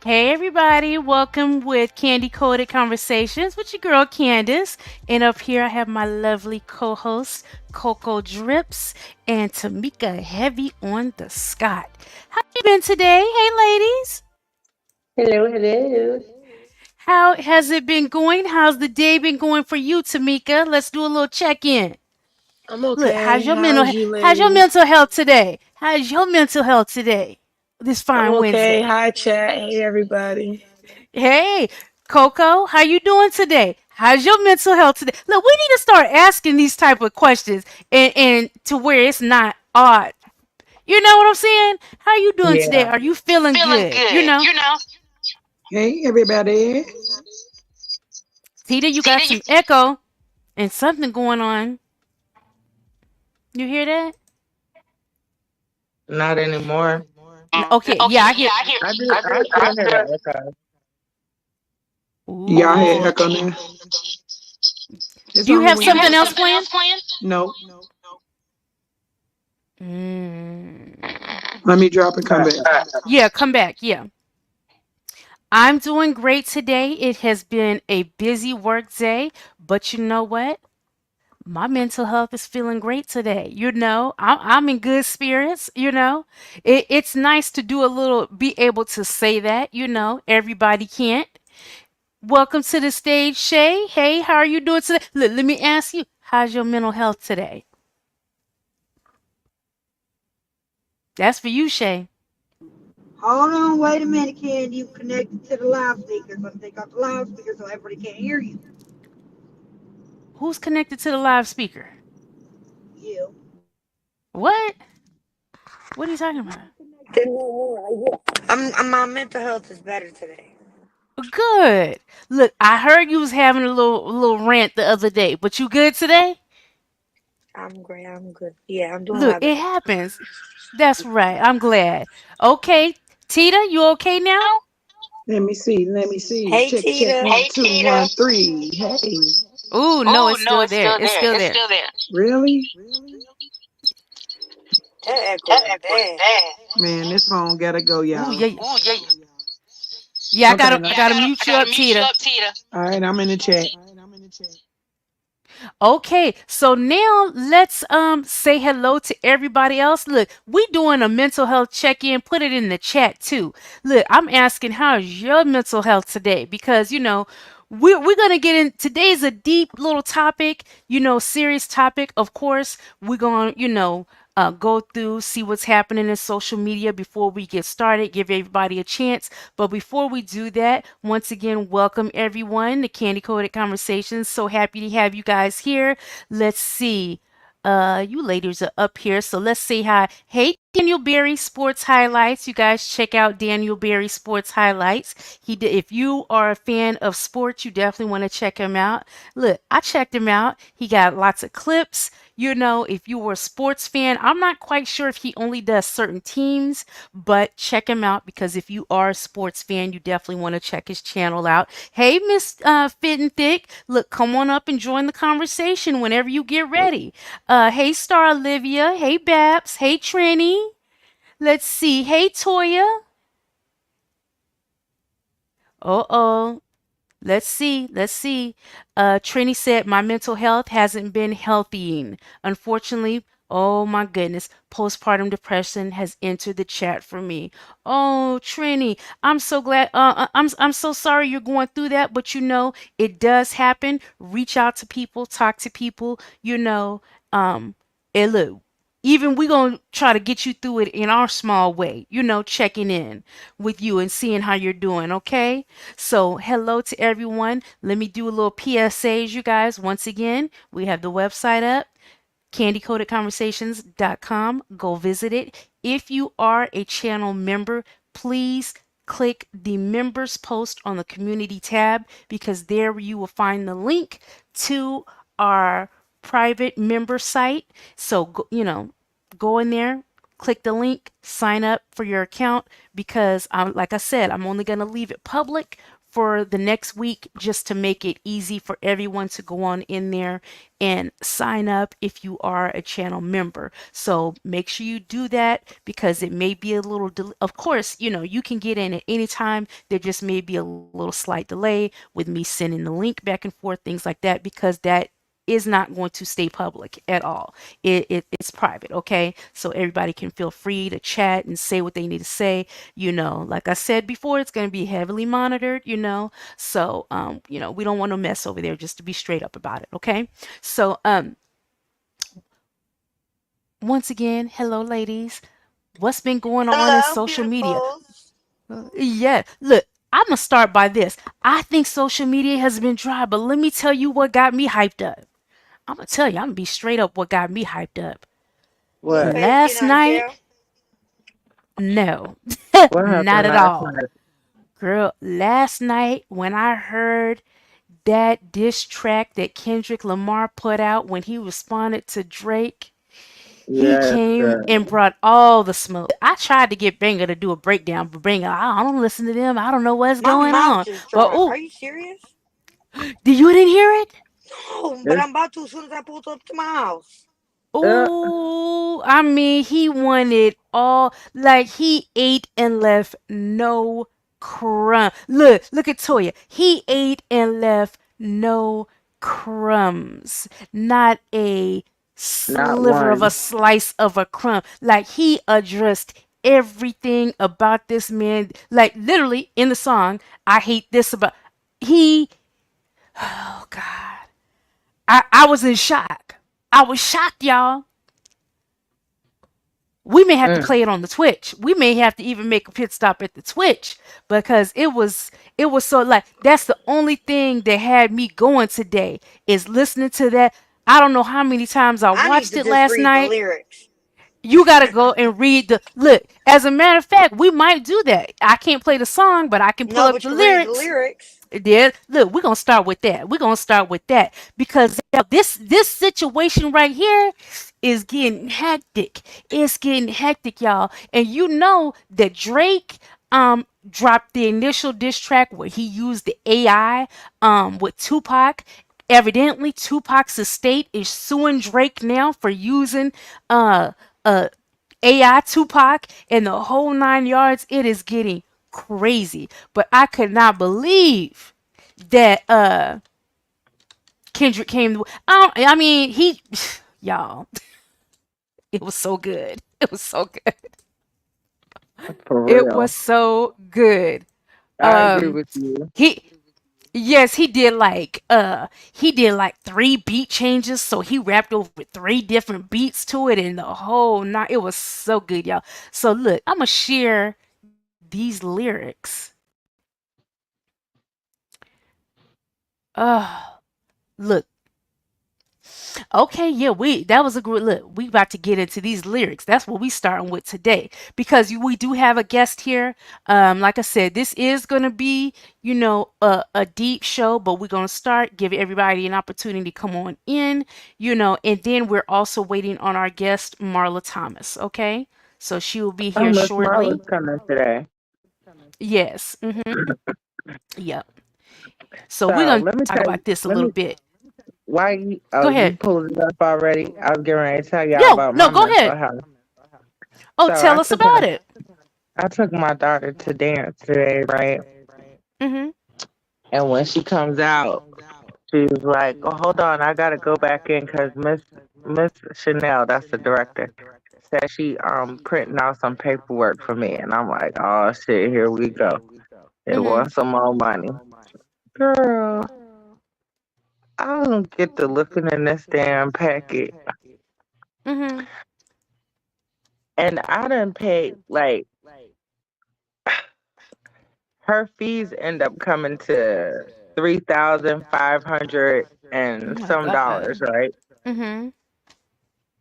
Hey everybody, welcome with Candy Coated Conversations with your girl Candice. And up here I have my lovely co-host Coco Drips and Tamika Heavy on the Scott. How you been today? Hey ladies. Hello, hello. How has it been going? How's the day been going for you, Tamika? Let's do a little check-in. I'm Look, okay. How's you how's your ladies? mental health today? How's your mental health today? This I'm fine okay. Wednesday. Hi chat. Hey everybody. Hey, Coco, how you doing today? How's your mental health today? Look, we need to start asking these type of questions and to where it's not odd. You know what I'm saying? How you doing today? Yeah. Are you feeling good? Hey, everybody. Tita, you got some echo and something going on. You hear that? Not anymore. Okay, yeah, I hear. I still hear the echo. Y'all Ooh. had echo now. It's Do you only have when you something get else to. planned? No. Mm. Let me drop and come back. Yeah, come back. Yeah. I'm doing great today. It has been a busy work day, but you know what? My mental health is feeling great today. I'm in good spirits. It's nice to do a little, be able to say that. Everybody can't. Welcome to the stage, Shay. Hey, how are you doing today? Let me ask you, how's your mental health today? That's for you, Shay. Hold on, wait a minute, Ken. You connected to the loudspeakers. Let's take off the loudspeakers so everybody can't hear you. Who's connected to the live speaker? You. What? What are you talking about? My mental health is better today. Good. Look, I heard you was having a little rant the other day, but you good today? I'm great. I'm good. Yeah, I'm doing a Look, lot it better. happens. That's right. I'm glad. Okay, Tita, you okay now? Let me see. Let me see. Hey Check, check. Tita. 1, 2, 1, 3. Hey. Ooh, no, it's still there. It's still there. Really? That echo is bad. Man, this phone gotta go, Ooh, y'all. yeah. Yeah, I Okay. gotta I gotta mute you up, Tita. All right, I'm in the chat. Okay, so now let's say hello to everybody else. Look, we doing a mental health check-in. Put it in the chat too. Look, I'm asking how's your mental health today because we're gonna get in. Today's a deep little topic, serious topic. Of course, we're gonna go through, see what's happening in social media before we get started. Give everybody a chance. But before we do that, once again, welcome everyone to Candy Coated Conversations. So happy to have you guys here. Let's see. You ladies are up here, so let's say hi. Hey, Daniel Berry Sports Highlights. You guys check out Daniel Berry Sports Highlights. He did. If you are a fan of sports, you definitely want to check him out. Look, I checked him out. He got lots of clips. If you were a sports fan, I'm not quite sure if he only does certain teams, but check him out because if you are a sports fan, you definitely want to check his channel out. Hey, Miss Fit and Thick, look, come on up and join the conversation whenever you get ready. Hey, Star Olivia. Hey, Babs. Hey, Trini. Let's see. Hey, Toya. Uh-oh. Let's see. Let's see. Trini said, my mental health hasn't been healthying. Unfortunately, oh my goodness, postpartum depression has entered the chat for me. Oh, Trini, I'm so glad. I'm so sorry you're going through that, but it does happen. Reach out to people, talk to people. And look, even we're gonna try to get you through it in our small way. Checking in with you and seeing how you're doing. Okay. So, hello to everyone. Let me do a little PSAs, you guys. Once again, we have the website up, CandyCoatedConversations.com. Go visit it. If you are a channel member, please click the members post on the community tab because there you will find the link to our private member site. So, go in there, click the link, sign up for your account because like I said, I'm only going to leave it public for the next week just to make it easy for everyone to go on in there and sign up if you are a channel member. So make sure you do that because it may be a little of course, you can get in at any time. There just may be a little slight delay with me sending the link back and forth, things like that, because that is not going to stay public at all. It's private, okay? So everybody can feel free to chat and say what they need to say. Like I said before, it's going to be heavily monitored, So, we don't want no mess over there, just to be straight up about it, okay? So, once again, hello, ladies. What's been going on in Hello, social media? beautifuls. Yeah, look, I'm gonna start by this. I think social media has been dry, but let me tell you what got me hyped up. I'm gonna tell you, I'm gonna be straight up what got me hyped up. Was What? Faith Last getting out of night, jail? no, What not happened at last all. night? Girl, last night when I heard that diss track that Kendrick Lamar put out when he responded to Drake, he Yes, came girl. and brought all the smoke. I tried to get Banger to do a breakdown, but Banger, I don't listen to them. I don't know what's My going mouth on. just But dry. ooh, Are you serious? you didn't hear it? No, but It's I'm about to as soon as I pull up to my house. uh, Ooh, I mean, he wanted all, like he ate and left no crumb. Look at Toya. He ate and left no crumbs. Not a not sliver of a one. slice of a crumb. Like he addressed everything about this man. Like literally in the song, I hate this about he oh God. I was in shock. I was shocked, y'all. We may have to Mm. play it on the Twitch. We may have to even make a pit stop at the Twitch because it was so like that's the only thing that had me going today is listening to that. I don't know how many times I I need watched to it just last read the night. lyrics. You gotta go and read the look. As a matter of fact, we might do that. I can't play the song, but I can pull No, up but the you can read the lyrics. lyrics. There, look, we're gonna start with that. We're gonna start with that because this situation right here is getting hectic. It's getting hectic, y'all. And you know that Drake dropped the initial diss track where he used the AI with Tupac. Evidently, Tupac's estate is suing Drake now for using uh uh AI Tupac and the whole 9 yards. It is getting crazy. But I could not believe that Kendrick came. I mean, he, y'all, it was so good. It was so good. For It was real. so good. I agree Um, with you. he Yes, he did like three beat changes, so he rapped over three different beats to it, and the whole night it was so good, y'all. So look, I'm gonna share these lyrics. Look, okay, yeah, we that was a good look. We about to get into these lyrics. That's what we starting with today because we do have a guest here. Like I said, this is gonna be a deep show, but we're gonna start give everybody an opportunity to come on in, and then we're also waiting on our guest Marla Thomas. Okay, so she will be Oh, here Miss shortly. Marla's coming today. Yes. Yep. So we're So gonna let me talk tell you. about this a Let little me. bit. Why you? Go Oh, ahead. you pulled it up already. I was getting ready to tell y'all No, about no, my go mental ahead. health. Oh, So tell us about it. I took my daughter to dance today, right? Mhm. And when she comes out, she was like, "Oh, hold on, I gotta go back in because Miss Chanel, that's the director, said she printing out some paperwork for me." And I'm like, "Oh shit, here we go. They Mhm. want some more money, girl." I don't get to looking in this damn packet, Mhm. and I done paid like her fees end up coming to 3,500 Oh and my some dollars, God. right? Mhm.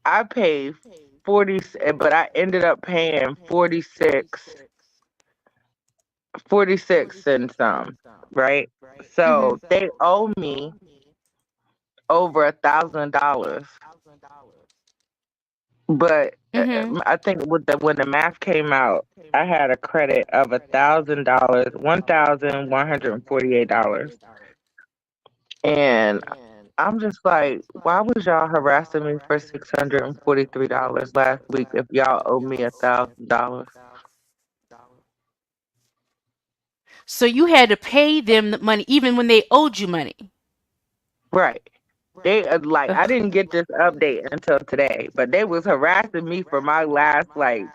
I paid 40, but I ended up paying 46 and some, right? So Mhm. they owe me over $1,000. But Mhm. I think with the when the math came out, I had a credit of $1,000, $1,148, and I'm just like, why was y'all harassing me for $643 last week if y'all owe me $1,000? So you had to pay them the money even when they owed you money. Right. They like I Ugh. didn't get this update until today, but they was harassing me for my last like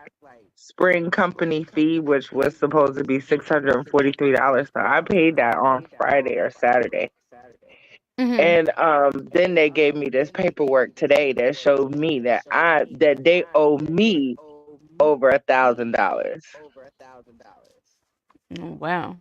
spring company fee, which was supposed to be $643. So I paid that on Friday or Saturday. Mhm. And then they gave me this paperwork today that showed me that they owe me over $1,000. Oh, wow.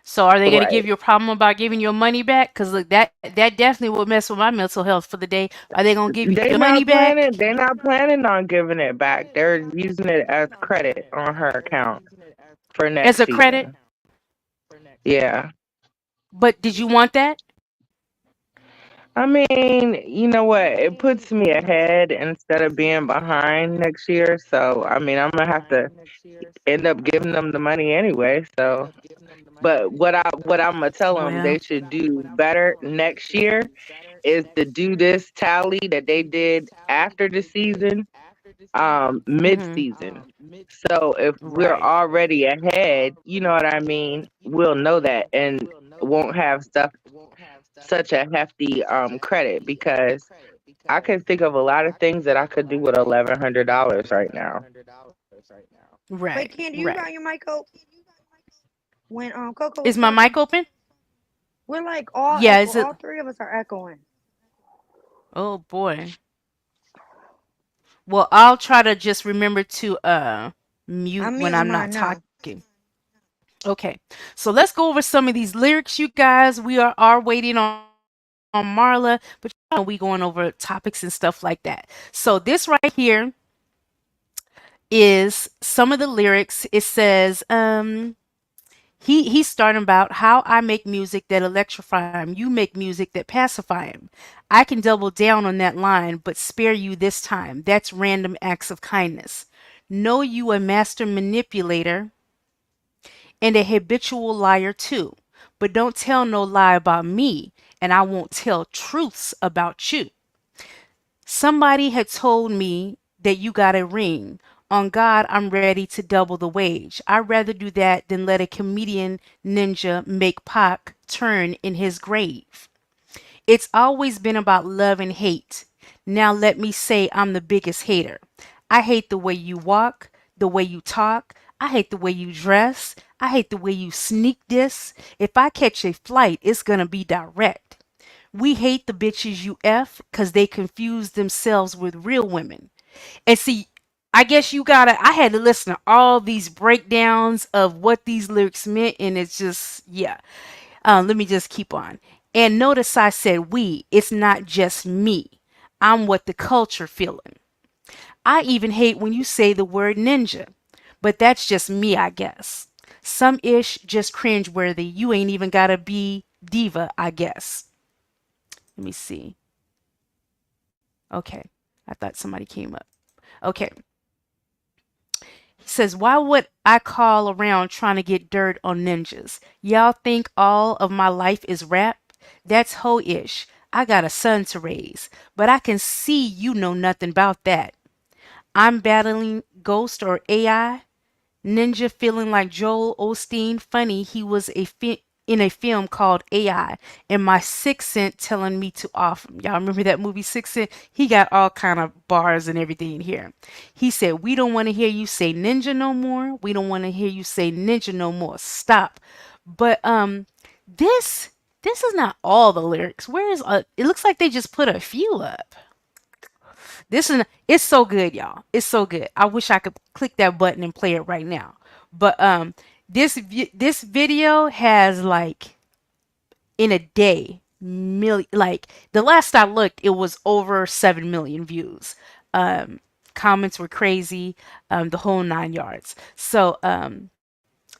So are they going to Right. give you a problem about giving your money back? Because look, that definitely would mess with my mental health for the day. Are they going to give you your money back They're not planning on giving it back. They're using it as credit on her account for as next a credit? season. Yeah. But did you want that? I mean, you know what? It puts me ahead instead of being behind next year. So, I mean, I'm gonna have to end up giving them the money anyway. So, but what I'm gonna tell them Well, they should do better next year is to do this tally that they did after the season, mid mhm. season. So if we're Right. already ahead, you know what I mean, we'll know that and won't have stuff such a hefty credit because I can think of a lot of things that I could do with $1,100 right now. Right. Wait, Candy, you Right. got your mic open? When Coco was Is my talking, mic open? we're like all Yeah, echo. is it? All three of us are echoing. Oh boy. Well, I'll try to just remember to mute I'm when muting I'm not mine now. talking. Okay. So let's go over some of these lyrics, you guys. We are waiting on Marla, but you know we going over topics and stuff like that. So this right here is some of the lyrics. It says, he's starting about how I make music that electrify him. You make music that pacify him. I can double down on that line, but spare you this time. That's random acts of kindness. Know you a master manipulator and a habitual liar too. But don't tell no lie about me, and I won't tell truths about you. Somebody had told me that you got a ring. On God, I'm ready to double the wage. I'd rather do that than let a comedian ninja make Pac turn in his grave. It's always been about love and hate. Now let me say I'm the biggest hater. I hate the way you walk, the way you talk. I hate the way you dress. I hate the way you sneak this. If I catch a flight, it's gonna be direct. We hate the bitches you F because they confuse themselves with real women. And see, I guess you gotta, I had to listen to all these breakdowns of what these lyrics meant, and it's just, yeah. Let me just keep on. And notice I said we, it's not just me. I'm what the culture feeling. I even hate when you say the word ninja, but that's just me, I guess. Some ish just cringeworthy. You ain't even gotta be diva, I guess. Let me see. Okay. I thought somebody came up. Okay. He says, why would I call around trying to get dirt on ninjas? Y'all think all of my life is rap? That's ho-ish. I got a son to raise, but I can see you know nothing about that. I'm battling ghost or AI. Ninja feeling like Joel Osteen. Funny, he was in a film called AI, and my sixth sense telling me to off him. Y'all remember that movie Sixth Sense? He got all kind of bars and everything in here. He said, "We don't want to hear you say ninja no more. We don't want to hear you say ninja no more. Stop." But this this is not all the lyrics. Where is it looks like they just put a few up. This is it's so good, y'all. It's so good. I wish I could click that button and play it right now. But this video has like in a day million like the last I looked it was over 7 million views. Um Comments were crazy, the whole 9 yards. So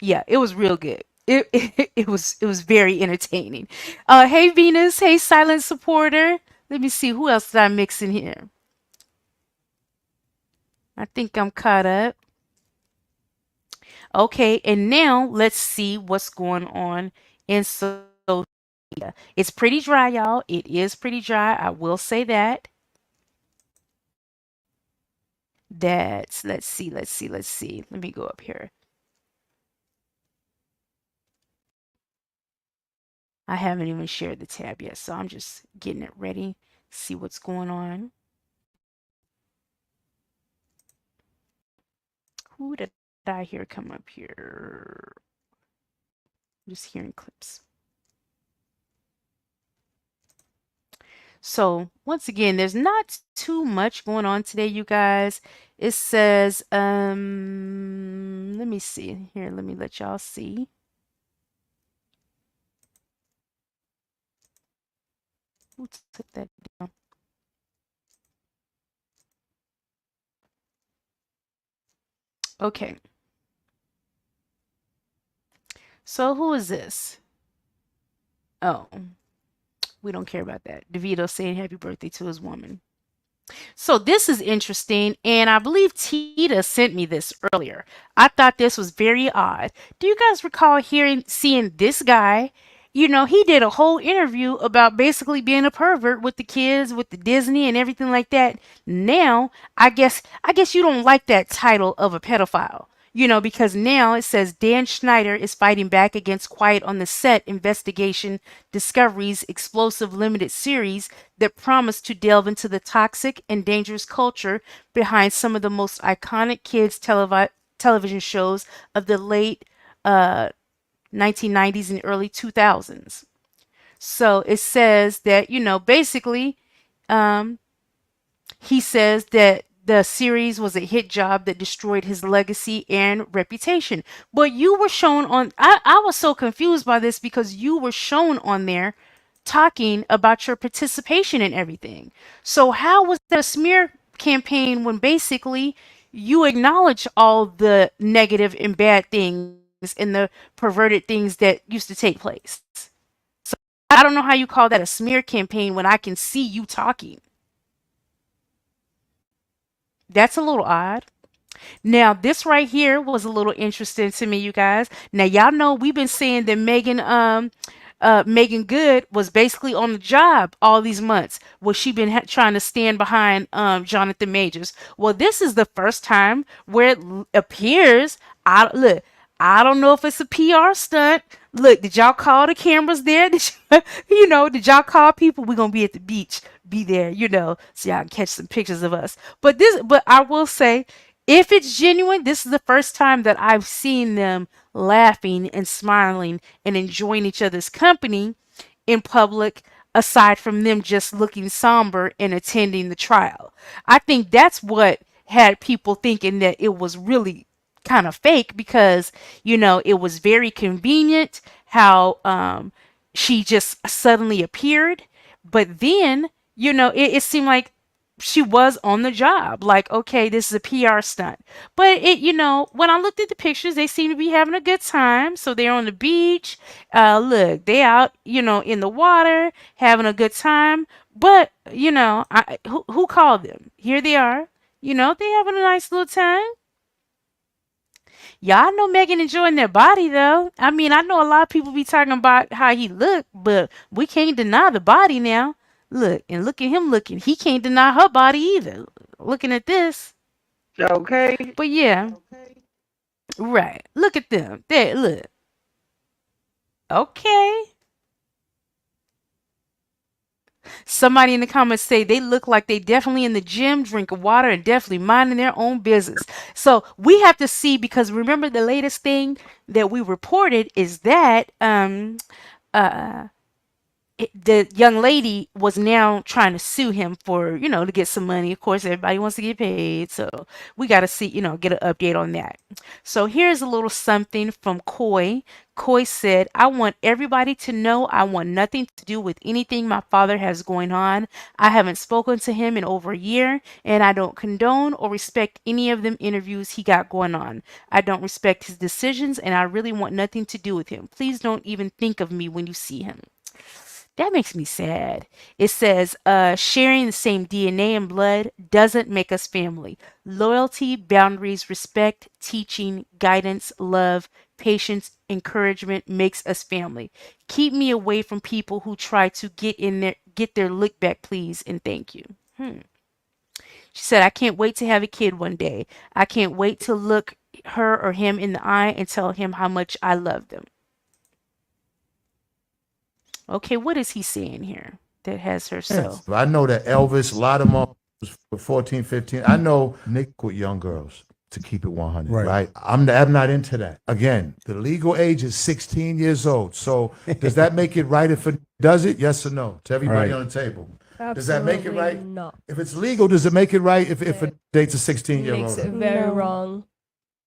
yeah, it was real good. It was very entertaining. Hey Venus, hey silent supporter. Let me see who else did I mix in here. I think I'm caught up. Okay, and now let's see what's going on in social media. It's pretty dry, y'all. It is pretty dry. I will say that. Let's see. Let me go up here. I haven't even shared the tab yet, so I'm just getting it ready. See what's going on. Who did I hear come up here? I'm just hearing clips. So once again, there's not too much going on today, you guys. It says, let me see here. Let me let y'all see. Who took that down? Okay. So who is this? Oh, we don't care about that. DeVito saying happy birthday to his woman. So this is interesting, and I believe Tita sent me this earlier. I thought this was very odd. Do you guys recall seeing this guy? You know, he did a whole interview about basically being a pervert with the kids, with the Disney and everything like that. Now, I guess you don't like that title of a pedophile. You know, because now it says Dan Schneider is fighting back against Quiet on the Set investigation discoveries explosive limited series that promise to delve into the toxic and dangerous culture behind some of the most iconic kids television shows of the late uh, 1990s and early 2000s. So it says that, you know, basically, um, he says that the series was a hit job that destroyed his legacy and reputation. But you were shown on, I was so confused by this because you were shown on there talking about your participation in everything. So, how was that a smear campaign when basically you acknowledge all the negative and bad things and the perverted things that used to take place? I don't know how you call that a smear campaign when I can see you talking. That's a little odd. Now, this right here was a little interesting to me, you guys. Now, y'all know we've been saying that Megan Good was basically on the job all these months. Well, she been trying to stand behind Jonathan Majors. Well, this is the first time where it appears. Look, I don't know if it's a PR stunt. Look, did y'all call the cameras there? Did y'all call people? We're gonna be at the beach, be there, so y'all can catch some pictures of us. But I will say, if it's genuine, this is the first time that I've seen them laughing and smiling and enjoying each other's company in public, aside from them just looking somber and attending the trial. I think that's what had people thinking that it was really kind of fake because, it was very convenient how she just suddenly appeared. But then, it seemed like she was on the job. Like, okay, this is a PR stunt. But when I looked at the pictures, they seem to be having a good time. So they're on the beach. Look, they out, in the water, having a good time. But, who called them? Here they are. They having a nice little time. Y'all know Megan enjoying their body though. I mean, I know a lot of people be talking about how he looked, but we can't deny the body now. Look, and look at him looking. He can't deny her body either. Looking at this. Okay. But yeah, right. Look at them. There, look. Okay. Somebody in the comments say they look like they definitely in the gym, drinking water, and definitely minding their own business. So we have to see because remember the latest thing that we reported is that uh the young lady was now trying to sue him for, to get some money. Of course, everybody wants to get paid. So we got to see, get an update on that. So here's a little something from Coy. Coy said, I want everybody to know I want nothing to do with anything my father has going on. I haven't spoken to him in over a year, and I don't condone or respect any of them interviews he got going on. I don't respect his decisions, and I really want nothing to do with him. Please don't even think of me when you see him. That makes me sad. It says, sharing the same DNA and blood doesn't make us family. Loyalty, boundaries, respect, teaching, guidance, love, patience, encouragement makes us family. Keep me away from people who try to get their look back, please, and thank you. Hmm. She said, I can't wait to have a kid one day. I can't wait to look her or him in the eye and tell him how much I love them. Okay, what is he saying here that has her so? Yes. I know that Elvis, a lot of them was 14, 15. I know Nick with young girls to keep it 100, right? I'm not into that. Again, the legal age is 16 years old. So does that make it right if it does it? Yes or no? To everybody on the table. Does that make it right? No. If it's legal, does it make it right if it dates a 16-year-old? Makes it very wrong.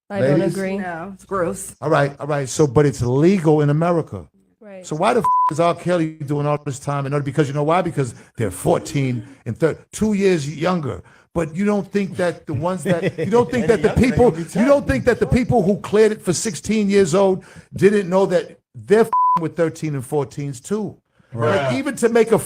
I Ladies? don't agree. No, it's gross. All right. So, but it's legal in America. Right. So why the is R. Kelly doing all this time? And because you know why? Because they're 14 and 2 years younger. But you don't think that the ones that you don't think that the people you don't think that the people who cleared it for 16 years old didn't know that they're with 13 and 14s too. Right. Like even to make a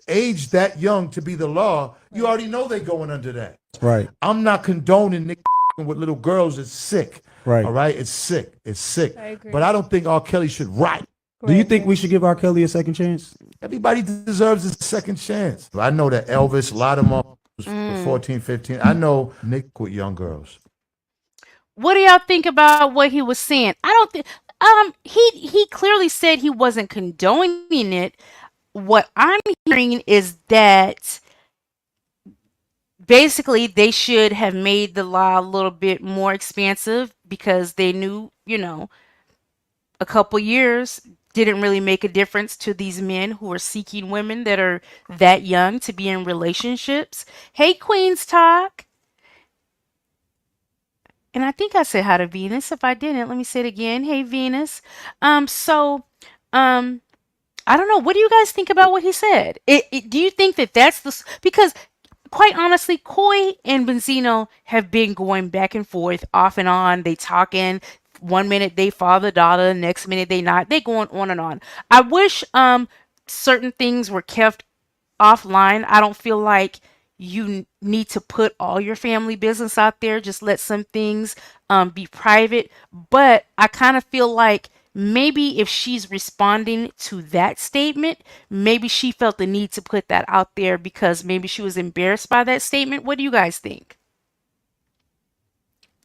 age that young to be the law, you already know they're going under that. Right. I'm not condoning Nick with little girls. It's sick. Right. All right. It's sick. It's sick. I agree. But I don't think R. Kelly should write. Do you think we should give R. Kelly a second chance? Everybody deserves a second chance. I know that Elvis, a lot of them was 14, 15. I know Nick with young girls. What do y'all think about what he was saying? I don't think he clearly said he wasn't condoning it. What I'm hearing is that basically they should have made the law a little bit more expansive because they knew, a couple years didn't really make a difference to these men who are seeking women that are that young to be in relationships. Hey, Queens Talk. And I think I said hi to Venus. If I didn't, let me say it again. Hey, Venus. So, I don't know. What do you guys think about what he said? Do you think that that's because quite honestly, Coy and Benzino have been going back and forth off and on. They talking. One minute they father daughter, next minute they not. They going on and on. I wish certain things were kept offline. I don't feel like you need to put all your family business out there. Just let some things be private. But I kind of feel like maybe if she's responding to that statement, maybe she felt the need to put that out there because maybe she was embarrassed by that statement. What do you guys think?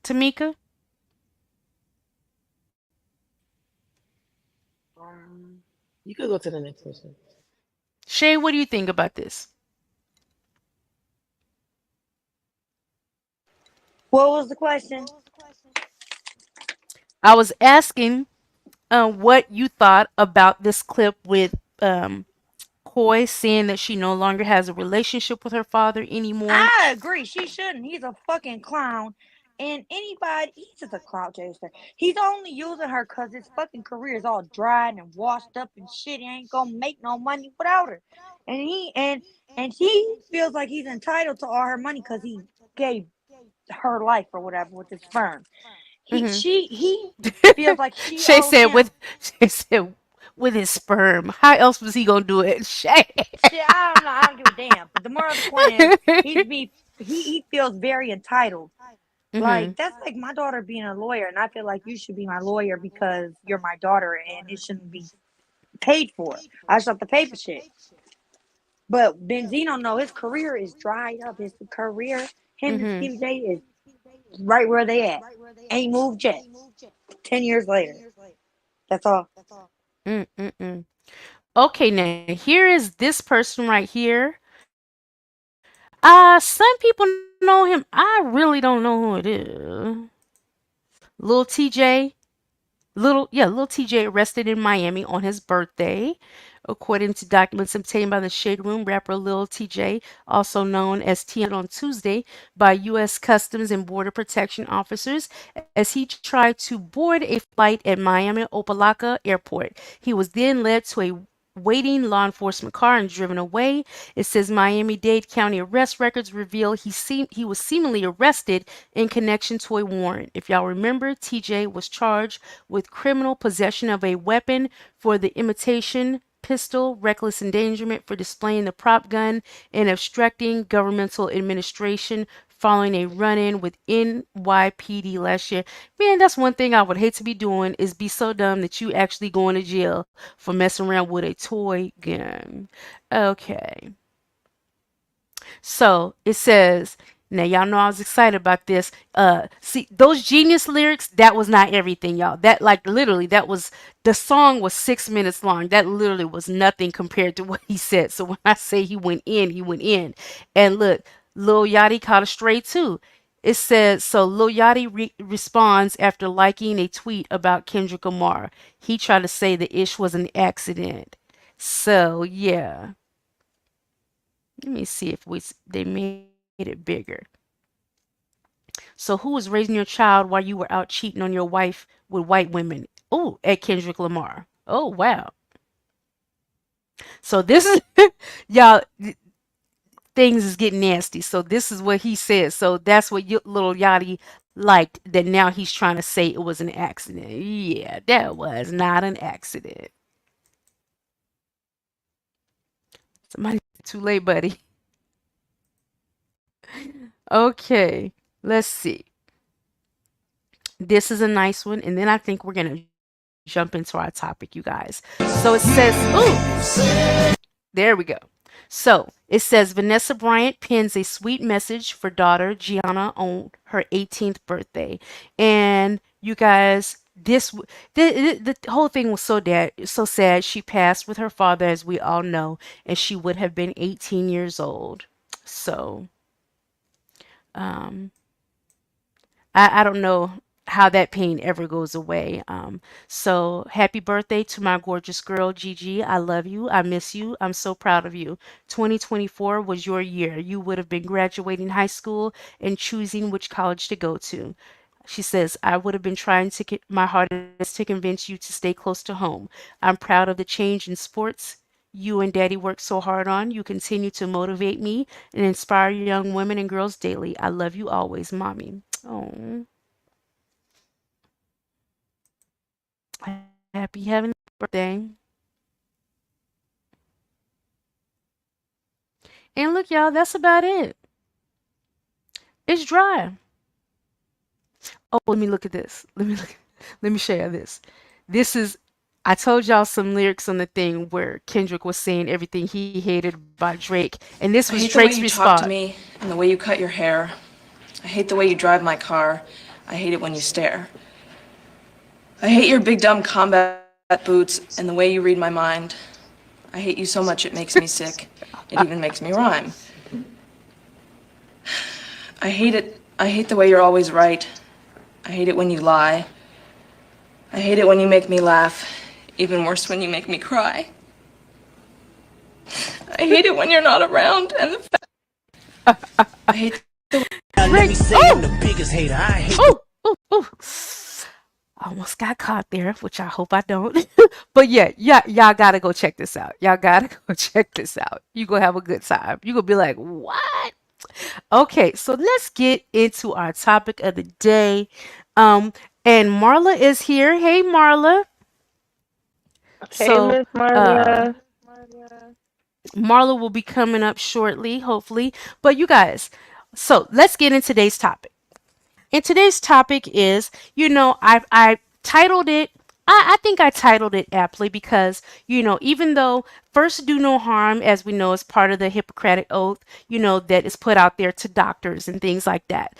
Tamika? You could go to the next person. Shay, what do you think about this? What was the question? I was asking what you thought about this clip with Coy saying that she no longer has a relationship with her father anymore. I agree. She shouldn't. He's a fucking clown. And he's just a clout chaser. He's only using her because his fucking career is all dried and washed up and shit. He ain't gonna make no money without her. And he feels like he's entitled to all her money because he gave her life or whatever with his sperm. He feels like she Shay owes said him. Shay said with his sperm. How else was he gonna do it? Shay. Shit, I don't know. I don't give a damn. But the moral of the point is, he feels very entitled. Like that's like my daughter being a lawyer, and I feel like you should be my lawyer because you're my daughter, and it shouldn't be paid for. I just have to pay for shit. But Benzino, no, his career is dried up. His career, him and Stevie J is right where they at. Ain't moved yet. 10 years later. That's all. Okay, now here is this person right here. Some people know him. I really don't know who it is. Lil TJ. Lil TJ arrested in Miami on his birthday. According to documents obtained by the Shade Room, rapper Lil TJ, also known as T, on Tuesday by U.S. Customs and Border Protection officers as he tried to board a flight at Miami Opelika Airport. He was then led to a waiting law enforcement car and driven away. It says Miami-Dade County arrest records reveal he was seemingly arrested in connection to a warrant. If y'all remember, TJ was charged with criminal possession of a weapon for the imitation pistol, reckless endangerment for displaying the prop gun, and obstructing governmental administration following a run-in with NYPD last year. Man, that's one thing I would hate to be doing is be so dumb that you actually going to jail for messing around with a toy gun. Okay. So it says, now y'all know I was excited about this. See those genius lyrics, that was not everything, y'all. That like literally that was the song was 6 minutes long. That literally was nothing compared to what he said. So when I say he went in, he went in. And look, Lil Yachty caught a stray too. It says, so Lil Yachty responds after liking a tweet about Kendrick Lamar. He tried to say the ish was an accident. So yeah. Let me see if they made it bigger. So who was raising your child while you were out cheating on your wife with white women? Oh, at Kendrick Lamar. Oh, wow. So this is y'all things is getting nasty. So this is what he said. So that's what little Yachty liked that now he's trying to say it was an accident. Yeah, that was not an accident. Somebody too late, buddy. Okay, let's see. This is a nice one, and then I think we're gonna jump into our topic, you guys. So it says, ooh, there we go. So it says Vanessa Bryant pins a sweet message for daughter Gianna on her 18th birthday, and you guys, the whole thing was so sad. She passed with her father, as we all know, and she would have been 18 years old. So, um, I don't know how that pain ever goes away. So happy birthday to my gorgeous girl, Gigi. I love you. I miss you. I'm so proud of you. 2024 was your year. You would have been graduating high school and choosing which college to go to. She says, I would have been trying to get my hardest to convince you to stay close to home. I'm proud of the change in sports you and daddy work so hard on. You continue to motivate me and inspire young women and girls daily. I love you always, mommy. Oh, happy having birthday. And look, y'all, that's about it. It's dry. Oh, let me look at this. Let me share this. This is I told y'all some lyrics on the thing where Kendrick was saying everything he hated about Drake, and this I was hate the way Drake's you talk to response. me and the way you cut your hair. I hate the way you drive my car. I hate it when you stare. I hate your big dumb combat boots and the way you read my mind. I hate you so much it makes me sick. It even makes me rhyme. I hate it. I hate the way you're always right. I hate it when you lie. I hate it when you make me laugh. Even worse when you make me cry. I hate it when you're not around and I hate Drake, oh, the biggest hater. I hate. Oh, oh, oh. I almost got caught there, which I hope I don't. But yeah, y'all gotta go check this out. Y'all gotta go check this out. You gonna have a good time. You gonna be like, what? Okay, so let's get into our topic of the day. Um, and Marla is here. Hey, Marla. Hey, So, Miss uh, Marla. Marla will be coming up shortly, hopefully. But you guys, so let's get into today's topic. And today's topic is, I titled it. I think I titled it aptly because, even though first do no harm, as we know, is part of the Hippocratic Oath, that is put out there to doctors and things like that,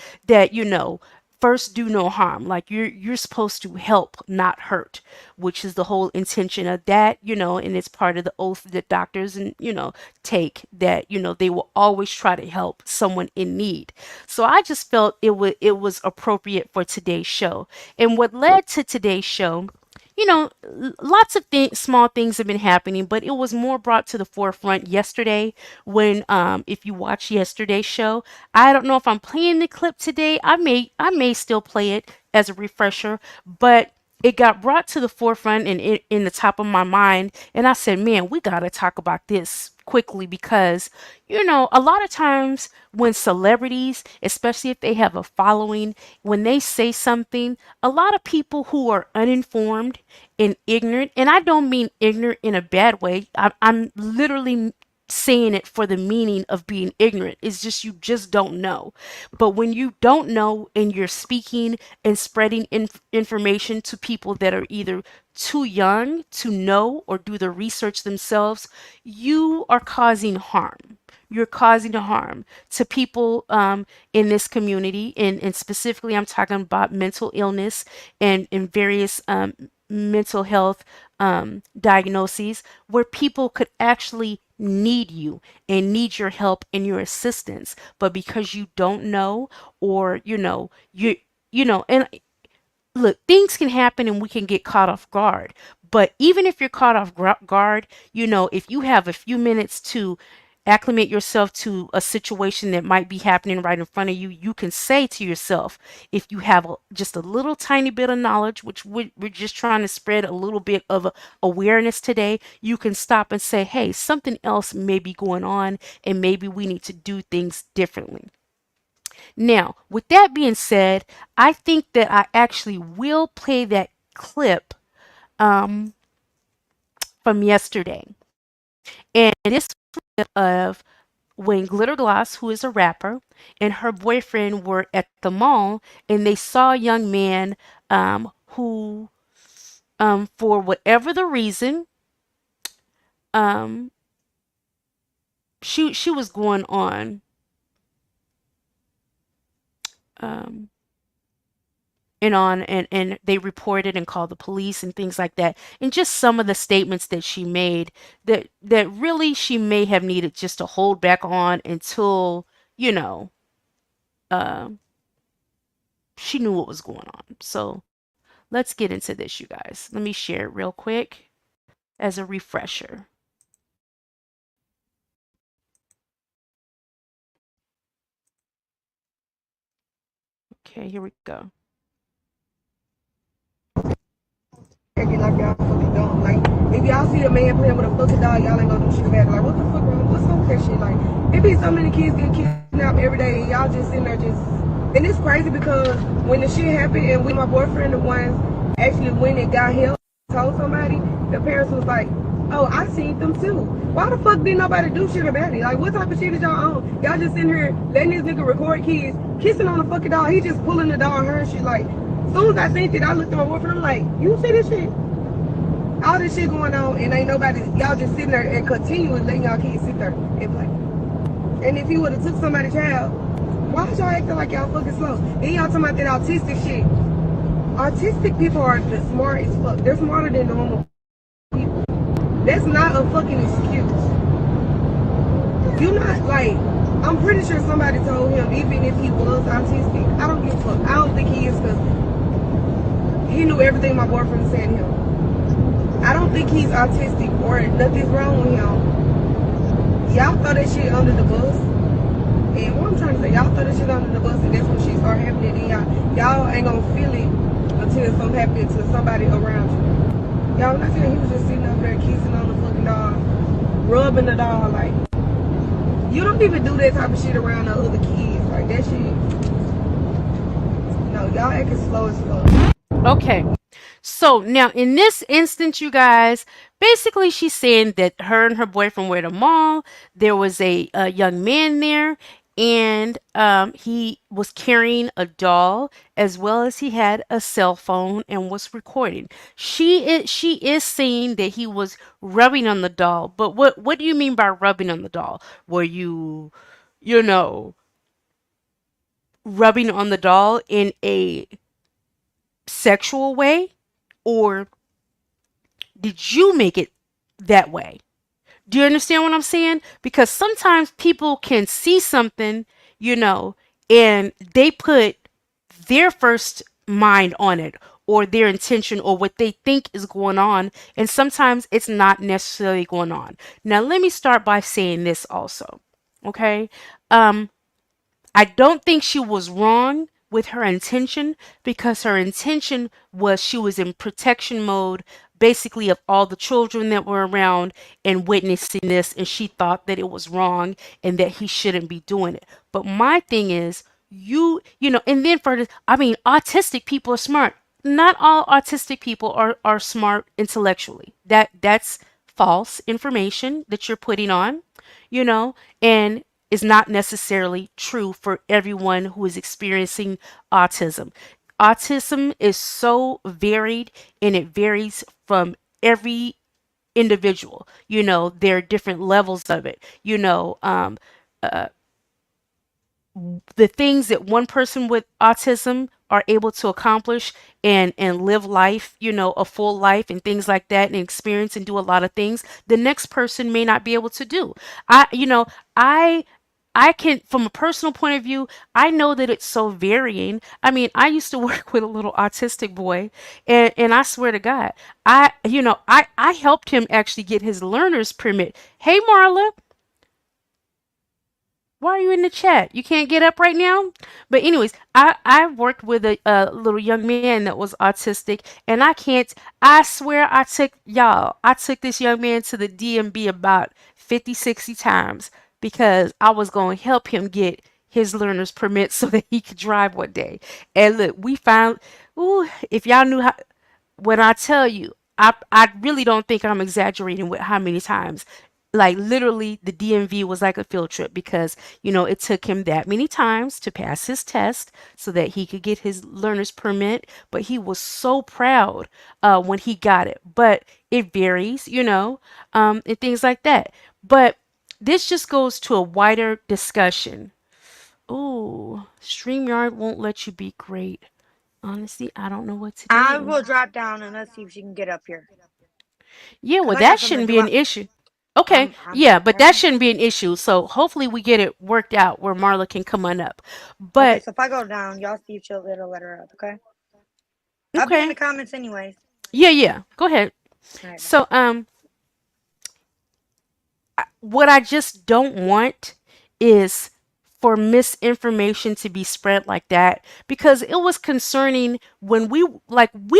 first do no harm. Like you're supposed to help, not hurt, which is the whole intention of that, and it's part of the oath that doctors and, take that, they will always try to help someone in need. So I just felt it was appropriate for today's show. And what led to today's show, lots of small things have been happening, but it was more brought to the forefront yesterday when, if you watch yesterday's show, I don't know if I'm playing the clip today. I may still play it as a refresher, but it got brought to the forefront and in the top of my mind, and I said, man, we got to talk about this quickly because a lot of times when celebrities, especially if they have a following, when they say something, a lot of people who are uninformed and ignorant, and I don't mean ignorant in a bad way. I'm literally saying it for the meaning of being ignorant. It's just you just don't know. But when you don't know and you're speaking and spreading information to people that are either too young to know or do the research themselves, you are causing harm. You're causing harm to people in this community, and specifically, I'm talking about mental illness and various mental health diagnoses where people could actually need you and need your help and your assistance, but because you don't know, or and look, things can happen and we can get caught off guard. But even if you're caught off guard, if you have a few minutes to acclimate yourself to a situation that might be happening right in front of you, you can say to yourself, if you have just a little tiny bit of knowledge, which we're just trying to spread a little bit of awareness today, you can stop and say, hey, something else may be going on and maybe we need to do things differently. Now, with that being said, I think that I actually will play that clip um, from yesterday. And this clip of when Glitter Gloss, who is a rapper, and her boyfriend were at the mall and they saw a young man who, for whatever the reason, um, she was going on. Um, and they reported and called the police and things like that, and just some of the statements that she made that really she may have needed just to hold back on until you know uh, she knew what was going on. So let's get into this, you guys. Let me share it real quick as a refresher. Okay, here we go. Acting like y'all fucking dumb. Like, if y'all see a man playing with a fucking dog, y'all ain't gonna do shit about it. Like, what the fuck wrong? What's up with that shit? Like, it be so many kids getting kidnapped every day, and y'all just sitting there just. And it's crazy because when the shit happened, and my boyfriend, the ones actually went and got help, told somebody, the parents was like, oh, I seen them too. Why the fuck didn't nobody do shit about it? Like, what type of shit is y'all on? Y'all just sitting here letting this nigga record kids kissing on the fucking dog. He just pulling the dog on her and shit. Like, as soon as I seen it, I looked at my boyfriend. I'm like, you see this shit? All this shit going on, and ain't nobody. Y'all just sitting there and continuing letting y'all kids sit there and play. And if he would have took somebody's child, why is y'all acting like y'all fucking slow? Then y'all talking about that autistic shit. Autistic people are the smart as fuck. They're smarter than normal people. That's not a fucking excuse. You not like. I'm pretty sure somebody told him, even if he was autistic. I don't give a fuck. I don't think he is, because he knew everything my boyfriend was saying to him. I don't think he's autistic or nothing's wrong with him. Y'all throw that shit under the bus. And what I'm trying to say, y'all throw that shit under the bus, and that's when shit start happening. And y'all ain't gonna feel it until something happens to somebody around you. Y'all, when I said he was just sitting up there kissing on the fucking dog, rubbing the dog, like, you don't even do that type of shit around the other kids. Like, that shit, no, y'all acting slow as fuck. Okay. So now in this instance, you guys, basically she's saying that her and her boyfriend were at a mall. There was a young man there, and he was carrying a doll as well as he had a cell phone and was recording. She is saying that he was rubbing on the doll, but what do you mean by rubbing on the doll? Were you know, rubbing on the doll in a sexual way? Or did you make it that way? Do you understand what I'm saying? Because sometimes people can see something, you know, and they put their first mind on it, or their intention, or what they think is going on, and sometimes it's not necessarily going on. Now, let me start by saying this also. Okay? I don't think she was wrong with her intention, because her intention was she was in protection mode, basically, of all the children that were around and witnessing this, and she thought that it was wrong and that he shouldn't be doing it. But my thing is, and then for this, I mean, autistic people are smart. not all autistic people are smart intellectually. That's false information that you're putting on, you know, and is not necessarily true for everyone who is experiencing autism. Autism is so varied and it varies from every individual. You know, there are different levels of it. Uh, the things that one person with autism are able to accomplish and live life, a full life and things like that and experience and do a lot of things, the next person may not be able to do. I I can, from a personal point of view, I know that it's so varying. I mean, I used to work with a little autistic boy, and I swear to God, I helped him actually get his learner's permit. Hey, Marla, why are you in the chat? You can't get up right now? But anyways, I worked with a little young man that was autistic, and I swear I took this young man to the DMB about 50, 60 times because I was going to help him get his learner's permit so that he could drive one day. And look, we found, ooh, if y'all knew how, when I tell you, I really don't think I'm exaggerating with how many times. Like literally, the DMV was like a field trip because it took him that many times to pass his test so that he could get his learner's permit. But he was so proud when he got it. But it varies, and things like that. But this just goes to a wider discussion. Ooh, StreamYard won't let you be great. Honestly, I don't know what to I do. will drop down and let's see if she can get up here. Yeah, Cause well, I got that something to shouldn't do. be an issue. Okay, I'm yeah, but that okay. shouldn't be an issue. So hopefully we get it worked out where Marla can come on up. Okay, But so if I go down, y'all see if it'll let her up. Okay, I'll be in the okay, comments anyways. yeah, yeah, go ahead. All right, bye. So what I just don't want is for misinformation to be spread like that because it was concerning when we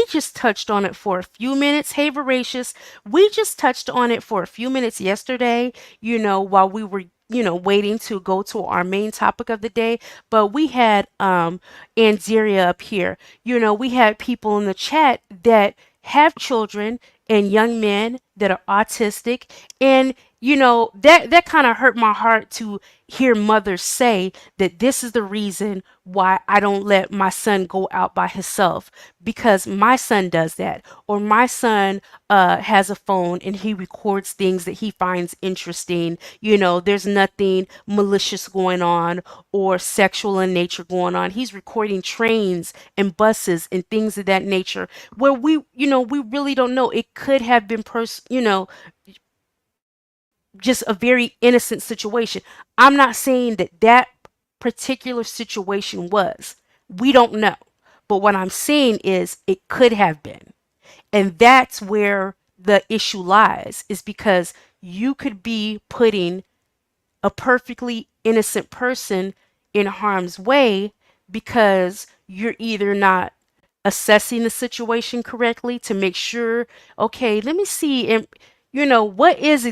just touched on it for a few minutes. Hey, Voracious, we just touched on it for a few minutes yesterday, while we were waiting to go to our main topic of the day. But we had Anzeria up here. We had people in the chat that have children and young men that are autistic, and that kind of hurt my heart to hear mothers say that this is the reason why I don't let my son go out by himself because my son does that, or my son has a phone and he records things that he finds interesting. There's nothing malicious going on or sexual in nature going on. He's recording trains and buses and things of that nature where we really don't know. It could have been just a very innocent situation. I'm not saying that that particular situation was. We don't know. But what I'm saying is it could have been. And that's where the issue lies, is because you could be putting a perfectly innocent person in harm's way because you're either not assessing the situation correctly to make sure, okay, let me see, and what is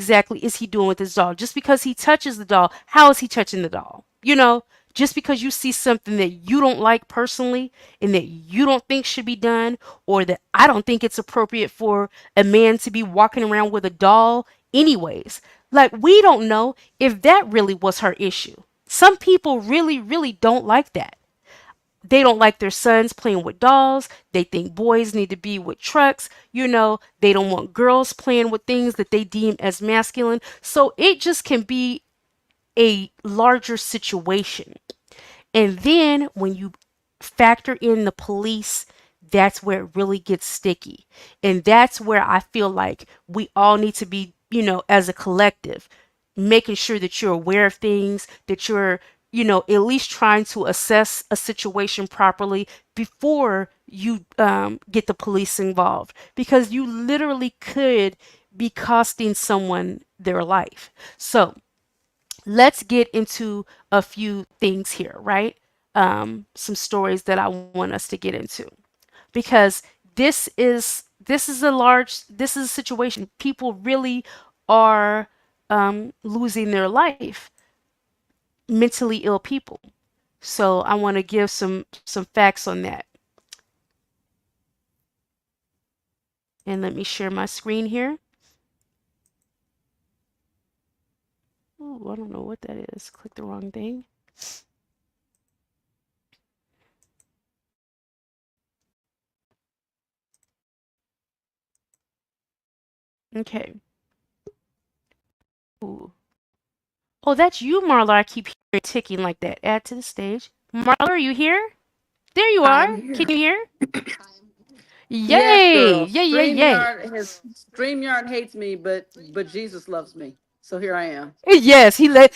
he doing with his doll? Just because he touches the doll, how is he touching the doll? Just because you see something that you don't like personally and that you don't think should be done, or that I don't think it's appropriate for a man to be walking around with a doll anyways. Like, we don't know if that really was her issue. Some people really, really don't like that. They don't like their sons playing with dolls. They think boys need to be with trucks. They don't want girls playing with things that they deem as masculine. So it just can be a larger situation. And then when you factor in the police, that's where it really gets sticky. And that's where I feel like we all need to be, as a collective, making sure that you're aware of things, that you're, at least trying to assess a situation properly before you get the police involved. Because you literally could be costing someone their life. So, let's get into a few things here, right? Some stories that I want us to get into because this is a situation. People really are losing their life, mentally ill people. So I want to give some facts on that. And let me share my screen here. Oh, I don't know what that is. Click the wrong thing. Okay. Ooh. Oh, that's you, Marla. I keep hearing ticking like that. Add to the stage. Marla, are you here? There you are. I'm Can here. you hear? Yes, Yay! girl. Yay, yay, yay. StreamYard hates me, but Jesus loves me. So here I am. Yes, he like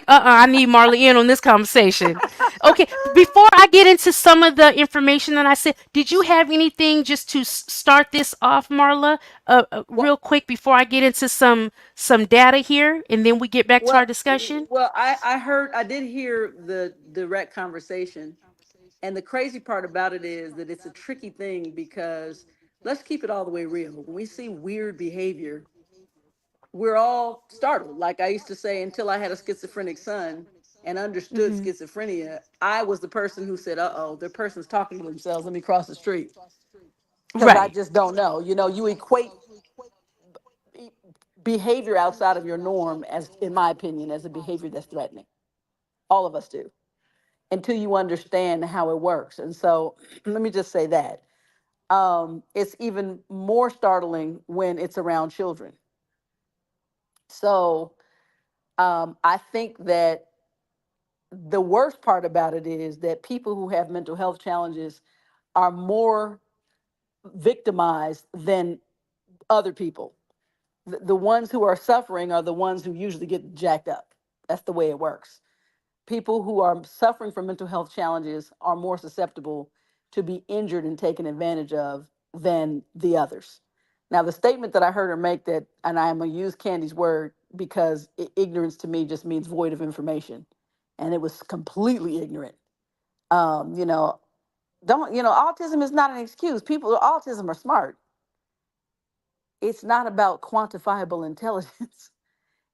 I need Marla in on this conversation. Okay, before I get into some of the information that I said, did you have anything just to start this off, Marla? Well, Real quick before I get into some data here, and then we get back to our well, discussion. I did hear the direct conversation, and the crazy part about it is that it's a tricky thing because let's keep it all the way real. When we see weird behavior, we're all startled. Like I used to say, until I had a schizophrenic son and understood Hmm. schizophrenia, I was the person who said, "Uh-oh, the person's talking to themselves. Let me cross the street." Because I Right. just don't know. You know, you equate behavior outside of your norm as, in my opinion, as a behavior that's threatening. All of us do, until you understand how it works. And so let me just say that. It's even more startling when it's around children. So I think that the worst part about it is that people who have mental health challenges are more victimized than other people. The ones who are suffering are the ones who usually get jacked up. That's the way it works. People who are suffering from mental health challenges are more susceptible to be injured and taken advantage of than the others. Now, the statement that I heard her make that, and I'm going to use Candy's word because ignorance to me just means void of information. And it was completely ignorant. You know, don't, you know, autism is not an excuse. People with autism are smart. It's not about quantifiable intelligence.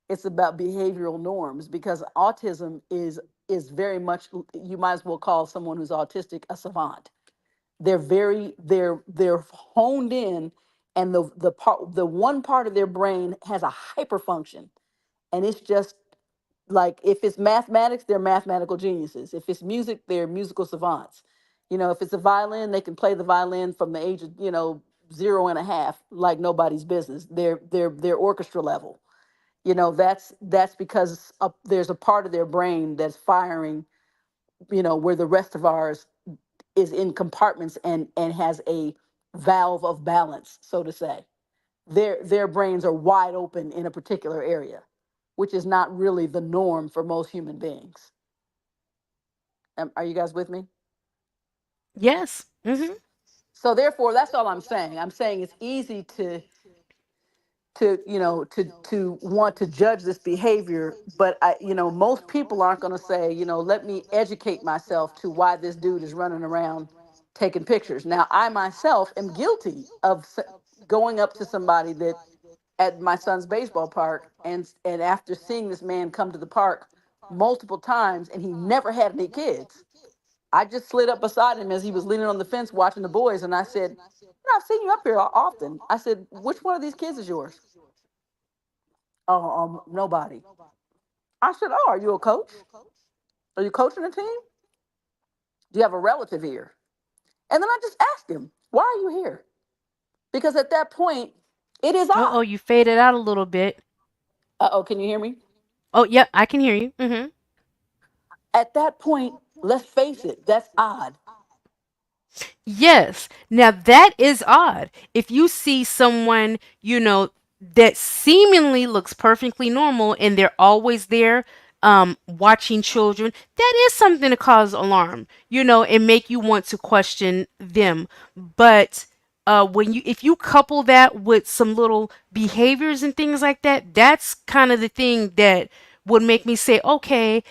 It's about behavioral norms because autism is very much, you might as well call someone who's autistic a savant. They're honed in, and the one part of their brain has a hyperfunction, and it's just like if it's mathematics, they're mathematical geniuses. If it's music, they're musical savants. You know, if it's a violin, they can play the violin from the age of, you know, 0 and a half, like nobody's business. They're orchestra level. You know, that's because there's a part of their brain that's firing, you know, where the rest of ours is in compartments and has a valve of balance, so to say. Their brains are wide open in a particular area, which is not really the norm for most human beings. Are you guys with me? Yes. Hmm. So therefore, that's all I'm saying. I'm saying it's easy to you know to want to judge this behavior, but I, you know, most people aren't going to say, you know, let me educate myself to why this dude is running around taking pictures. Now I myself am guilty of going up to somebody that at my son's baseball park, and after seeing this man come to the park multiple times and he never had any kids, I just slid up beside him as he was leaning on the fence watching the boys, and I said, you know, I've seen you up here often. I said, which one of these kids is yours? Oh, nobody. I said, oh, are you a coach? Are you coaching a team? Do you have a relative here? And then I just asked him, why are you here? Because at that point, it is Oh, odd. you faded out a little bit. Uh-oh, can you hear me? Oh, yep, I can hear you. Hmm. At that point, let's face it, that's odd. Yes. Now that is odd. If you see someone, that seemingly looks perfectly normal and they're always there watching children, that is something to cause alarm, and make you want to question them. But if you couple that with some little behaviors and things like that, that's kind of the thing that would make me say, okay,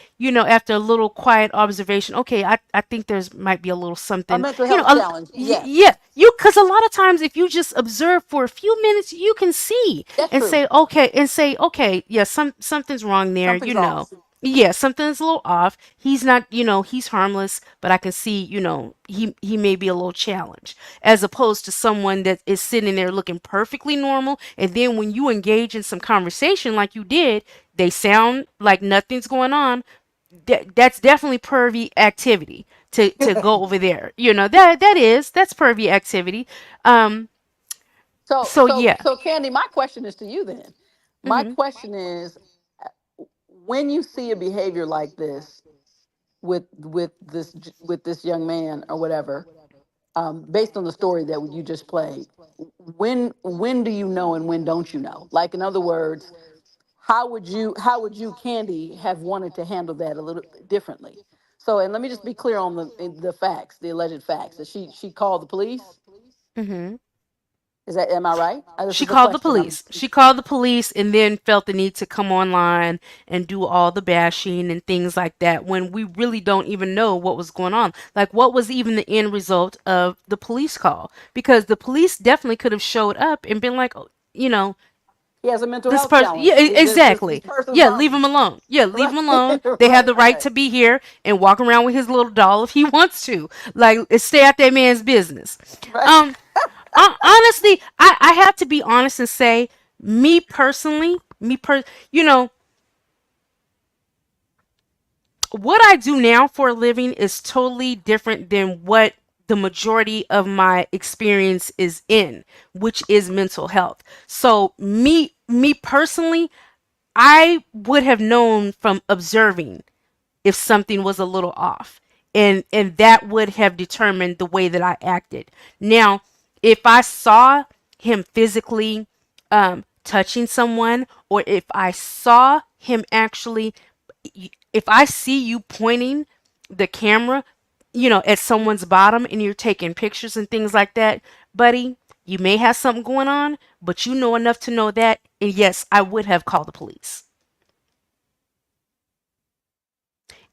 after a little quiet observation, okay, I think there's might be a little A something, mental health challenge, yes. yeah, because a lot of times if you just observe for a few minutes, you can see That's and true. say, okay, yeah, something's wrong there, Something's off. yeah, something's a little off. He's not, he's harmless, but I can see, he may be a little challenged, as opposed to someone that is sitting there looking perfectly normal, and then when you engage in some conversation like you did, they sound like nothing's going on. That's definitely pervy activity to go over there. That's pervy activity. Um, So, so so, yeah. so, Candy, my question is to you then. My Hmm. question is, when you see a behavior like this with this young man or whatever, based on the story that you just played, when do you know and when don't you know? Like, in other words, how would you, Candy, have wanted to handle that a little differently? So, and let me just be clear on the facts, the alleged facts. That she called the police. Hmm. Is that, am I right? This She is a called the question. I'm police. She called the police and then felt the need to come online and do all the bashing and things like that when we really don't even know what was going on. Like, what was even the end result of the police call? Because the police definitely could have showed up and been like, oh, He has a mental this health person, challenge. yeah, This exactly. person's Yeah, leave him harmless. alone. Yeah, leave Right, him alone. They have right, the right right, to be here and walk around with his little doll if he wants to. Like, stay out that man's business. right. Um, honestly, I have to be honest and say, me personally, you know, what I do now for a living is totally different than what the majority of my experience is in, which is mental health. So me personally, I would have known from observing if something was a little off, and that would have determined the way that I acted. Now, if I saw him physically touching someone, or if I saw him actually, if I see you pointing the camera, at someone's bottom and you're taking pictures and things like that, buddy, you may have something going on, but you know enough to know that, and yes, I would have called the police.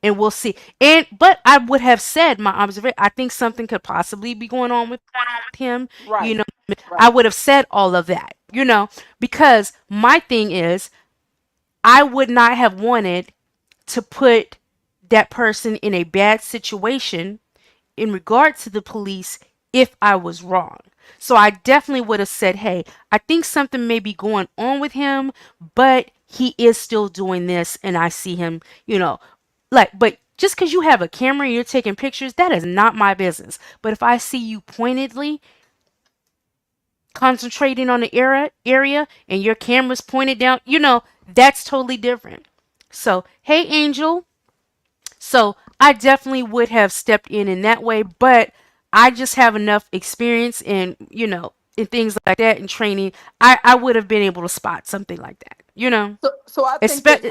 And we'll see. And but I would have said my observation. I think something could possibly be going on with him. You Right, know, I right. would have said all of that. Because my thing is, I would not have wanted to put that person in a bad situation in regard to the police if I was wrong. So I definitely would have said, hey, I think something may be going on with him, but he is still doing this and I see him, but just because you have a camera and you're taking pictures, that is not my business. But if I see you pointedly concentrating on the area and your camera's pointed down, that's totally different. So, hey, Angel, so I definitely would have stepped in that way, but I just have enough experience in things like that and training. I would have been able to spot something like that. So I think that Expect.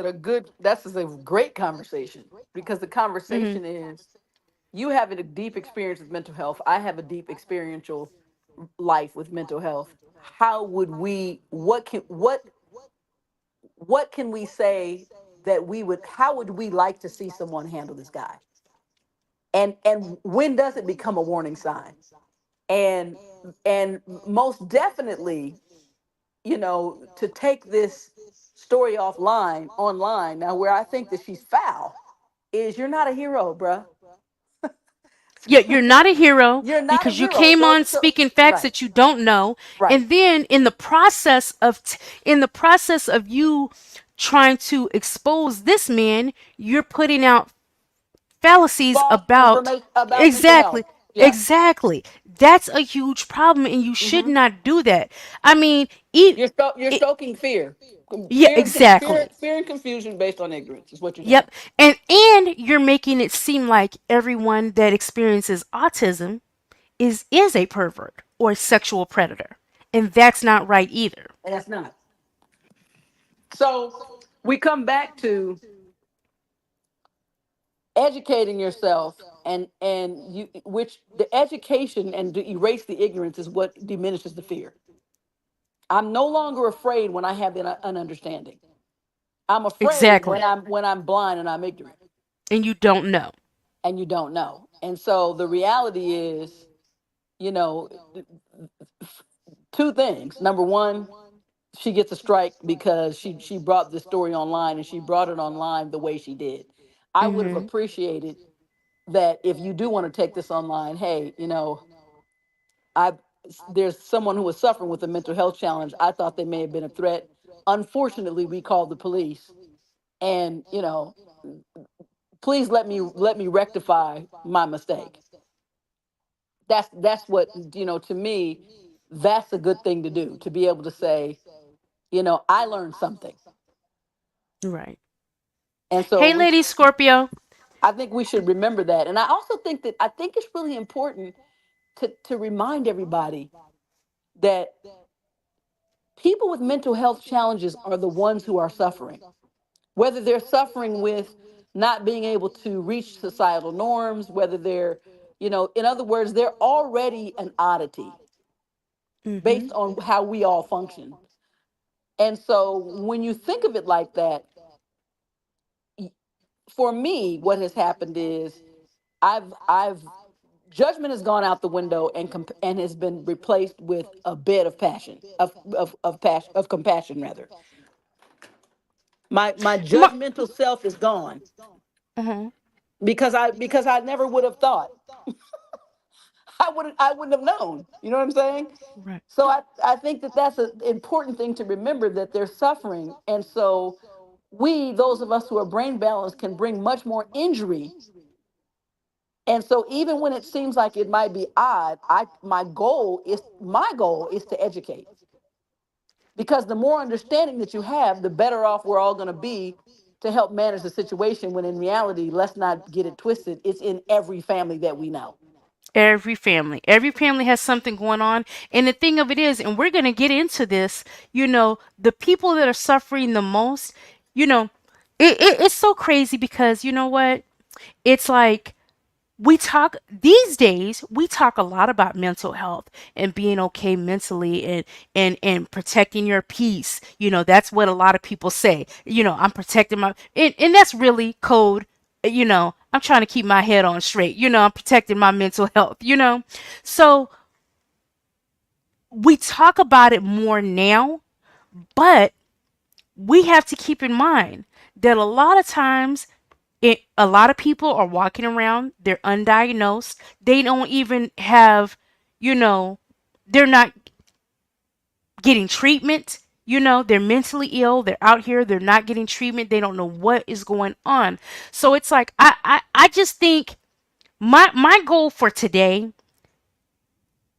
a good that's is a great conversation, because the Hmm. conversation is, you have a deep experience with mental health. I have a deep experiential life with mental health. How would we? What can we say that we would? How would we like to see someone handle this guy? And when does it become a warning sign? And and most definitely, to take this story offline online now, where I think that she's foul, is you're not a hero, bruh. Yeah, you're not a hero You're not a because you hero. came So on so speaking facts right, that you don't know, right. and then in the process of you trying to expose this man, you're putting out fallacies False about. information about mental Exactly. health. Yeah. Exactly. That's a huge problem, and you should Hmm. not do that. I mean, You're it stoking fear. yeah, exactly. Fear and confusion based on ignorance is what you're doing. Yep. And you're making it seem like everyone that experiences autism is a pervert or a sexual predator. And that's not right either. And that's not. So we come back to educating yourself, and you, which the education and to erase the ignorance is what diminishes the fear. I'm no longer afraid when I have an understanding. I'm afraid when Exactly. I'm blind and I'm ignorant And you don't know. and you don't know. And so the reality is, you know, two things. Number one, she gets a strike because she brought the story online, and she brought it online the way she did. I would have Mhm. appreciated that if you do want to take this online, hey, I there's someone who was suffering with a mental health challenge. I thought they may have been a threat. Unfortunately, we called the police, and please let me rectify my mistake. That's what, to me, that's a good thing to do, to be able to say, I learned something. Right. And so Hey, lady Scorpio. I think we should remember that. And I also think it's really important to remind everybody that people with mental health challenges are the ones who are suffering, whether they're suffering with not being able to reach societal norms, whether they're, in other words, they're already an oddity based Mhm. on how we all function. And so when you think of it like that, y- for me, what has happened is I've judgment has gone out the window, and has been replaced with a bed of passion, of passion, of compassion rather. My Ma- judgmental self is gone, uh-huh. because I never would have thought. I wouldn't have known. You know what I'm saying? Right. So I think that that's an important thing to remember, that they're suffering. And so we, those of us who are brain balanced, can bring much more injury. And so even when it seems like it might be odd, my goal is to educate, because the more understanding that you have, the better off we're all going to be to help manage the situation, when in reality, let's not get it twisted, it's in every family that we know. Every family has something going on. And the thing of it is, and we're going to get into this, the people that are suffering the most, you know, it's so crazy because you know what? It's like we talk a lot about mental health and being okay mentally and protecting your peace. That's what a lot of people say. I'm protecting and that's really code. I'm trying to keep my head on straight. I'm protecting my mental health. So we talk about it more now, but we have to keep in mind that a lot of times a lot of people are walking around, they're undiagnosed, they don't even have, you know, they're not getting treatment. They're mentally ill, they're out here, they're not getting treatment, they don't know what is going on. So it's like I just think my goal for today,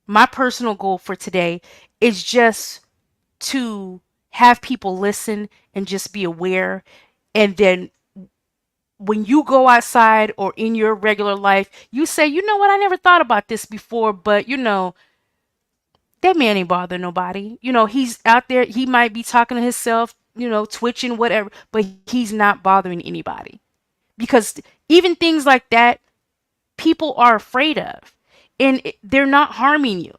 my personal goal for today is just to have people listen and just be aware. And then when you go outside or in your regular life, you say, you know what, I never thought about this before, but that man ain't bothering nobody. He's out there, he might be talking to himself, twitching, whatever, but he's not bothering anybody. Because even things like that, people are afraid of, and they're not harming you.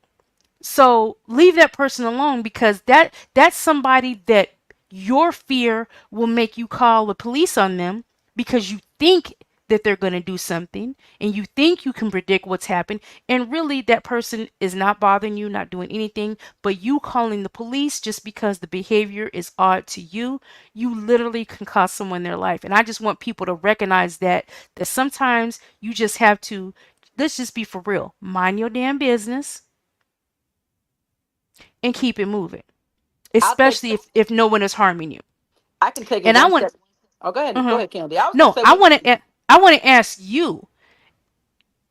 So leave that person alone, because that's somebody that your fear will make you call the police on them, because you think that they're going to do something and you think you can predict what's happened, and really that person is not bothering you, not doing anything, but you calling the police just because the behavior is odd to you, you literally can cost someone their life. And I just want people to recognize that sometimes you just have to, let's just be for real, mind your damn business and keep it moving, I'll take especially if no one is harming you. I can take it And I one want, step. Oh, go uh-huh. ahead, Candy. I was going to No, say I one. want to, I want to ask you,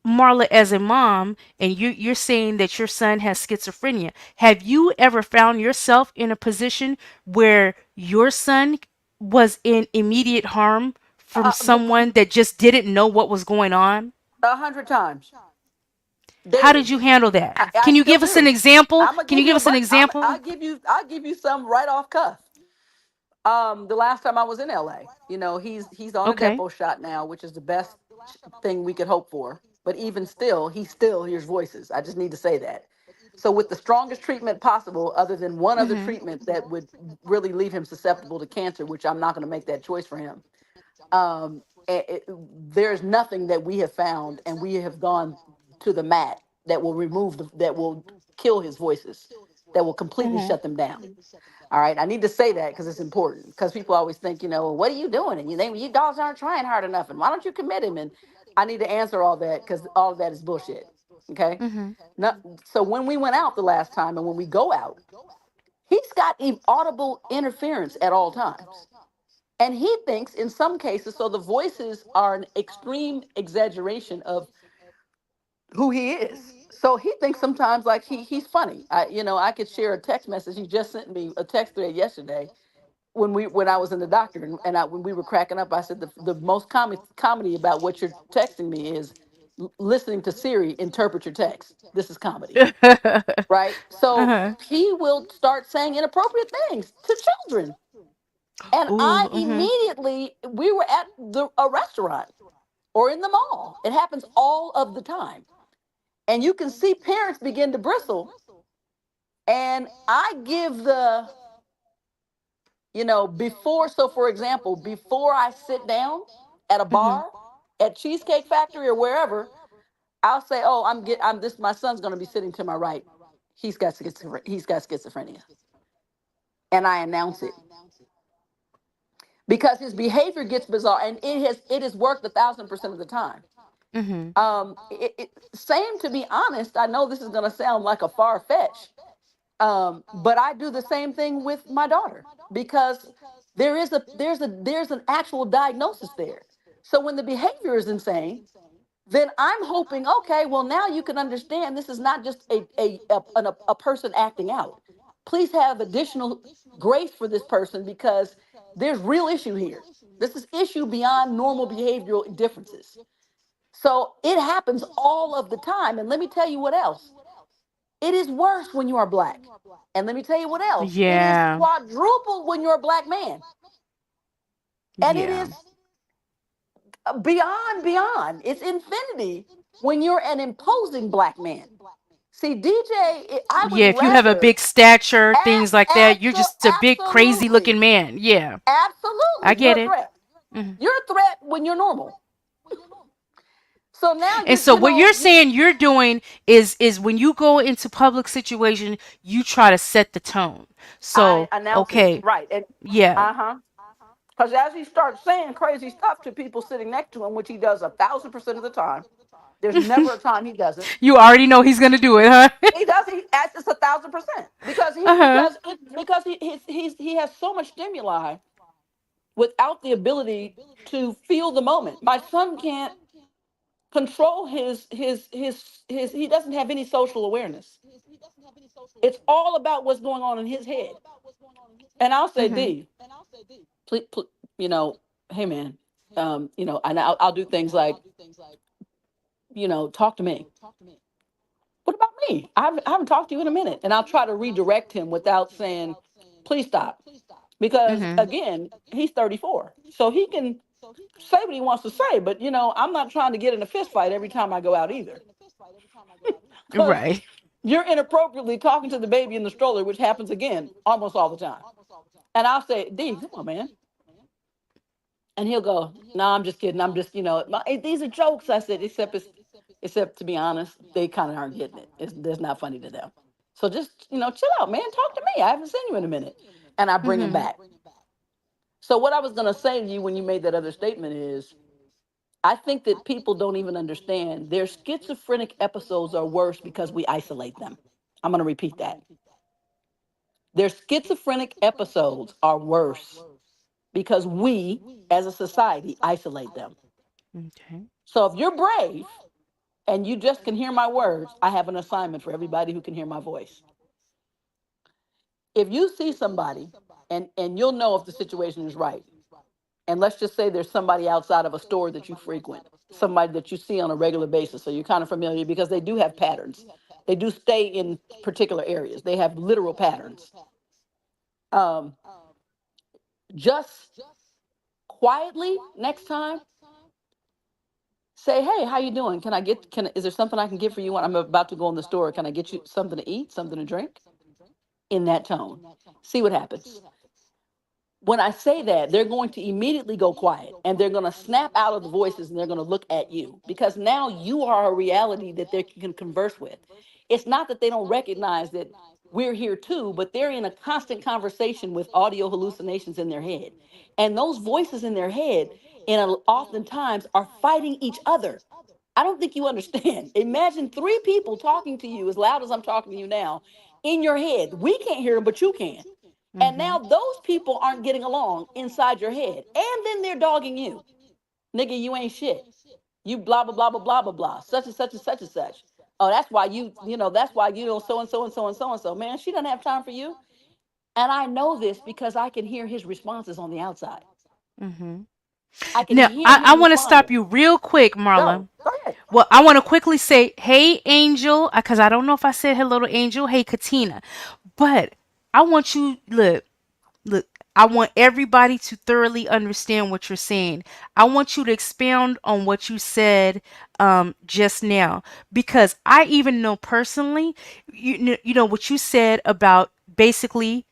Marla, as a mom, and you're saying that your son has schizophrenia. Have you ever found yourself in a position where your son was in immediate harm from uh, someone that just didn't know what was going on? 100 times How did daily. you handle that? I Can you still give us an do. example? I'm gonna Can you give give you a us an right. example? I'll give you some right off cuff. The last time I was in LA, he's on a Okay. depot shot now, which is the best thing we could hope for. But even still, he still hears voices. I just need to say that. So with the strongest treatment possible, other than one other Mhm. treatment that would really leave him susceptible to cancer, which I'm not going to make that choice for him. There's nothing that we have found, and we have gone to the mat, that will remove that will kill his voices. that will completely shut them down. All right, I need to say that because it's important. Because people always think, what are you doing? And you dogs aren't trying hard enough. And why don't you commit him? And I need to answer all that because all of that is bullshit. Okay. Not, so when we went out the last time and when we go out, he's got audible interference at all times. And he thinks in some cases, so the voices are an extreme exaggeration of who he is. So he thinks sometimes like he's funny. I could share a text message. He just sent me a text thread yesterday when I was in the doctor when we were cracking up. I said the most comedy about what you're texting me is listening to Siri interpret your text. This is comedy, right? So he will start saying inappropriate things to children. And I immediately, we were at a restaurant or in the mall. It happens all of the time. And you can see parents begin to bristle. And I give before, so for example, before I sit down at a bar, at Cheesecake Factory or wherever, I'll say, oh, my son's going to be sitting to my right. He's got schizophrenia. And I announce it because his behavior gets bizarre, and it has worked 1,000% of the time. Same, to be honest, I know this is going to sound like a far fetch, but I do the same thing with my daughter because there's an actual diagnosis there. So when the behavior is insane, then I'm hoping, okay, well, now you can understand this is not just a person acting out. Please have additional grace for this person because there's real issue here. This is issue beyond normal behavioral differences. So it happens all of the time. And let me tell you what else. It is worse when you are black. And let me tell you what else. It is Yeah. quadruple when you're a black man. And it Yeah. is beyond. It's infinity when you're an imposing black man. See, DJ, I would Yeah, if you have a rather big stature, things like that, you're just a big crazy looking absolutely, man. Yeah. I absolutely, you're get a it. threat. You're a threat when you're normal. So now And so what you're saying you're doing is when you go into public situation, you try to set the tone. I So, announce it okay. right, and Yeah. because as he starts saying crazy stuff to people sitting next to him, which he does 1,000% of the time, there's never a time he doesn't. You already know he's going to do it, huh? He does. He acts it's 1,000% because Uh-huh. he has so much stimuli without the ability to feel the moment. My son can't control his. He doesn't have any social awareness. It's all about what's going on in his head. And I'll say, Mhm. D, please, you know, hey man, and I'll do things like, talk to me. What about me? I haven't talked to you in a minute. And I'll try to redirect him without saying, please stop. Because Mhm. again, he's 34. So he can say what he wants to say, but I'm not trying to get in a fist fight every time I go out either. Because Right. you're inappropriately talking to the baby in the stroller, which happens again almost all the time. And I'll say, D, come on, man. And he'll go, no, I'm just kidding. I'm just, these are jokes. I said, except to be honest, they kind of aren't getting it. It's not funny to them. So just, chill out, man. Talk to me. I haven't seen you in a minute. And I bring him Mhm. back. So what I was going to say to you when you made that other statement is, I think that people don't even understand their schizophrenic episodes are worse because we isolate them. I'm going to repeat that. Their schizophrenic episodes are worse because we, as a society, isolate them. Okay. So if you're brave and you just can hear my words, I have an assignment for everybody who can hear my voice. If you see somebody, and you'll know if the situation is right, and let's just say there's somebody outside of a store that you frequent, somebody that you see on a regular basis, so you're kind of familiar because they do have patterns. They do stay in particular areas. They have literal patterns. Um, just quietly next time say, hey, how you doing? Is there something I can get for you when I'm about to go in the store? Can I get you something to eat, something to drink? In that tone. See what happens. When I say that, they're going to immediately go quiet and they're going to snap out of the voices and they're going to look at you because now you are a reality that they can converse with. It's not that they don't recognize that we're here too, but they're in a constant conversation with audio hallucinations in their head. And those voices in their head, oftentimes, are fighting each other. I don't think you understand. Imagine three people talking to you as loud as I'm talking to you now in your head. We can't hear them, but you can. And now those people aren't getting along inside your head. And then they're dogging you. Nigga, you ain't shit. You blah, blah, blah, blah, blah, blah, blah, such and such and such and such. Oh, that's why that's why you know so and so and so and so and so. Man, she doesn't have time for you. And I know this because I can hear his responses on the outside. Mm-hmm. I can Now, hear I him want to stop responding. you real quick, Go, Marla. go ahead. Well, I want to quickly say, hey, Angel, because I don't know if I said hello to Angel. Hey, Katina. But I want you, look, I want everybody to thoroughly understand what you're saying. I want you to expound on what you said just now, because I even know personally, you know what you said about basically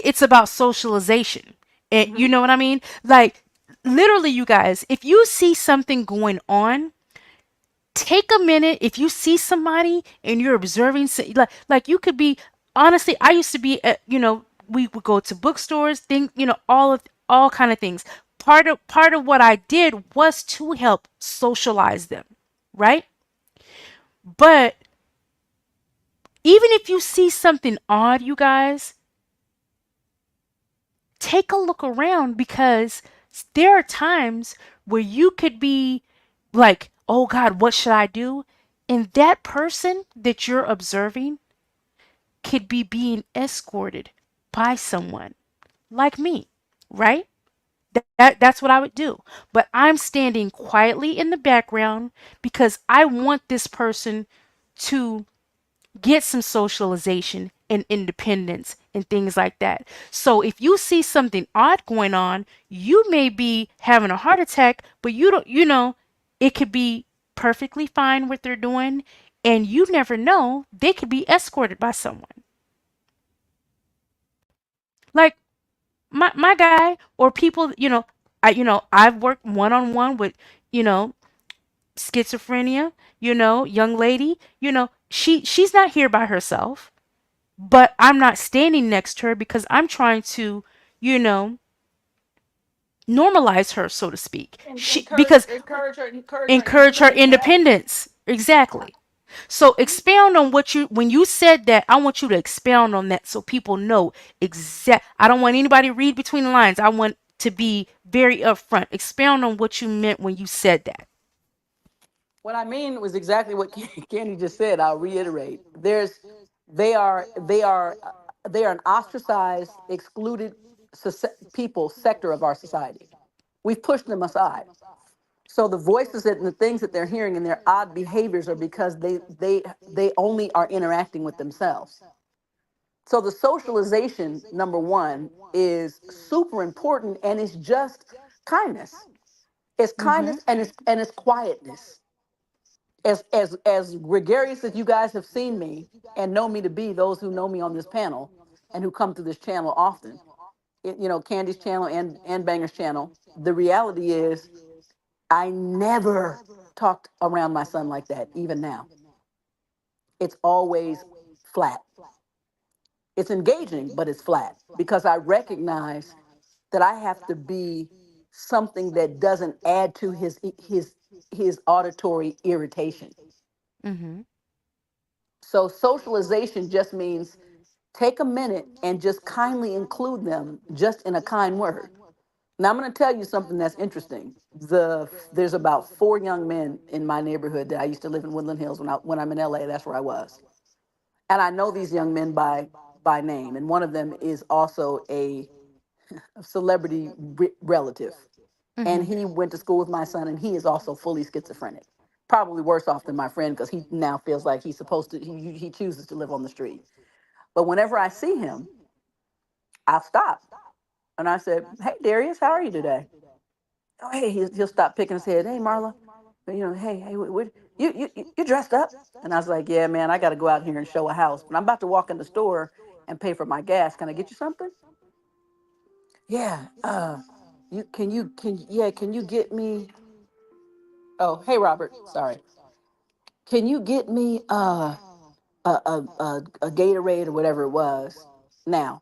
it's about socialization. And Hmm. you know what I mean? Like, literally, you guys, if you see something going on, take a minute. If you see somebody and you're observing, like you could be, honestly, I used to be at, we would go to bookstores, things, all kind of things. Part of what I did was to help socialize them, right? But even if you see something odd, you guys, take a look around, because there are times where you could be like, oh God, what should I do? And that person that you're observing could be being escorted by someone like me, right? That's what I would do. But I'm standing quietly in the background because I want this person to get some socialization and independence and things like that. So if you see something odd going on, you may be having a heart attack, but you don't, it could be perfectly fine what they're doing, and you never know, they could be escorted by someone. Like my guy, or people, I've worked one on one with, you know, schizophrenia, young lady, she's not here by herself, but I'm not standing next to her because I'm trying to, you know, normalize her, so to speak. And She because encourage her encourage her independence. Yeah. independence. Exactly. So expound on what you when you said that. I want you to expound on that so people know exact. I don't want anybody to read between the lines. I want to be very upfront. Expound on what you meant when you said that. What I mean was exactly what Candy just said. I'll reiterate. They are an ostracized, excluded people sector of our society. We've pushed them aside. So the voices and the things that they're hearing and their odd behaviors are because they only are interacting with themselves. So the socialization, number one, is super important, and it's just kindness. It's Mhm. kindness, and it's quietness. As gregarious as you guys have seen me and know me to be, those who know me on this panel and who come to this channel often, Candy's channel and Banger's channel, the reality is I never talked around my son like that. Even now, it's always flat. It's engaging, but it's flat because I recognize that I have to be something that doesn't add to his auditory irritation. Mhm. So socialization just means take a minute and just kindly include them just in a kind word. Now I'm going to tell you something that's interesting. There's about four young men in my neighborhood that I used to live in Woodland Hills when I'm in LA. That's where I was, and I know these young men by name. And one of them is also a celebrity relative, and Mhm. he went to school with my son, and he is also fully schizophrenic. Probably worse off than my friend because he now feels like he's supposed to. He chooses to live on the street. But whenever I see him, I'll stop and I said, "Hey, Darius, how are you today?" Oh, hey, he'll stop picking his head. Hey, Marla, hey, you dressed up? And I was like, yeah, man, I got to go out here and show a house, but I'm about to walk in the store and pay for my gas. Can I get you something? Yeah. Can you get me? Oh, hey, Robert. Sorry. Can you get me? a Gatorade or whatever it was. Now,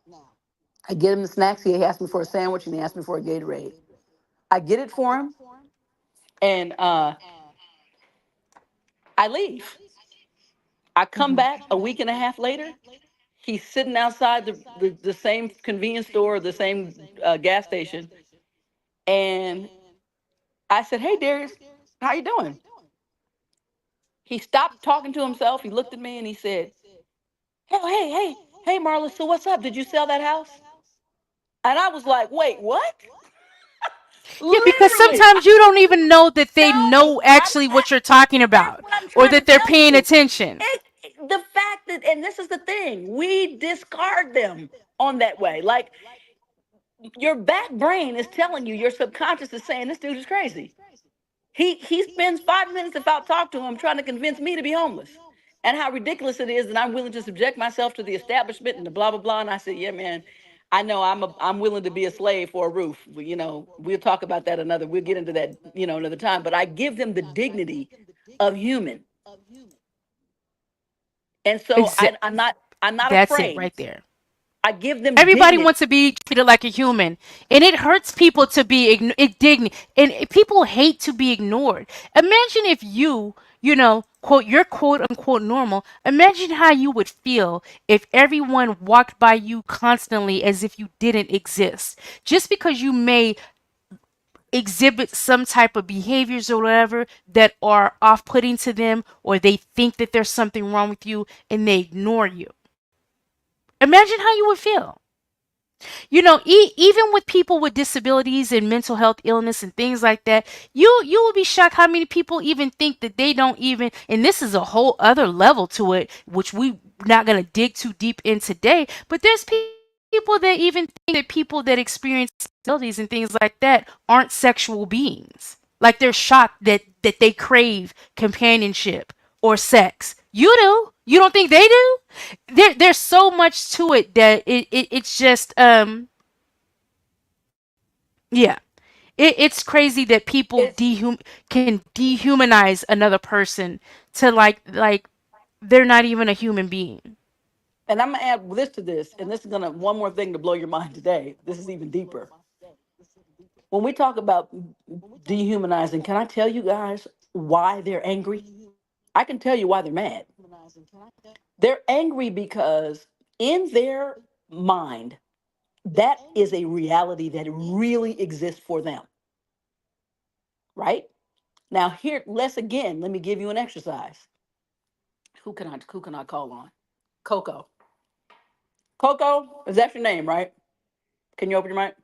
I get him the snacks. He asked me for a sandwich and he asked me for a Gatorade. I get it for him and I leave. I come back a week and a half later. He's sitting outside the same convenience store, the same gas station. And I said, "Hey, Darius, how you doing?" He stopped talking to himself. He looked at me and he said, hey, Marla, so what's up? Did you sell that house? And I was like, wait, what? Yeah, because Literally, sometimes you don't even know that they no, know actually what you're talking that's about what I'm or trying to that they're tell paying you. attention. The fact that, and this is the thing, we discard them on that way. Like your back brain is telling you, your subconscious is saying, this dude is crazy. He spends 5 minutes if I'll talk to him trying to convince me to be homeless. And how ridiculous it is that I'm willing to subject myself to the establishment and the blah blah blah. And I said, yeah, man, I know I'm willing to be a slave for a roof. You know, we'll talk about that another. We'll get into that, another time. But I give them the dignity of human, and so Exa- I'm not that's it afraid. right there. I give them Everybody dignity. wants to be treated like a human, and it hurts people to be indignant, and people hate to be ignored. Imagine if quote, you're quote unquote normal. Imagine how you would feel if everyone walked by you constantly as if you didn't exist. Just because you may exhibit some type of behaviors or whatever that are off putting to them, or they think that there's something wrong with you and they ignore you. Imagine how you would feel. Even with people with disabilities and mental health illness and things like that, you will be shocked how many people even think that they don't even. And this is a whole other level to it, which we not gonna dig too deep in today. But there's people that even think that people that experience disabilities and things like that aren't sexual beings. Like they're shocked that they crave companionship or sex. You do. You don't think they do? There's so much to it that it's just yeah. It's crazy that people It's can dehumanize another person to like they're not even a human being. And I'm gonna add this to this, and this is gonna one more thing to blow your mind today. This is even deeper. When we talk about dehumanizing, can I tell you guys why they're angry? I can tell you why they're mad. They're angry because in their mind, that is a reality that really exists for them, right? Now, here, let me give you an exercise. Who can I call on? Coco. Coco, is that your name, right? Can you open your mic?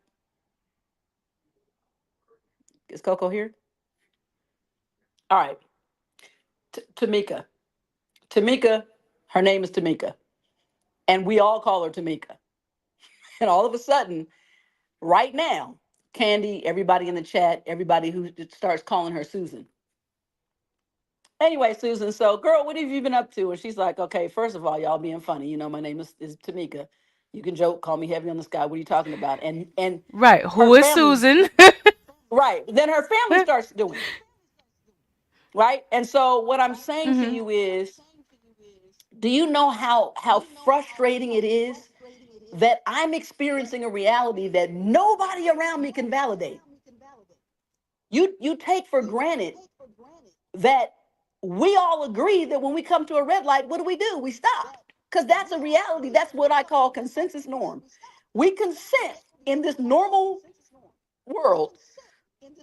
Is Coco here? All right. Tamika. Tamika, her name is Tamika. And we all call her Tamika. And all of a sudden, right now, Candy, everybody in the chat, everybody who starts calling her Susan. Anyway, Susan, so girl, what have you been up to? And she's like, okay, first of all, y'all being funny. My name is Tamika. You can joke, call me heavy on the sky. What are you talking about? And Right. her Who is family, Susan? right. Then her family starts doing it. Right. And so what I'm saying to Mhm. you is, do you know how frustrating it is that I'm experiencing a reality that nobody around me can validate? You take for granted that we all agree that when we come to a red light, what do? We stop. Because that's a reality. That's what I call consensus norm. We consent in this normal world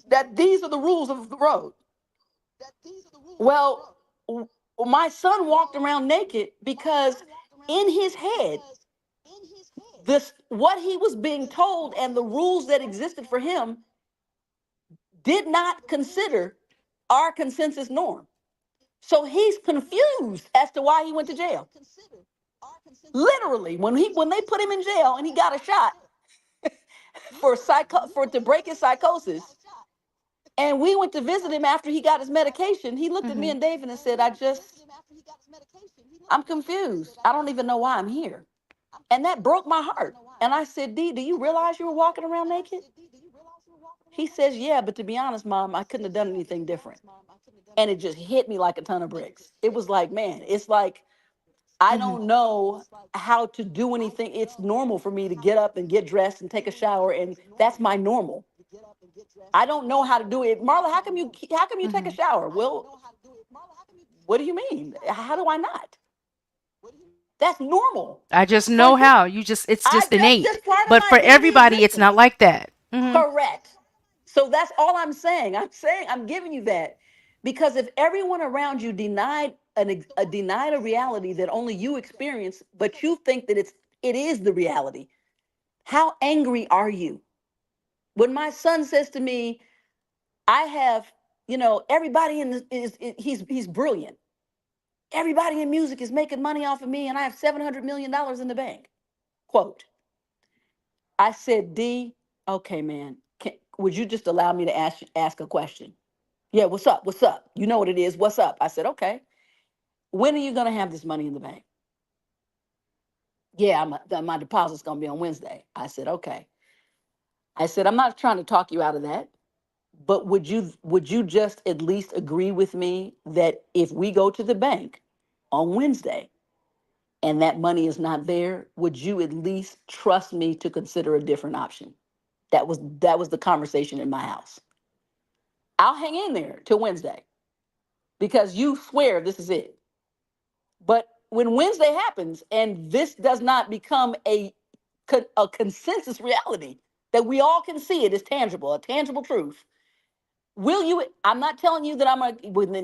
that these are the rules of the road. Well, my son walked around naked because in his head, this what he was being told and the rules that existed for him did not consider our consensus norm. So he's confused as to why he went to jail. Literally, when they put him in jail and he got a shot for to break his psychosis, and we went to visit him after he got his medication, he looked at me Mhm. and David and said, I'm confused. I don't even know why I'm here. And that broke my heart. And I said, D, do you realize you were walking around naked? He says, yeah, but to be honest, Mom, I couldn't have done anything different. And it just hit me like a ton of bricks. It was like, man, it's like I don't know how to do anything. It's normal for me to get up and get dressed and take a shower, and that's my normal. I don't know how to do it. Marla, how come you take a shower? Well, what do you mean? How do I not? That's normal. I just For know you, how. It's just that's innate. just part of But my for daily everybody, it's not existence. like that. Correct. So that's all I'm saying. I'm giving you that because if everyone around you denied a reality that only you experience, but you think that it is the reality, how angry are you? When my son says to me, I have, everybody in this he's brilliant. Everybody in music is making money off of me, and I have $700 million in the bank. Quote. I said, D, okay, man, would you just allow me to ask a question? Yeah, what's up? What's up? You know what it is. What's up? I said, okay. When are you going to have this money in the bank? Yeah, my deposit's going to be on Wednesday. I said, okay. I said, I'm not trying to talk you out of that, but would you just at least agree with me that if we go to the bank on Wednesday and that money is not there, would you at least trust me to consider a different option? That was the conversation in my house. I'll hang in there till Wednesday because you swear this is it. But when Wednesday happens and this does not become a consensus reality that we all can see, it is tangible, a tangible truth. Will you? I'm not telling you that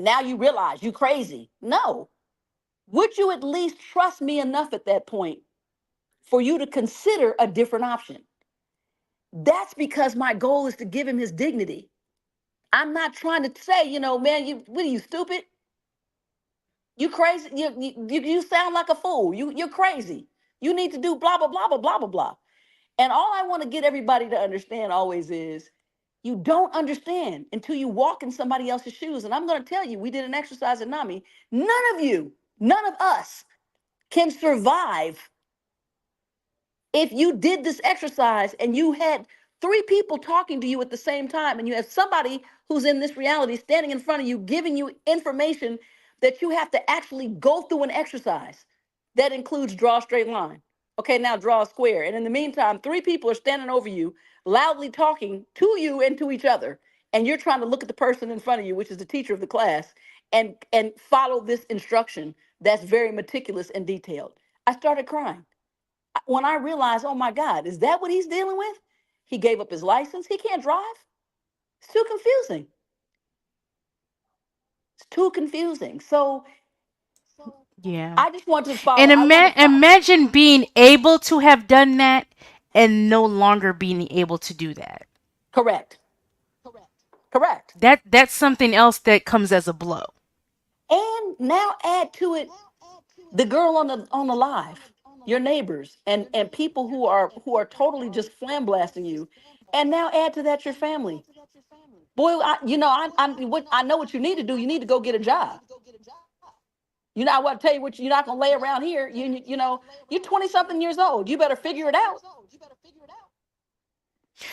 now you realize you crazy. No. Would you at least trust me enough at that point for you to consider a different option? That's because my goal is to give him his dignity. I'm not trying to say, man, what are you, stupid? You crazy? You sound like a fool. You're crazy. You need to do blah blah blah blah blah blah blah. And all I want to get everybody to understand always is you don't understand until you walk in somebody else's shoes. And I'm going to tell you, we did an exercise at NAMI. None of us can survive if you did this exercise and you had three people talking to you at the same time and you have somebody who's in this reality standing in front of you giving you information that you have to actually go through an exercise that includes draw a straight line. Okay, now draw a square. And in the meantime, three people are standing over you, loudly talking to you and to each other. And you're trying to look at the person in front of you, which is the teacher of the class, and follow this instruction that's very meticulous and detailed. I started crying when I realized, oh my God, is that what he's dealing with? He gave up his license. He can't drive. It's too confusing. It's too confusing. So Yeah. I just want to follow. And I want to follow. imagine being able to have done that and no longer being able to do that. Correct. Correct. That's something else that comes as a blow. And now add to it the girl on the live, your neighbors and people who are totally just flamblasting you. And now add to that your family. Boy, I know what you need to do. You need to go get a job. I want to tell you what you're not gonna lay around here. You're 20 something years old. You better figure it out.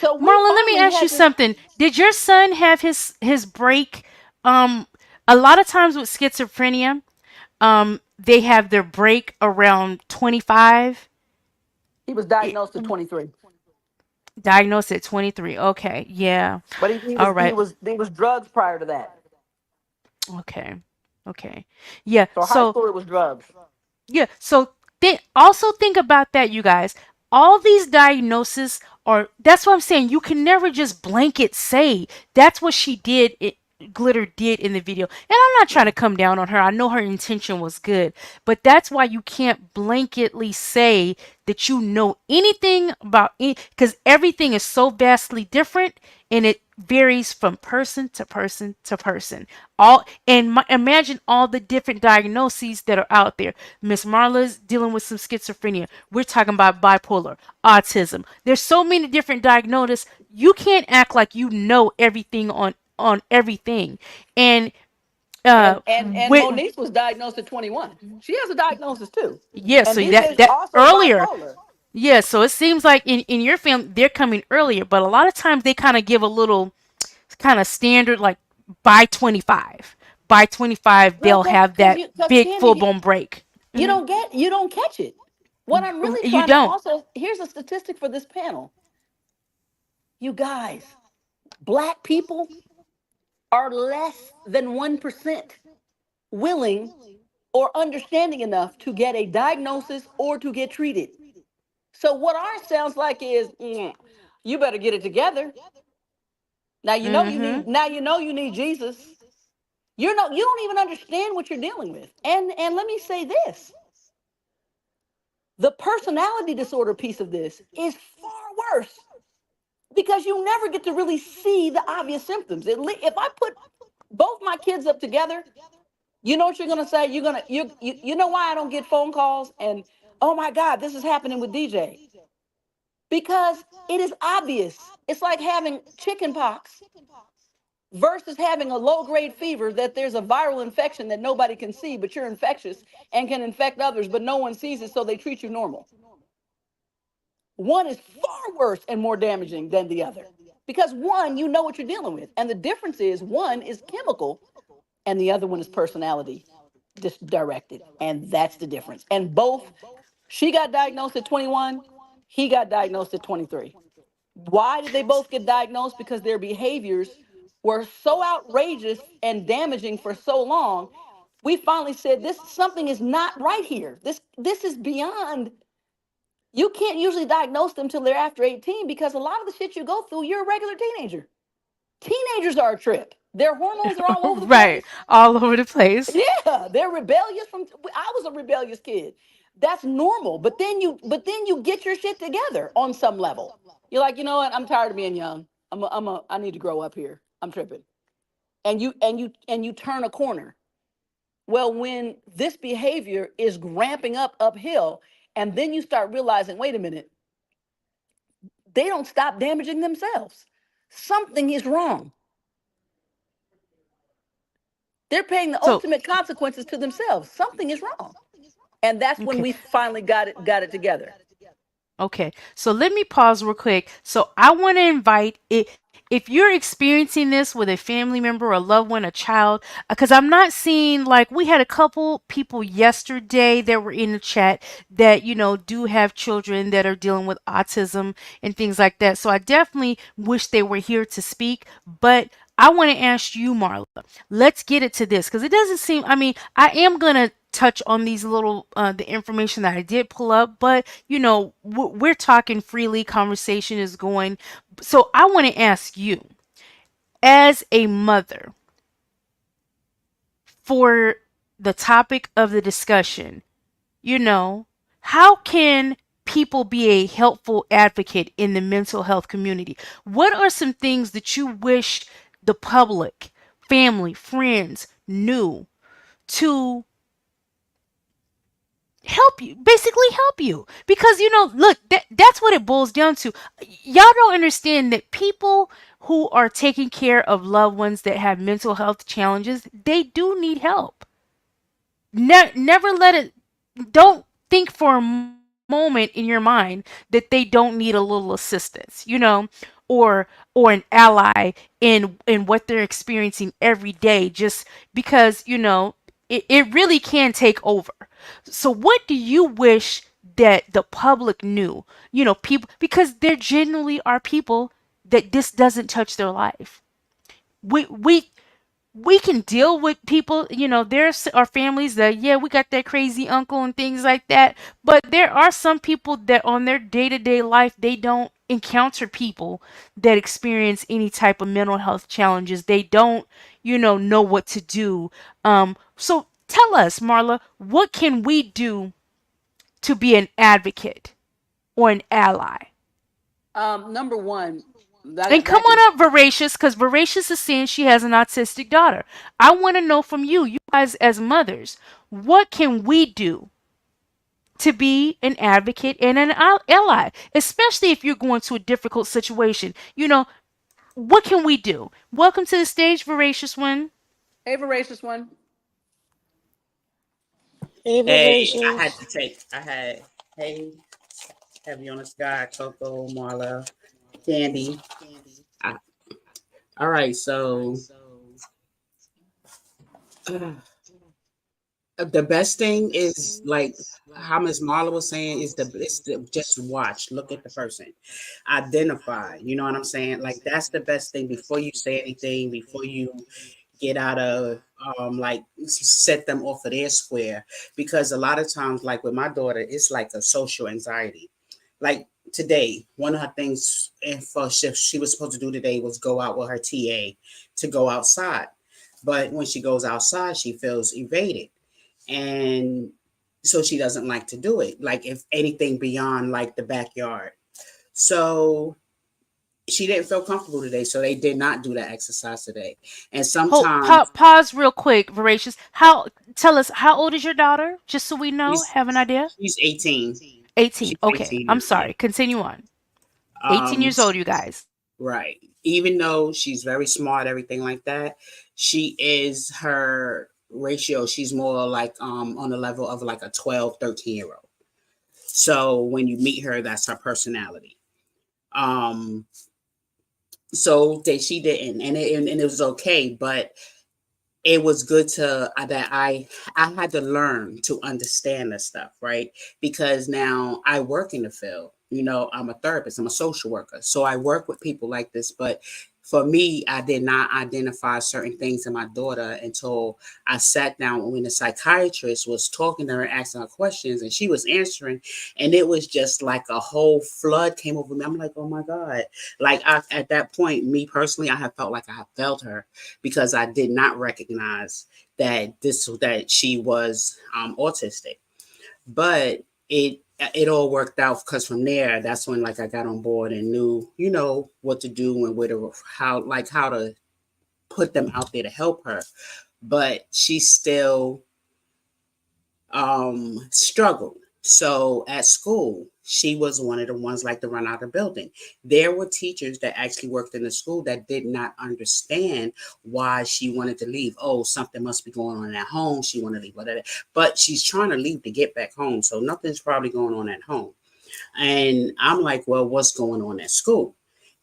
So we Marlon, let me finally ask you had this. something. Did your son have his break? Um, a lot of times with schizophrenia, they have their break around 25. He was It, diagnosed at 23, diagnosed at 23. Okay, yeah. but he All was he right. was he was drugs prior to that. Okay. Okay. Yeah. So high school it was drugs. Yeah, so also think about that, you guys. All these diagnoses are, that's what I'm saying. You can never just blanket say that's what she did. Glitter did in the video. And I'm not trying to come down on her. I know her intention was good, but that's why you can't blanketly say that you know anything about it because everything is so vastly different and it varies from person to person to person. Imagine all the different diagnoses that are out there. Miss Marla's dealing with some schizophrenia. We're talking about bipolar, autism. There's so many different diagnoses. You can't act like you know everything on everything. And And when Monique was diagnosed at 21. She has a diagnosis too, yeah, and so this that is that also earlier. bipolar. Yeah, so it seems like in your family they're coming earlier, but a lot of times they kind of give a little kind of standard like by 25. By 25 No, they'll have because that you because big Candy, full-blown break. You don't catch it. What I'm really You trying to don't. also, here's a statistic for this panel. You guys, black people are less than 1% willing or understanding enough to get a diagnosis or to get treated. So what ours sounds like is, you better get it together. Mm-hmm. Now you know you need Jesus. You don't even understand what you're dealing with. And let me say this. The personality disorder piece of this is far worse because you never get to really see the obvious symptoms. If I put both my kids up together, you know what you're gonna say? You know why I don't get phone calls and, oh my God, this is happening with DJ. Because it is obvious. It's like having chicken pox versus having a low grade fever that there's a viral infection that nobody can see, but you're infectious and can infect others, but no one sees it, so they treat you normal. One is far worse and more damaging than the other because one, you know what you're dealing with. And the difference is one is chemical and the other one is personality directed. And that's the difference. And both, she got diagnosed at 21, he got diagnosed at 23. Why did they both get diagnosed? Because their behaviors were so outrageous and damaging for so long. We finally said this something is not right here. This is beyond. You can't usually diagnose them till they're after 18 because a lot of the shit you go through, you're a regular teenager. Teenagers are a trip. Their hormones are all over the Right. place. All over the place. Yeah, they're rebellious from I was a rebellious kid. That's normal. But then you get your shit together on some level. You're like, you know what? I'm tired of being young. I need to grow up here. I'm tripping. And you turn a corner. Well, when this behavior is ramping up uphill, and then you start realizing, wait a minute, they don't stop damaging themselves. Something is wrong. They're paying the So, ultimate consequences to themselves. Something is wrong. And that's when okay. we finally got it together. Okay, so let me pause real quick. So I want to invite it if you're experiencing this with a family member, a loved one, a child, because I'm not seeing like we had a couple people yesterday that were in the chat that do have children that are dealing with autism and things like that. So I definitely wish they were here to speak, but I want to ask you, Marla. Let's get it to this because it doesn't seem. I mean, I am gonna touch on these little the information that I did pull up, but we're talking freely. Conversation is going. So I want to ask you, as a mother, for the topic of the discussion, how can people be a helpful advocate in the mental health community? What are some things that you wish the public, family, friends knew to help you, basically help you, because look, that's what it boils down to. Y'all don't understand that people who are taking care of loved ones that have mental health challenges, they do need help. Never let it, don't think for a moment in your mind that they don't need a little assistance, or an ally in what they're experiencing every day, just because it really can take over. So what do you wish that the public knew? People, because there genuinely are people that this doesn't touch their life. We we we can deal with people. There's our families that, yeah, we got that crazy uncle and things like that, but there are some people that on their day-to-day life, they don't encounter people that experience any type of mental health challenges. They don't know what to do. So tell us, Marla, what can we do to be an advocate or an ally? Number one, And come that can on up, Voracious, because Voracious is saying she has an autistic daughter. I want to know from you guys as mothers, what can we do to be an advocate and an ally, especially if you're going to a difficult situation? What can we do? Welcome to the stage, Voracious one. Hey, voracious one. Hey, Hey, I had Vivacious. to take. I had. Hey, heavy on the sky, Coco, Marla, Candy. I, all right, so The best thing is like how Miss Marla was saying is the just watch, look at the person, identify. You know what I'm saying? Like that's the best thing before you say anything, before you get out of like set them off of their square. Because a lot of times, like with my daughter, it's like a social anxiety. Like today, one of her things for shift she was supposed to do today was go out with her TA to go outside. But when she goes outside, she feels evaded, and so she doesn't like to do it, like if anything beyond like the backyard. So she didn't feel comfortable today, so they did not do that exercise today. And sometimes Pause real quick, Voracious. Tell us, how old is your daughter? Just so we know, she's have an idea. she's 18. 18. She's Okay. 18 I'm now, yeah. sorry. Continue on. 18 um years old, you guys. right, even though she's very smart, everything like that, she is her ratio, she's more like on the level of like a 12, 13-year old. So when you meet her, that's her personality. um so that she didn't, and it was okay, but it was good to that I had to learn to understand this stuff, right? Because now I work in the field. You know, I'm a therapist, I'm a social worker, so I work with people like this. But for me, I did not identify certain things in my daughter until I sat down when the psychiatrist was talking to her, asking her questions, and she was answering, and it was just like a whole flood came over me. I'm like, oh my god! Like at that point, me personally, I have felt like I have felt her because I did not recognize that she was autistic. But it all worked out because from there, that's when like I got on board and knew, you know, what to do and where to how to put them out there to help her. But she still struggled. So at school, she was one of the ones like to run out of the building. There were teachers that actually worked in the school that did not understand why she wanted to leave. Oh, something must be going on at home. She wanted to leave, whatever. But she's trying to leave to get back home. So nothing's probably going on at home. And I'm like, well, what's going on at school?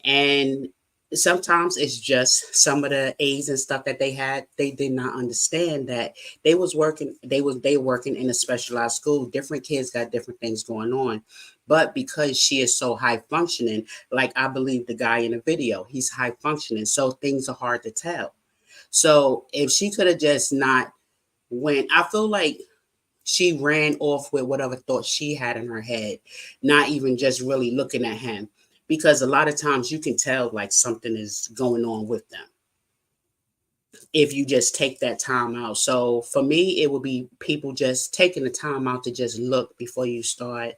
And sometimes it's just some of the aides and stuff that they had, they did not understand that they working in a specialized school. Different kids got different things going on. But because she is so high functioning, like I believe the guy in the video, he's high functioning. So things are hard to tell. So if she could have just not went, I feel like she ran off with whatever thought she had in her head, not even just really looking at him. Because a lot of times you can tell like something is going on with them if you just take that time out. So for me, it would be people just taking the time out to just look before you start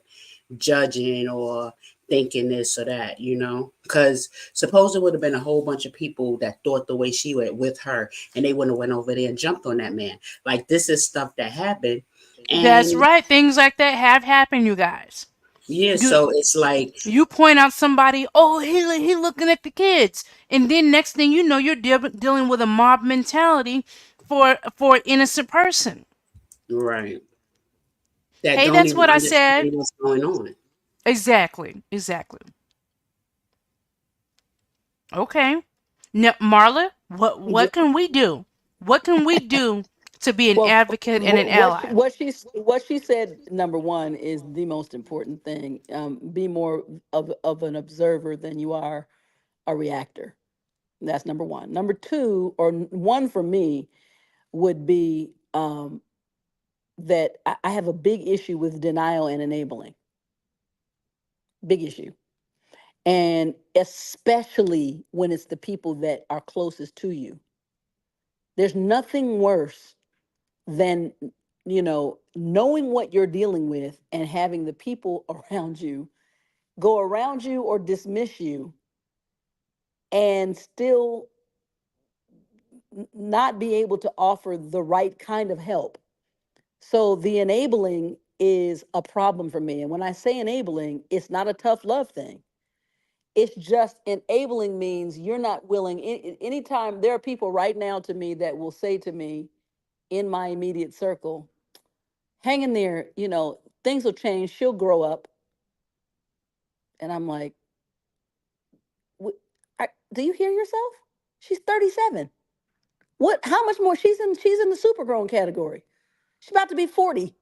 judging or thinking this or that, you know? Because suppose it would have been a whole bunch of people that thought the way she went with her, and they wouldn't have went over there and jumped on that man. Like this is stuff that happened. That's And right. Things like that have happened, you guys. yeah, You so it's like, you point out somebody, oh, he looking at the kids, and then next thing you know, you're dealing with a mob mentality for an innocent person. right, that Hey, don't that's even what I said. understand what's going on. Exactly. Exactly. Okay. Now, Marla, what can we do? What can we do to be an Well, advocate and an ally? what she said, number one, is the most important thing. Be more of an observer than you are a reactor. That's number one. Number two, or one for me, would be that I have a big issue with denial and enabling. Big issue. And especially when it's the people that are closest to you. There's nothing worse than, knowing what you're dealing with and having the people around you go around you or dismiss you and still not be able to offer the right kind of help. So the enabling is a problem for me. And when I say enabling, it's not a tough love thing. It's just enabling means you're not willing. Anytime there are people right now to me that will say to me in my immediate circle, hang in there, things will change. She'll grow up. And I'm like, do you hear yourself? She's 37. What? How much more? She's in the super grown category. She's about to be 40.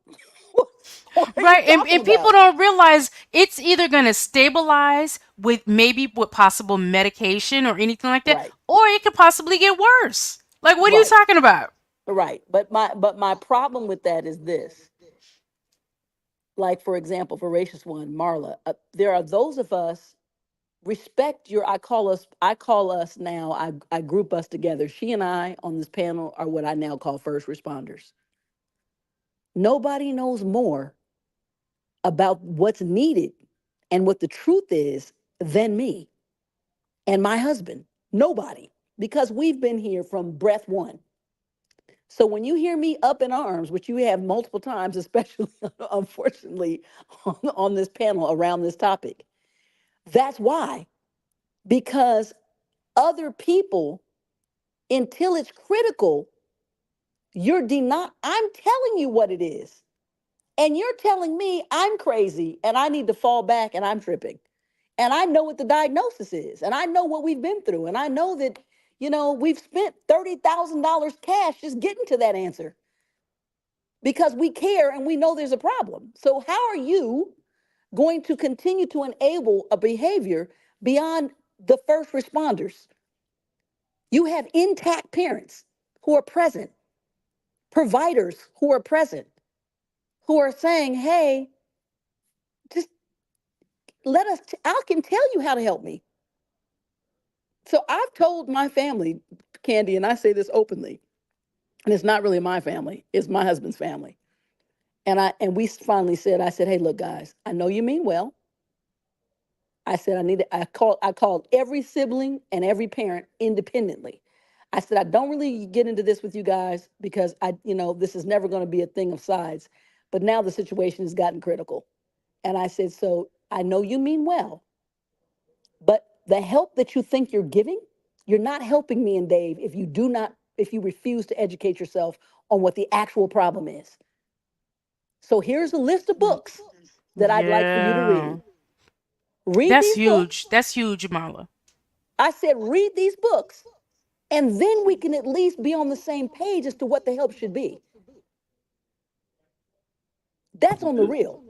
What are you Right, talking and people about? don't realize it's either going to stabilize with maybe with possible medication or anything like that, Right, or it could possibly get worse. Like, what are you right, talking about? right. But my problem with that is this. Like, for example, voracious one, Marla. There are those of us respect your. I call us now. I group us together. She and I on this panel are what I now call first responders. Nobody knows more about what's needed and what the truth is than me and my husband. Nobody, because we've been here from breath one. So when you hear me up in arms, which you have multiple times, especially unfortunately on this panel around this topic, that's why. Because other people, until it's critical, you're denying. I'm telling you what it is. And you're telling me I'm crazy and I need to fall back and I'm tripping. And I know what the diagnosis is. And I know what we've been through. And I know that, we've spent $30,000 cash just getting to that answer because we care and we know there's a problem. So, how are you going to continue to enable a behavior beyond the first responders? You have intact parents who are present, providers who are present, who are saying, hey, just I can tell you how to help me. So I've told my family, Candy, and I say this openly, and it's not really my family, it's my husband's family. And we finally said, I said, hey, look, guys, I know you mean well. I said, I called every sibling and every parent independently. I said, I don't really get into this with you guys because this is never going to be a thing of sides. But now the situation has gotten critical. And I said, so I know you mean well, but the help that you think you're giving, you're not helping me and Dave if you refuse to educate yourself on what the actual problem is. So here's a list of books that I'd like for you to Yeah, read. Read that's these books. huge. That's huge, Marla. I said, read these books, and then we can at least be on the same page as to what the help should be. That's on the real.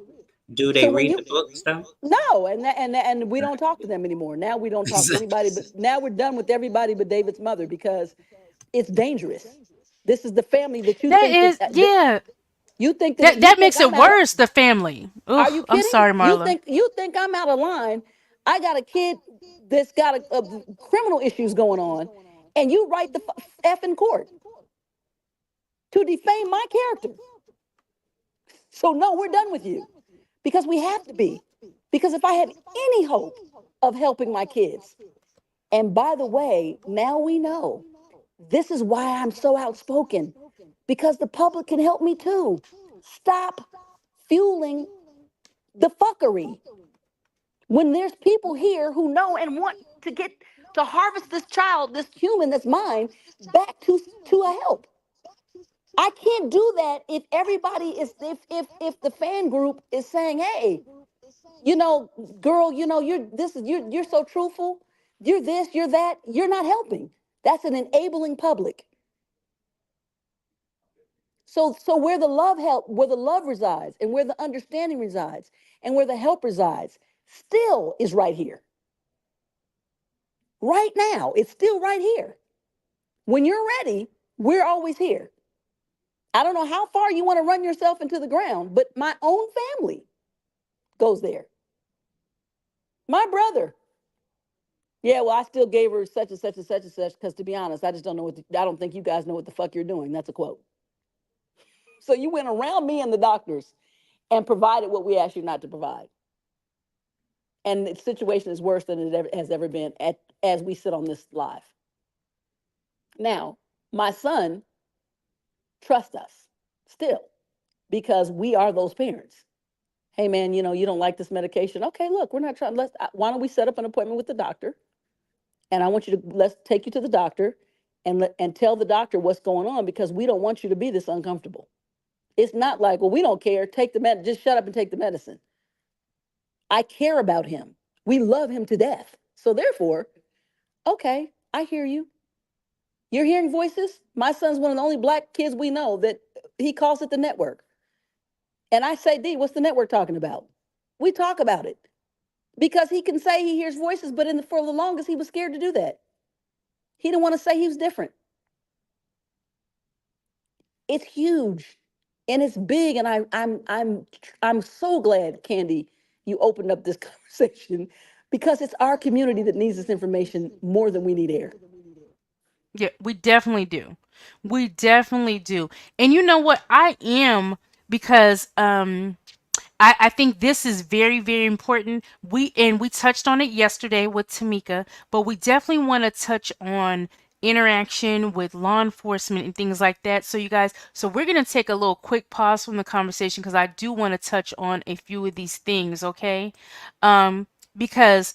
Do they So when read you the books though? no, and we don't talk to them anymore. Now we don't talk to anybody, but now we're done with everybody but David's mother because it's dangerous. This is the family that you That think is, that yeah. you think that That you that think makes I'm it out of. worse. The family. Are Oh, you I'm kidding? sorry, Marla. You think I'm out of line? I got a kid that's got criminal issues going on, and you write the f in court to defame my character. So no, we're done with you because we have to be. Because if I had any hope of helping my kids, and by the way, now we know this is why I'm so outspoken because the public can help me too. Stop fueling the fuckery when there's people here who know and want to get to harvest this child, this human that's mine, back to a help. I can't do that if everybody is if the fan group is saying, "Hey, girl, you're so truthful. You're this, you're that. You're not helping." That's an enabling public. So where the love resides, and where the understanding resides, and where the help resides, still is right here. Right now, it's still right here. When you're ready, we're always here. I don't know how far you want to run yourself into the ground, but my own family goes there. My brother. Yeah, well, I still gave her such and such and such and such because, to be honest, I just don't know I don't think you guys know what the fuck you're doing. That's a quote. So you went around me and the doctors and provided what we asked you not to provide. And the situation is worse than has ever been as we sit on this live. Now, my son trusts us still because we are those parents. Hey, man, you don't like this medication. Okay, look, we're not trying. Why don't we set up an appointment with the doctor? And I want you to let's take you to the doctor and tell the doctor what's going on because we don't want you to be this uncomfortable. It's not like, well, we don't care. Take the just shut up and take the medicine. I care about him. We love him to death. So therefore, okay, I hear you. You're hearing voices. My son's one of the only black kids we know that He calls it the network. And I say, D, what's the network talking about? We talk about it because he can say he hears voices, but for the longest, he was scared to do that. He didn't want to say he was different. It's huge and it's big. And I'm so glad, Candy, you opened up this conversation because it's our community that needs this information more than we need air. Yeah, we definitely do. We definitely do. And you know what? I am because I think this is very, very important. We touched on it yesterday with Tamika, but we definitely want to touch on interaction with law enforcement and things like that. So you guys, so we're gonna take a little quick pause from the conversation because I do want to touch on a few of these things, okay? Because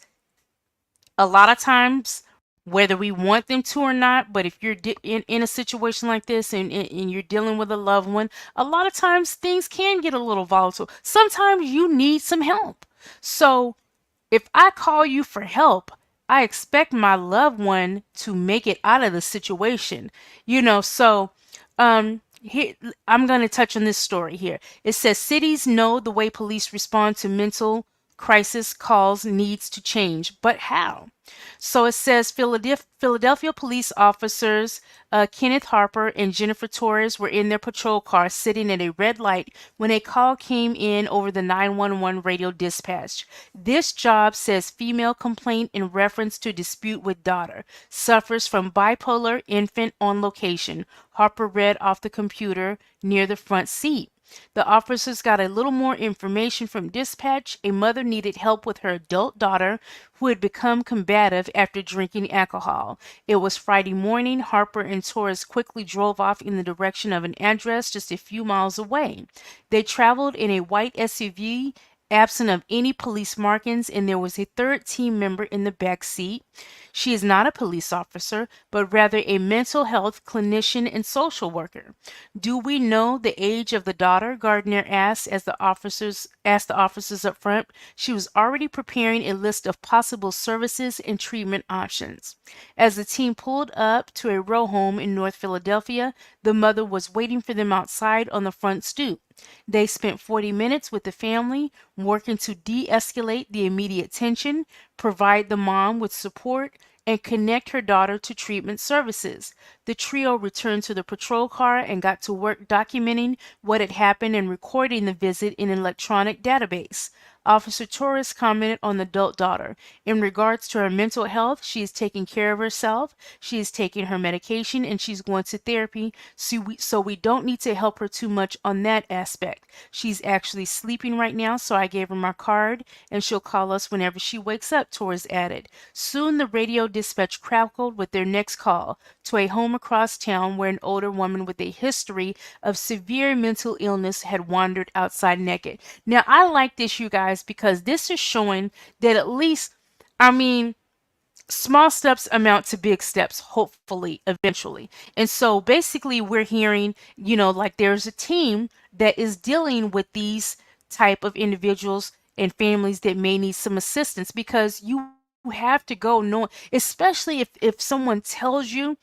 a lot of times, whether we want them to or not, but if you're in a situation like this and you're dealing with a loved one, a lot of times things can get a little volatile. Sometimes you need some help. So if I call you for help, I expect my loved one to make it out of the situation. So here I'm going to touch on this story here. It says cities know the way police respond to mental crisis calls needs to change, but how? So it says Philadelphia police officers Kenneth Harper and Jennifer Torres were in their patrol car sitting at a red light when a call came in over the 911 radio dispatch. This job says female complaint in reference to dispute with daughter. Suffers from bipolar infant on location. Harper read off the computer near the front seat. The officers got a little more information from dispatch. A mother needed help with her adult daughter who had become combative after drinking alcohol. It was Friday morning. Harper and Torres quickly drove off in the direction of an address just a few miles away. They traveled in a white SUV absent of any police markings, and there was a third team member in the back seat. She is not a police officer, but rather a mental health clinician and social worker. Do we know the age of the daughter? Gardner asked as the officers up front. She was already preparing a list of possible services and treatment options. As the team pulled up to a row home in North Philadelphia, the mother was waiting for them outside on the front stoop. They spent 40 minutes with the family, working to de escalate the immediate tension, provide the mom with support, and connect her daughter to treatment services. The trio returned to the patrol car and got to work documenting what had happened and recording the visit in an electronic database. Officer Torres commented on the adult daughter. In regards to her mental health, she is taking care of herself, she is taking her medication, and she's going to therapy, so we don't need to help her too much on that aspect. She's actually sleeping right now, so I gave her my card, and she'll call us whenever she wakes up, Torres added. Soon the radio dispatch crackled with their next call to a home across town where an older woman with a history of severe mental illness had wandered outside naked. Now, I like this, you guys, because this is showing that at least, I mean, small steps amount to big steps, hopefully, eventually. And so basically, we're hearing, like there's a team that is dealing with these type of individuals and families that may need some assistance because you have to go know, especially if someone tells you,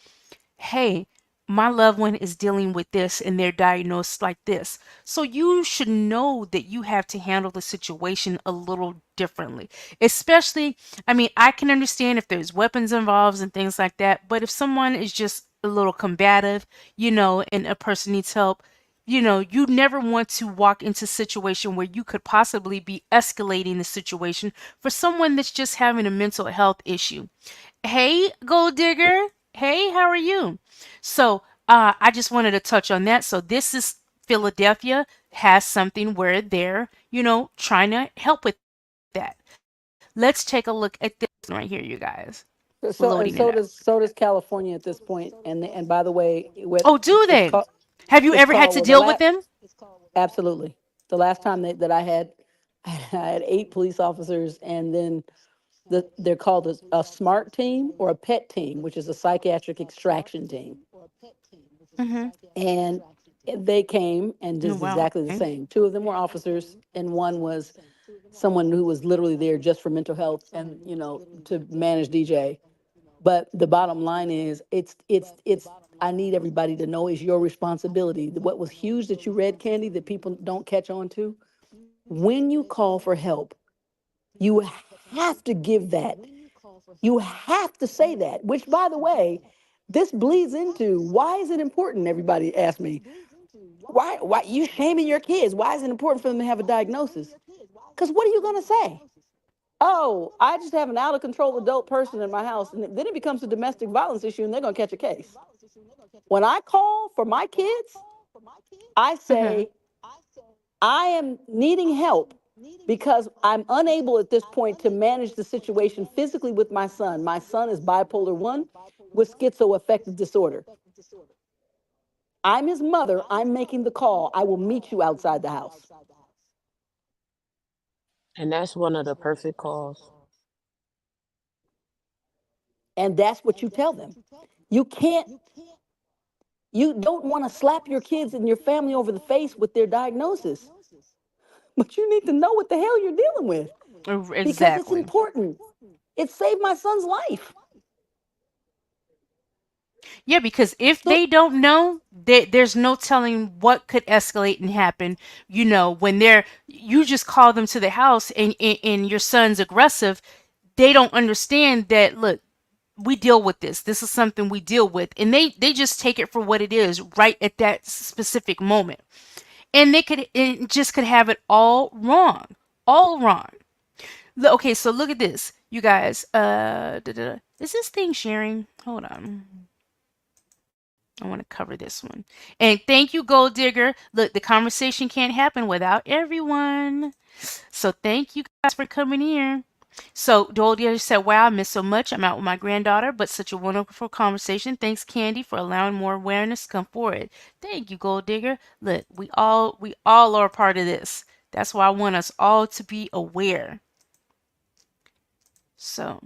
hey, my loved one is dealing with this and they're diagnosed like this. So you should know that you have to handle the situation a little differently. Especially, I mean, I can understand if there's weapons involved and things like that, but if someone is just a little combative, and a person needs help, you never want to walk into a situation where you could possibly be escalating the situation for someone that's just having a mental health issue. Hey, Gold Digger. Hey, how are you? So, I just wanted to touch on that. So, this is Philadelphia has something where they're, trying to help with that. Let's take a look at this one right here, you guys. Loading So it and up. so does California at this point. And by the way, Oh, do it's they? called Have you it's ever had called to well the deal with last them? absolutely the last time that I had I had 8 police officers, and then they're called a SMART team or a PET team, which is a psychiatric extraction team. Mm-hmm. And they came and Oh, just wow. exactly the Okay. same. 2 of them were officers, and one was someone who was literally there just for mental health and to manage DJ. But the bottom line is, I need everybody to know is your responsibility. What was huge that you read, Candy, that people don't catch on to? When you call for help, you have to give that. You have to say that, which, by the way, this bleeds into why is it important? Everybody asked me, why you shaming your kids? Why is it important for them to have a diagnosis? Because what are you going to say? Oh, I just have an out of control adult person in my house. And then it becomes a domestic violence issue and they're going to catch a case. When I call for my kids, I Mhm. say, I am needing help because I'm unable at this point to manage the situation physically with my son. My son is bipolar 1 with schizoaffective disorder. I'm his mother. I'm making the call. I will meet you outside the house. And that's one of the perfect calls. And that's what you tell them. You can't, you don't want to slap your kids and your family over the face with their diagnosis, but you need to know what the hell you're dealing with because it's Exactly. important. It saved my son's life. Yeah, because if So they don't know, there's no telling what could escalate and happen. When you just call them to the house and your son's aggressive, they don't understand that, look, we deal with this. This is something we deal with. And they just take it for what it is right at that specific moment. And it just could have it all wrong. All wrong. Okay, so look at this. You guys, is this thing sharing? Hold on. I want to cover this one. And thank you, Gold Digger. Look, the conversation can't happen without everyone. So thank you guys for coming here. So Gold Digger said, wow, I miss so much. I'm out with my granddaughter, but such a wonderful conversation. Thanks, Candy, for allowing more awareness to come forward. Thank you, Gold Digger. Look, we all are a part of this. That's why I want us all to be aware. So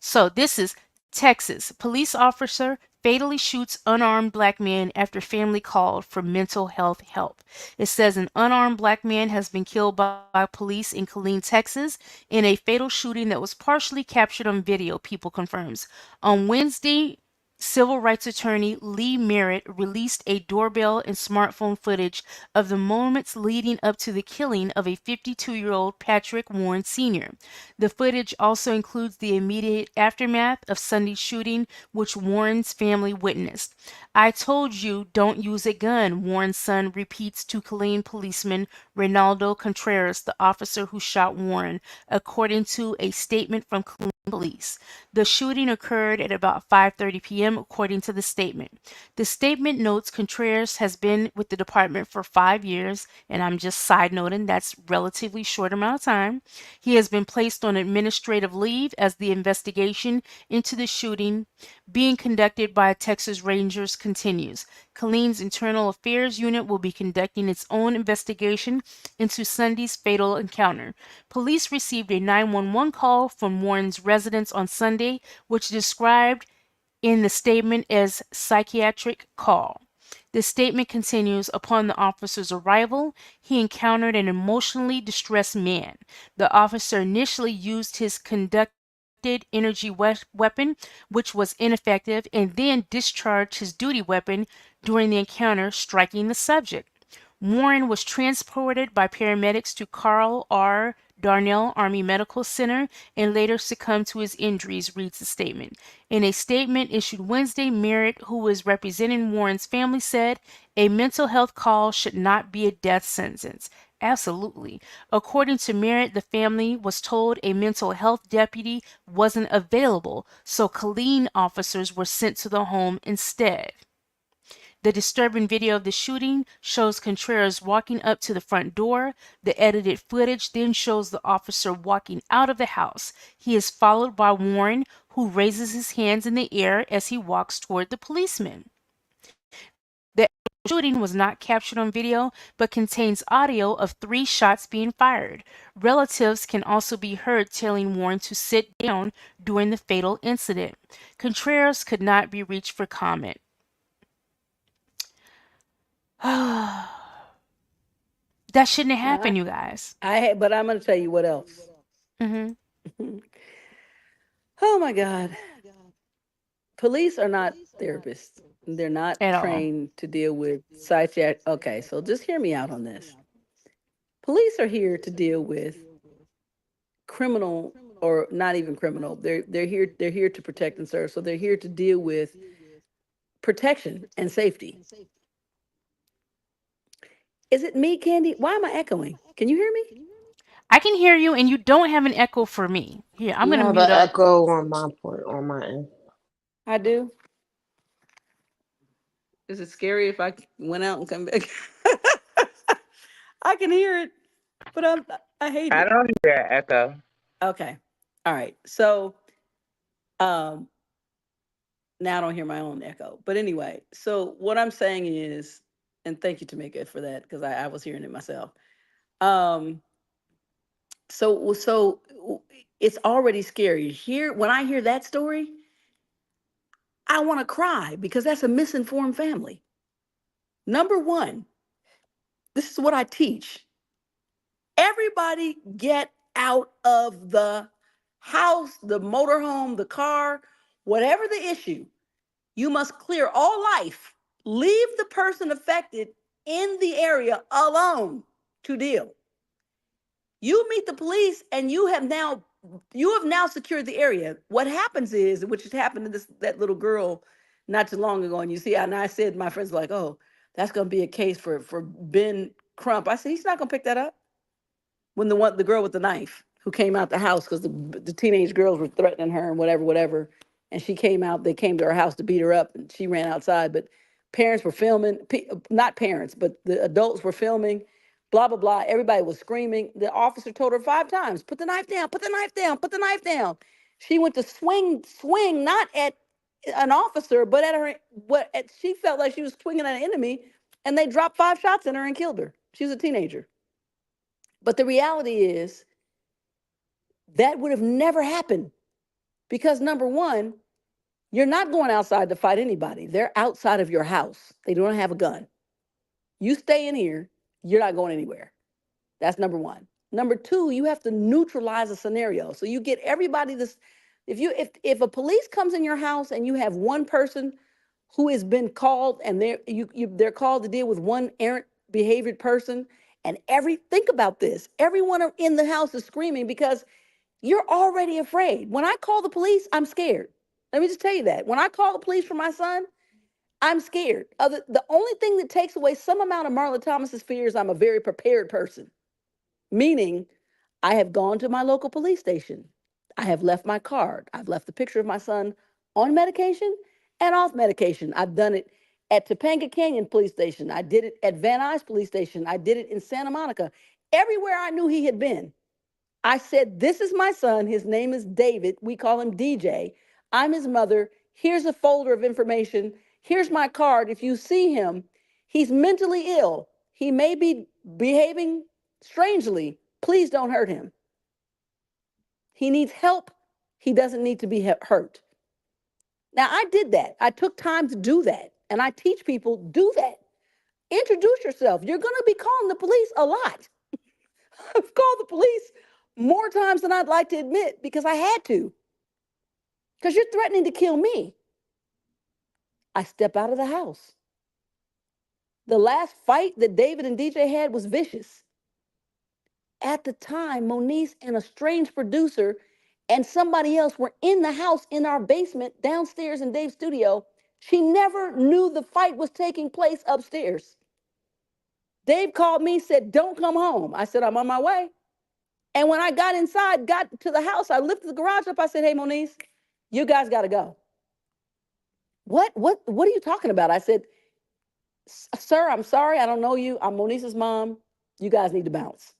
So this is Texas. Police officer fatally shoots unarmed black man after family called for mental health help. It says an unarmed black man has been killed by police in Killeen, Texas, in a fatal shooting that was partially captured on video, People confirms. On Wednesday, civil rights attorney Lee Merritt released a doorbell and smartphone footage of the moments leading up to the killing of a 52-year-old Patrick Warren Sr. The footage also includes the immediate aftermath of Sunday's shooting, which Warren's family witnessed. I told you don't use a gun, Warren's son repeats to Killeen policeman Reynaldo Contreras, the officer who shot Warren, according to a statement from Killeen police. The shooting occurred at about 5:30 p.m. according to the statement. The statement notes Contreras has been with the department for 5 years, and I'm just side noting that's relatively short amount of time. He has been placed on administrative leave as the investigation into the shooting being conducted by Texas Rangers continues. Killeen's Internal Affairs Unit will be conducting its own investigation into Sunday's fatal encounter. Police received a 911 call from Warren's residence on Sunday, which described in the statement as psychiatric call. The statement continues upon the officer's arrival, he encountered an emotionally distressed man. The officer initially used his conducted energy weapon, which was ineffective, and then discharged his duty weapon during the encounter, striking the subject. Warren was transported by paramedics to Carl R. Darnell Army Medical Center and later succumbed to his injuries, reads the statement. In a statement issued Wednesday, Merritt, who was representing Warren's family, said a mental health call should not be a death sentence. Absolutely. According to Merritt, the family was told a mental health deputy wasn't available, so Killeen officers were sent to the home instead. The disturbing video of the shooting shows Contreras walking up to the front door. The edited footage then shows the officer walking out of the house. He is followed by Warren, who raises his hands in the air as he walks toward the policeman. The shooting was not captured on video, but contains audio of 3 shots being fired. Relatives can also be heard telling Warren to sit down during the fatal incident. Contreras could not be reached for comment. That shouldn't have I, happened, you guys. but I'm going to tell you what else. Hmm. Oh my God. Police are not therapists. They're not at all. trained to deal with psychiatric. Okay, so just hear me out on this. Police are here to deal with criminal, or not even criminal. They're here to protect and serve. So they're here to deal with protection and safety. Is it me, Candy? Why am I echoing? Can you hear me? I can hear you, and you don't have an echo for me. Here, I'm You gonna have mute an up. echo on my point on my end. I do. Is it scary if I went out and come back? I can hear it, but I hate I it. don't hear an echo. Okay. All right. So um now I don't hear my own echo. But anyway, so what I'm saying is, and thank you Tamika for that, because I was hearing it myself. Um so it's already scary. Here when I hear that story, I want to cry because that's a misinformed family. Number one, this is what I teach. Everybody get out of the house, the motorhome, the car, whatever the issue. You must clear all life. Leave the person affected in the area alone to deal. You meet the police and you have now secured the area. What happens is, which has happened to that little girl not too long ago, and you see, and I said, my friends were like, oh, that's gonna be a case for Ben Crump. I said, he's not gonna pick that up. When the girl with the knife who came out the house because the teenage girls were threatening her and whatever, and she came out. They came to her house to beat her up, and she ran outside. But parents were filming, not parents, but the adults were filming. Blah blah blah. Everybody was screaming. The officer told her 5 times, "Put the knife down. Put the knife down. Put the knife down." She went to swing not at an officer, but at her. She felt like she was swinging at an enemy, and they dropped 5 shots in her and killed her. She was a teenager. But the reality is that would have never happened because number one, you're not going outside to fight anybody. They're outside of your house. They don't have a gun. You stay in here, you're not going anywhere. That's number one. Number two, you have to neutralize a scenario. So you get everybody this. If a police comes in your house and you have one person who has been called and they're called to deal with one errant behaviored person, and think about this, everyone in the house is screaming because you're already afraid. When I call the police, I'm scared. Let me just tell you that. When I call the police for my son, I'm scared. The only thing that takes away some amount of Marla Thomas's fear is I'm a very prepared person, meaning I have gone to my local police station. I have left my card. I've left the picture of my son on medication and off medication. I've done it at Topanga Canyon Police Station. I did it at Van Nuys Police Station. I did it in Santa Monica. Everywhere I knew he had been, I said, this is my son. His name is David. We call him DJ. I'm his mother. Here's a folder of information. Here's my card. If you see him, he's mentally ill. He may be behaving strangely. Please don't hurt him. He needs help. He doesn't need to be hurt. Now, I did that. I took time to do that. And I teach people, do that. Introduce yourself. You're going to be calling the police a lot. I've called the police more times than I'd like to admit because I had to. Because you're threatening to kill me. I step out of the house. The last fight that David and DJ had was vicious. At the time, Moniece and a strange producer and somebody else were in the house in our basement downstairs in Dave's studio. She never knew the fight was taking place upstairs. Dave called me, said, don't come home. I said, I'm on my way. And when I got inside, got to the house, I lifted the garage up. I said, hey, Moniece, you guys got to go. What are you talking about? I said, sir, I'm sorry. I don't know you. I'm Moniece's mom. You guys need to bounce.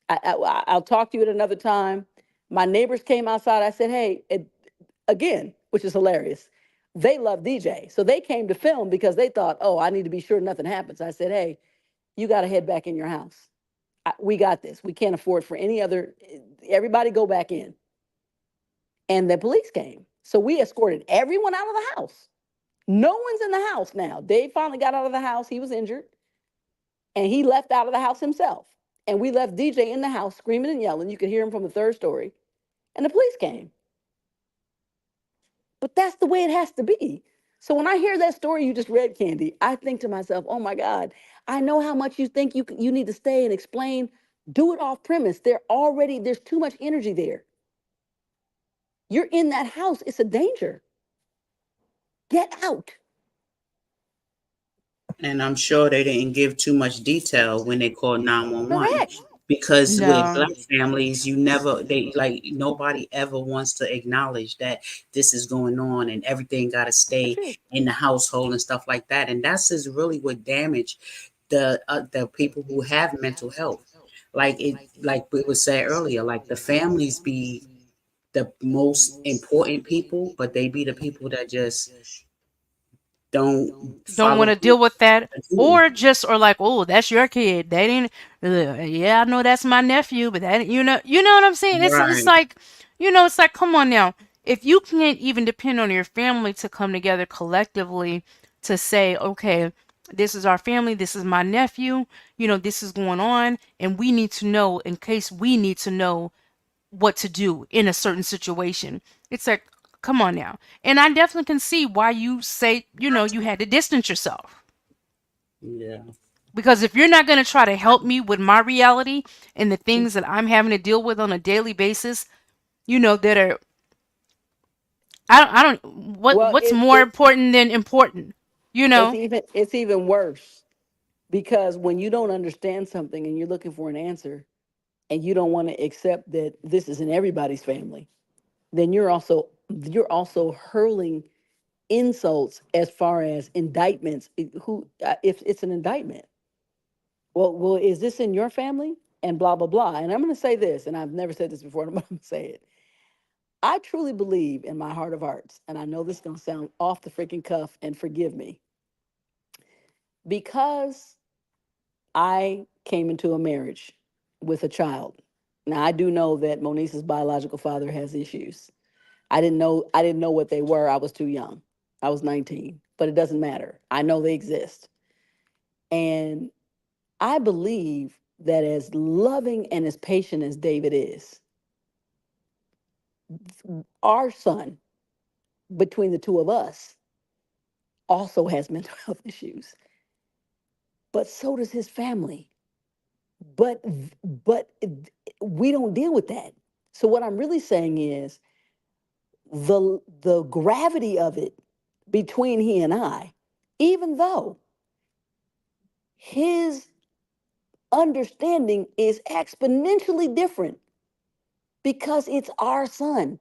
I'll talk to you at another time. My neighbors came outside. I said, hey, again, which is hilarious. They love DJ. So they came to film because they thought, oh, I need to be sure nothing happens. I said, hey, you got to head back in your house. We got this. We can't afford for any other. Everybody go back in. And the police came. So we escorted everyone out of the house. No one's in the house now. Dave finally got out of the house. He was injured. And he left out of the house himself. And we left DJ in the house screaming and yelling. You could hear him from the third story. And the police came. But that's the way it has to be. So when I hear that story you just read, Candy, I think to myself, oh my God, I know how much you think you need to stay and explain. Do it off premise. There's too much energy there. You're in that house. It's a danger. Get out. And I'm sure they didn't give too much detail when they called 911, Correct. because with No. black families, you never, they like, nobody ever wants to acknowledge that this is going on and everything got to The stay truth. in the household and stuff like that. And that's is really what damaged the people who have mental health. Like we was said earlier, like the families be the most important people, but they be the people that just don't Don't follow want to through. deal with that, or like, oh, that's your kid. They didn't. Yeah, I know that's my nephew, but that, you know what I'm saying. It's Right. like, it's like, come on now. If you can't even depend on your family to come together collectively to say, okay, this is our family, this is my nephew, this is going on, and we need to know in case we need to know what to do in a certain situation. It's like, come on now. And I definitely can see why you say, you had to distance yourself. Yeah. Because if you're not going to try to help me with my reality and the things that I'm having to deal with on a daily basis, that are, I don't, Well, what's more important than important, you know? it's even worse because when you don't understand something and you're looking for an answer and you don't want to accept that this is in everybody's family, then you're also hurling insults as far as indictments. Who if it's an indictment? Well, is this in your family? And blah blah blah. And I'm going to say this, and I've never said this before, but I'm going to say it. I truly believe in my heart of hearts, and I know this is going to sound off the freaking cuff, and forgive me, because I came into a marriage with a child. Now I do know that Monisa's biological father has issues. I didn't know what they were. I was too young. I was 19, but it doesn't matter. I know they exist. And I believe that as loving and as patient as David is, our son, between the two of us, also has mental health issues, but so does his family. But we don't deal with that. So what I'm really saying is the gravity of it between he and I, even though his understanding is exponentially different because it's our son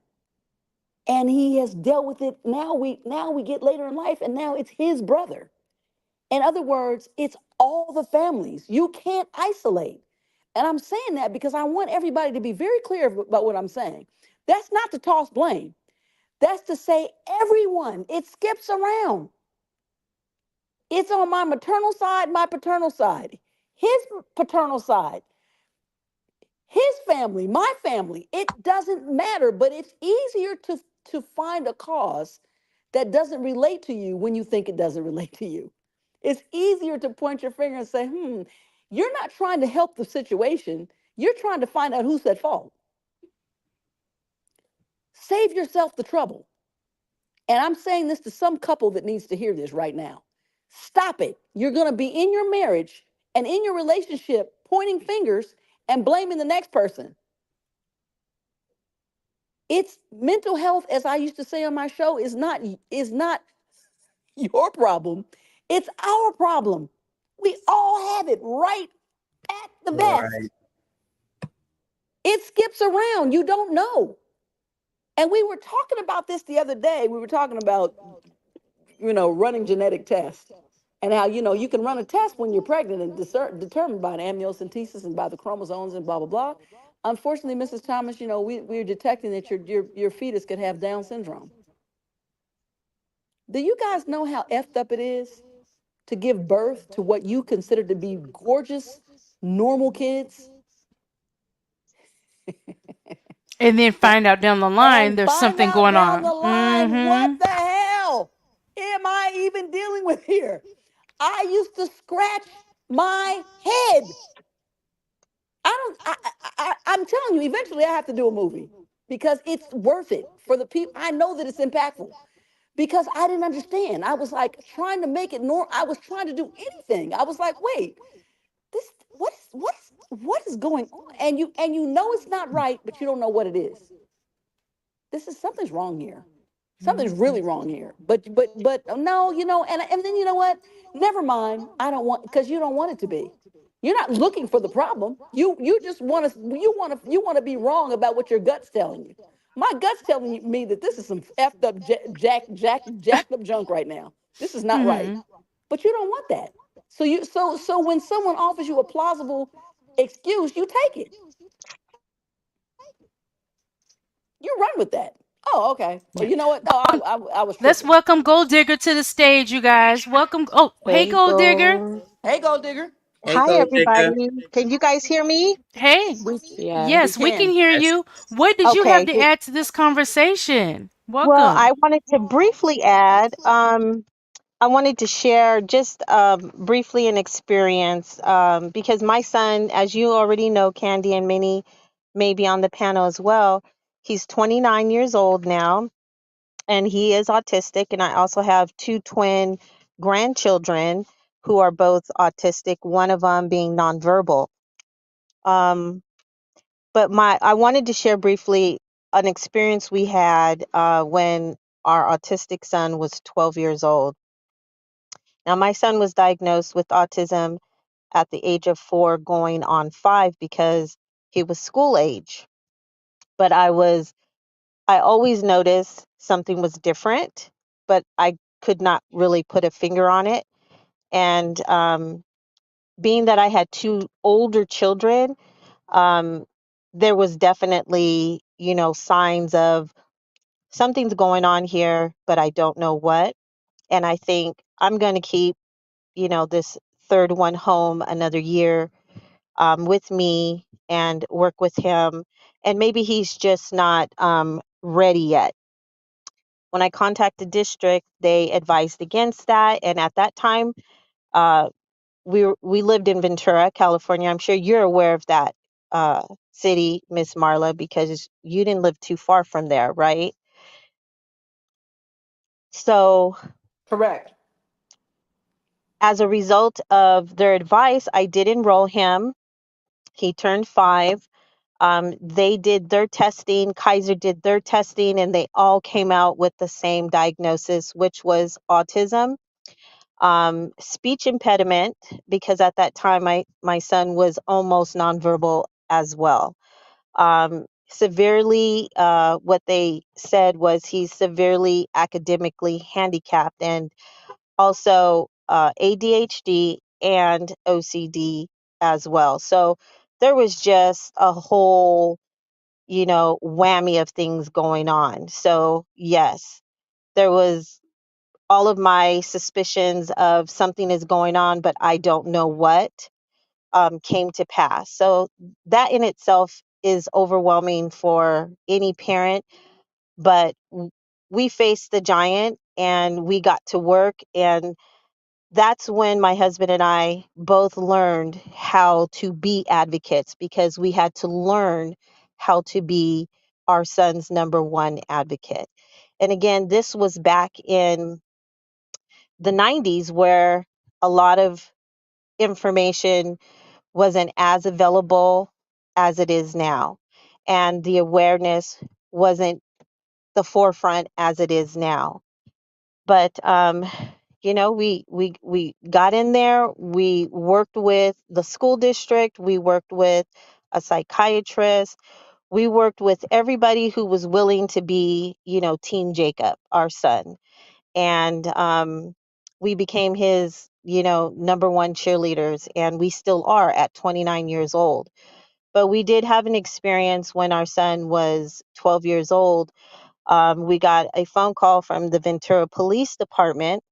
and he has dealt with it. Now we get later in life and now it's his brother. In other words, it's all the families. You can't isolate. And I'm saying that because I want everybody to be very clear about what I'm saying. That's not to toss blame. That's to say everyone. It skips around. It's on my maternal side, my paternal side, his paternal side, his family, my family. It doesn't matter, but it's easier to find a cause that doesn't relate to you when you think it doesn't relate to you. It's easier to point your finger and say, you're not trying to help the situation. You're trying to find out who's at fault. Save yourself the trouble. And I'm saying this to some couple that needs to hear this right now. Stop it. You're going to be in your marriage and in your relationship pointing fingers and blaming the next person. It's mental health, as I used to say on my show, is not your problem. It's our problem. We all have it right at the Right. best. It skips around. You don't know. And we were talking about this the other day. We were talking about, running genetic tests and how, you can run a test when you're pregnant and determined by an amniocentesis and by the chromosomes and blah, blah, blah. Unfortunately, Mrs. Thomas, we're detecting that your fetus could have Down syndrome. Do you guys know how effed up it is to give birth to what you consider to be gorgeous, normal kids? And then find out down the line And there's find something out going down the on. line, what Mm-hmm. the hell am I even dealing with here? I used to scratch my head. I don't. I'm telling you. Eventually, I have to do a movie. because it's worth it for the people. I know that it's impactful because I didn't understand. I was like trying to make it normal. I was trying to do anything. I was like, wait, this what is going on? And you know it's not right, but you don't know what it is. This is something's wrong here. Something's really wrong here. But no, and then you know what? Never mind. I don't want because you don't want it to be. You're not looking for the problem. You just want to be wrong about what your gut's telling you. My gut's telling me that this is some effed up jacked up junk right now. This is not right. But you don't want that. So when someone offers you a plausible excuse, you take it. You run with that. Oh, okay. Well, you know what? Oh, I was Let's tripping. welcome Gold Digger to the stage, you guys. Welcome. Oh, hey, Hey, Gold Digger. girl. Hey, gold digger. Hey, Hi, Gold Digger. everybody. Can you guys hear me? Hey. We we Yes, Yes. we can can. hear Yes. you. What did you have Okay. to add to this conversation? Well, Welcome. I wanted to briefly add, I wanted to share just briefly an experience because my son, as you already know, Candy and Minnie may be on the panel as well. He's 29 years old now, and he is autistic. And I also have two twin grandchildren who are both autistic, one of them being nonverbal. Um, but I wanted to share briefly an experience we had when our autistic son was 12 years old. Now, my son was diagnosed with autism at the age of 4, going on 5, because he was school age. But I always noticed something was different, but I could not really put a finger on it. And being that I had two older children, um, there was definitely, signs of something's going on here, but I don't know what. And I think I'm going to keep, this third one home another year with me and work with him. And maybe he's just not ready yet. When I contacted district, they advised against that. And at that time, uh, we lived in Ventura, California. I'm sure you're aware of that city, Miss Marla, because you didn't live too far from there, right? So Correct. as a result of their advice, I did enroll him. He turned 5. They did their testing, Kaiser did their testing, and they all came out with the same diagnosis, which was autism. Speech impediment, because at that time my son was almost nonverbal as well. Severely, what they said was he's severely academically handicapped, and also ADHD and OCD as well. So there was just a whole, whammy of things going on. So yes, there was all of my suspicions of something is going on, but I don't know what, came to pass. So that in itself is overwhelming for any parent, but we faced the giant and we got to work. And that's when my husband and I both learned how to be advocates, because we had to learn how to be our son's number one advocate. And again, this was back in the 90s, where a lot of information wasn't as available as it is now, and the awareness wasn't the forefront as it is now. But we got in there. We worked with the school district. We worked with a psychiatrist. We worked with everybody who was willing to be, Team Jacob, our son. And we became his, number one cheerleaders, and we still are at 29 years old. But we did have an experience when our son was 12 years old. We got a phone call from the Ventura Police Department,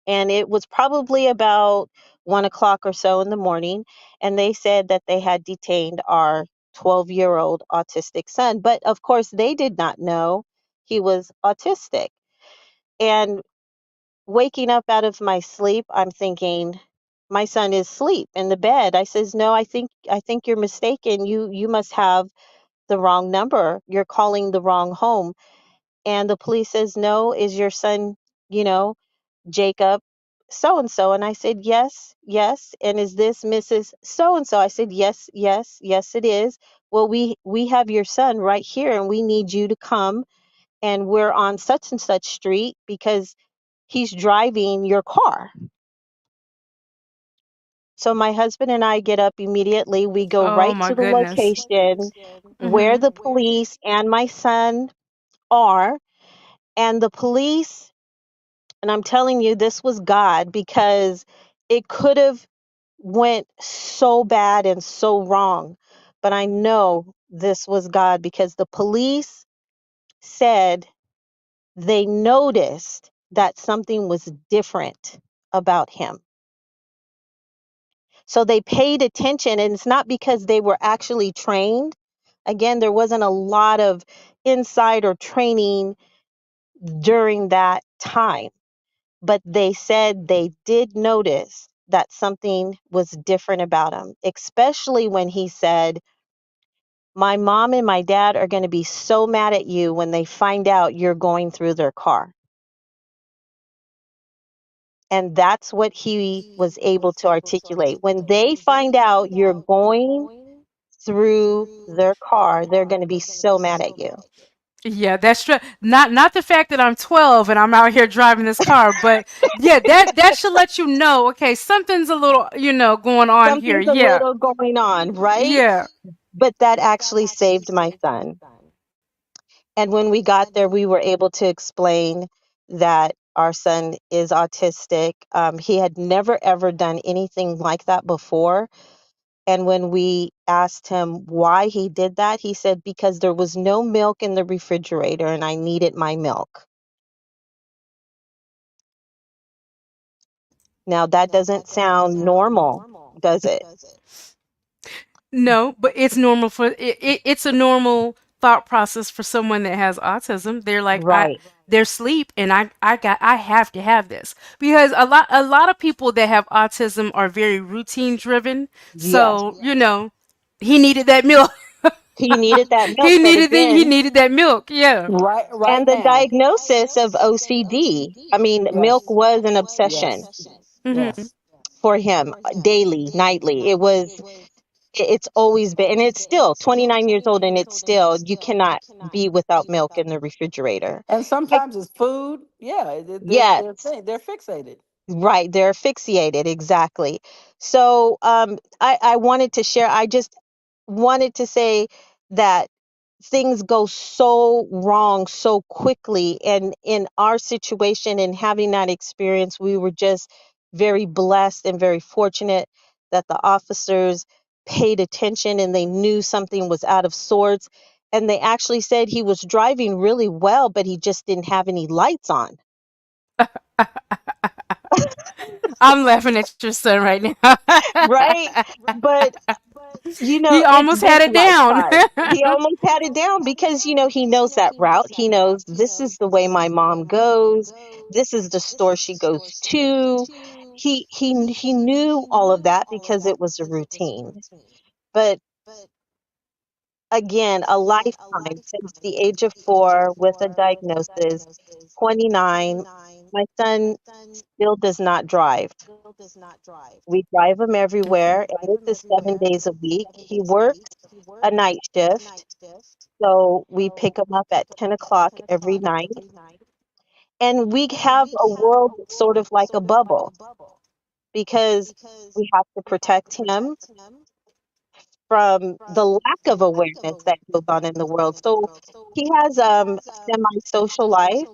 and it was probably about 1 o'clock or so in the morning. And they said that they had detained our 12-year-old autistic son. But of course, they did not know he was autistic. And waking up out of my sleep, I'm thinking, my son is asleep in the bed. I says, no, I think you're mistaken. You must have the wrong number. You're calling the wrong home." And the police says, "No, is your son, you know, Jacob so and so?" And I said, "Yes, yes." "And is this Mrs. So and so?" I said, "Yes, yes, yes, it is." "Well, we have your son right here, and we need you to come, and we're on such and such street because he's driving your car." So my husband and I get up immediately. We go Oh right my to the goodness. location where Mhm. the police and my son are. And the police, and I'm telling you, this was God, because it could have went so bad and so wrong. But I know this was God, because the police said they noticed that something was different about him. So they paid attention, and it's not because they were actually trained. Again, there wasn't a lot of insight or training during that time, but they said they did notice that something was different about him, especially when he said, "My mom and my dad are going to be so mad at you when they find out you're going through their car." And that's what he was able to articulate. When they find out you're going through their car, they're going to be so mad at you. Yeah, that's true. Not the fact that I'm 12 and I'm out here driving this car, but yeah, that should let you know, okay, something's a little, going on here. Something's a Yeah. little going on, right? Yeah. But that actually saved my son. And when we got there, we were able to explain that our son is autistic. He had never, ever done anything like that before. And when we asked him why he did that, he said, "Because there was no milk in the refrigerator and I needed my milk." Now, that doesn't sound normal, does it? No, but it's normal it's a normal thought process for someone that has autism. They're like, Right. they're sleep, and I have to have this, because a lot of people that have autism are very routine driven. Yes. So, he needed that milk. He needed that milk, he but needed the, he again, needed that milk. Yeah. Right and the now. diagnosis of OCD, I mean, milk Yes. was an obsession Yes. Mhm. Yes. for him, daily, nightly. It's always been, and it's still 29 years old, and it's still, you cannot be without milk in the refrigerator. And I, sometimes it's food. Yeah, yes, they're fixated. right. They're asphyxiated. Exactly. So I wanted to share, I just wanted to say that things go so wrong so quickly. And in our situation and having that experience, we were just very blessed and very fortunate that the officers paid attention and they knew something was out of sorts. And they actually said he was driving really well, but he just didn't have any lights on. I'm laughing at your son right now. Right. But He it's almost had this it down. lifetime. He almost had it down because, he knows that route. He knows this is the way my mom goes. This is the store she goes to. He knew all of that because it was a routine. But again, a lifetime since the age of 4 with a diagnosis, 29. My son still does not drive. We drive him everywhere, and this is 7 days a week. He works a night shift. So we pick him up at 10 o'clock every night. And we have a world that's sort of like a bubble because we have to protect him from the lack of awareness that goes on in the world. So he has a semi-social life,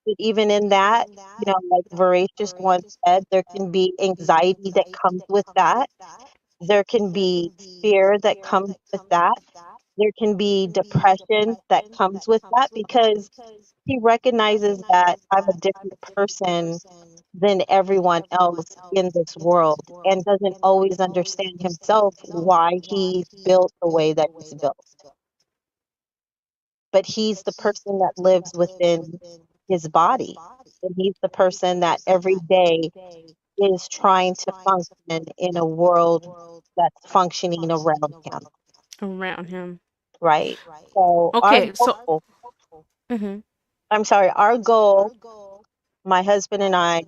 but even in that, like Voracious once said, there can be anxiety that comes with that. There can be fear that comes with that. There can be depression that comes with that because he recognizes that I'm a different person than everyone else in this world and doesn't always understand himself why he's built the way that he's built. But he's the person that lives within his body. And he's the person that every day is trying to function in a world that's functioning around him. Around him. right? So our Okay, so goal, mhm. I'm sorry, our goal, my husband and I,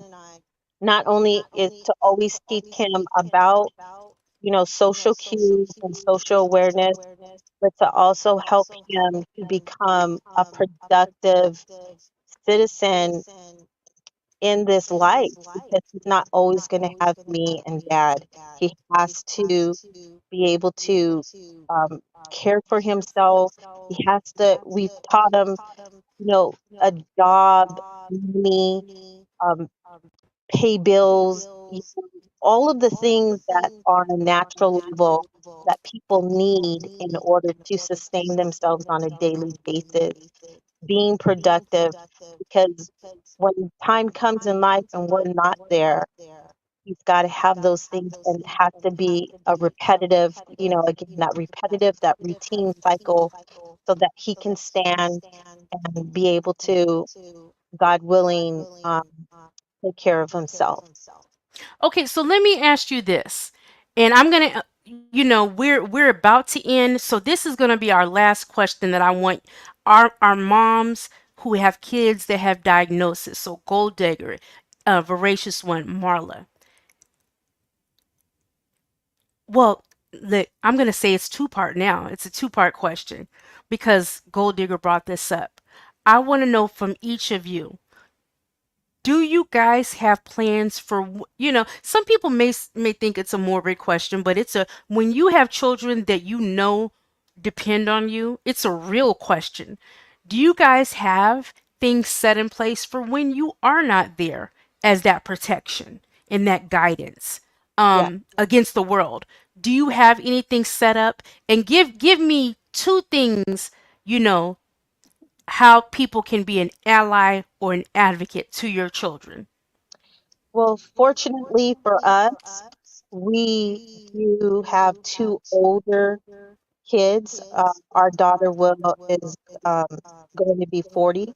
not only is to always teach him about, social cues and social awareness, but to also help him to become a productive citizen in this life because he's not always going to have me and dad. He has to be able to um, care for himself. We've taught him, a job, money, um, pay bills, all of the things that on a natural level that people need in order to sustain themselves on a daily basis, being productive, because when time comes in life and we're not there, he's got to have those things, and it has to be a repetitive, again, that repetitive, that routine cycle, so that he can stand and be able to, God willing, take care of himself. Okay, so let me ask you this. And I'm going to we're about to end, so this is going to be our last question that I want our moms who have kids that have diagnosis. So gold digger, voracious one, Marla. Well, look, I'm going to say it's two-part now. It's a two-part question because Gold Digger brought this up. I want to know from each of you, do you guys have plans for, some people may think it's a morbid question, but it's a when you have children that depend on you, it's a real question. Do you guys have things set in place for when you are not there as that protection and that guidance Yeah. against the world? Do you have anything set up? And give me two things, you know, how people can be an ally or an advocate to your children. Well, fortunately for us, we do have two older kids. Our daughter will is um, going to be 40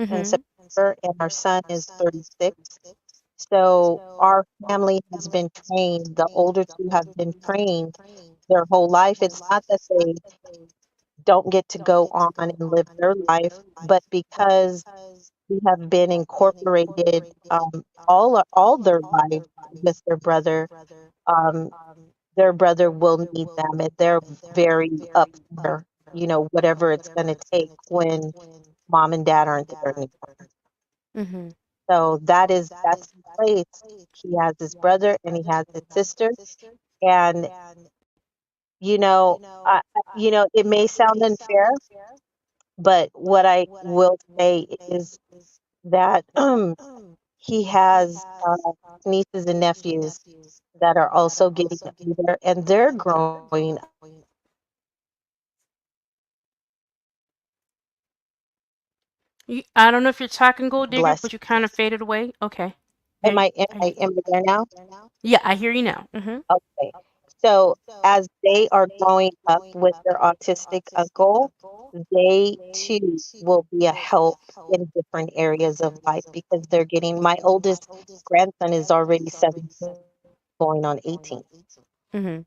in Mhm. September, and our son is 36. So our family has been trained. The older two have been trained their whole life. It's not that they don't get to go on and live their life, but because we have been incorporated all their lives with um, their brother will need them, and they're very up for whatever it's going to take when mom and dad aren't there anymore. Mhm. So that's in place. He has his brother and he has his sister, and it may sound unfair, but what I will say is that he has nieces and nephews that are also getting older, and they're growing up I don't know if you're talking Gold Digger, blessed. but you kind of faded away. Okay. Am There. I am I am I there now? Yeah, I hear you now. Mhm. Okay. So as they are growing up with their autistic uncle, they too will be a help in different areas of life because they're getting my oldest grandson is already 17 going on 18. Mhm.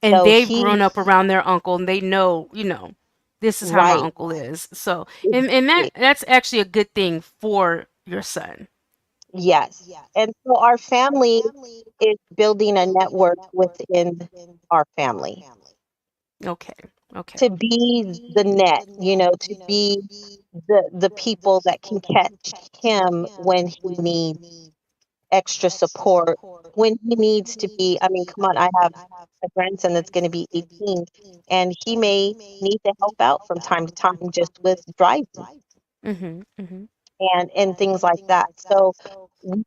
And So they've he grown up around their uncle and they know, this is how my right, uncle is. So, and exactly. that's actually a good thing for your son. Yes. And so our family is building a network within our family Okay. Okay. to be the net, to be the people that can catch him when he needs extra support, when he needs to be, I mean, come on, I have a grandson that's going to be 18 and he may need to help out from time to time just with driving Mhm. Mhm. and things like that. So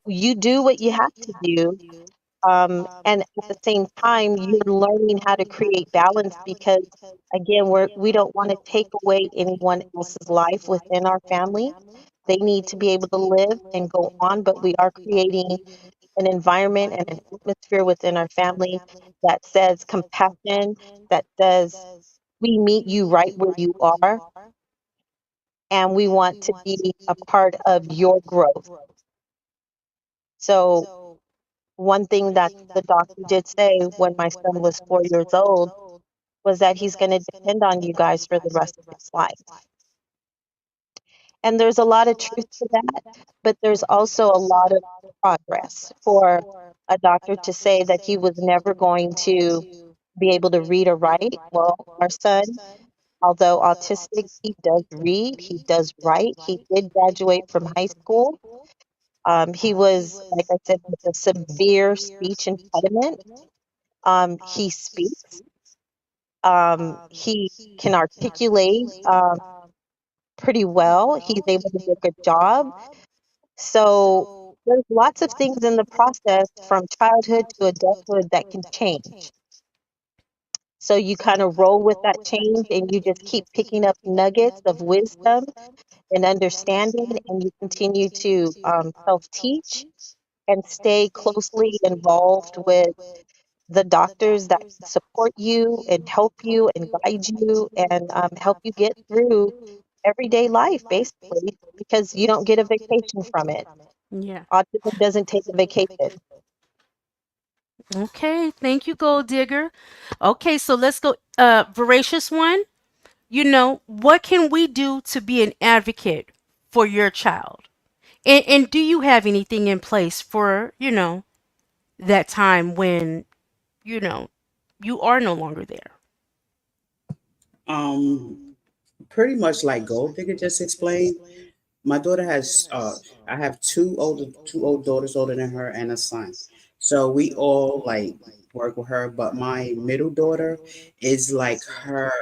you do what you have to do. And at the same time, you're learning how to create balance because, again, we don't want to take away anyone else's life within our family. They need to be able to live and go on, but we are creating an environment and an atmosphere within our family that says compassion, that says we meet you right where you are, and we want to be a part of your growth. So one thing that the doctor did say when my son was 4 years old, was that he's going to depend on you guys for the rest of his life. And there's a lot of truth to that, but there's also a lot of progress for a doctor to say that he was never going to be able to read or write. Well, our son, although autistic, he does read, he does write. He did graduate from high school. He was, like I said, with a severe speech impediment. He speaks. He can articulate pretty well. He's able to do a good job. So there's lots of things in the process from childhood to adulthood that can change. So you kind of roll with that change and you just keep picking up nuggets of wisdom and understanding, and you continue to self teach and stay closely involved with the doctors that can support you and help you and guide you and help you get through everyday life, basically, because you don't get a vacation from it. Yeah. Autism doesn't take a vacation. Okay, thank you, Gold Digger. Okay, so let's go voracious one. What can we do to be an advocate for your child? And do you have anything in place for, that time when, you know, you are no longer there? Um, Pretty much like Gold Digger just explained. My daughter has I have two old daughters older than her and a son. So we all like work with her, but my middle daughter is like her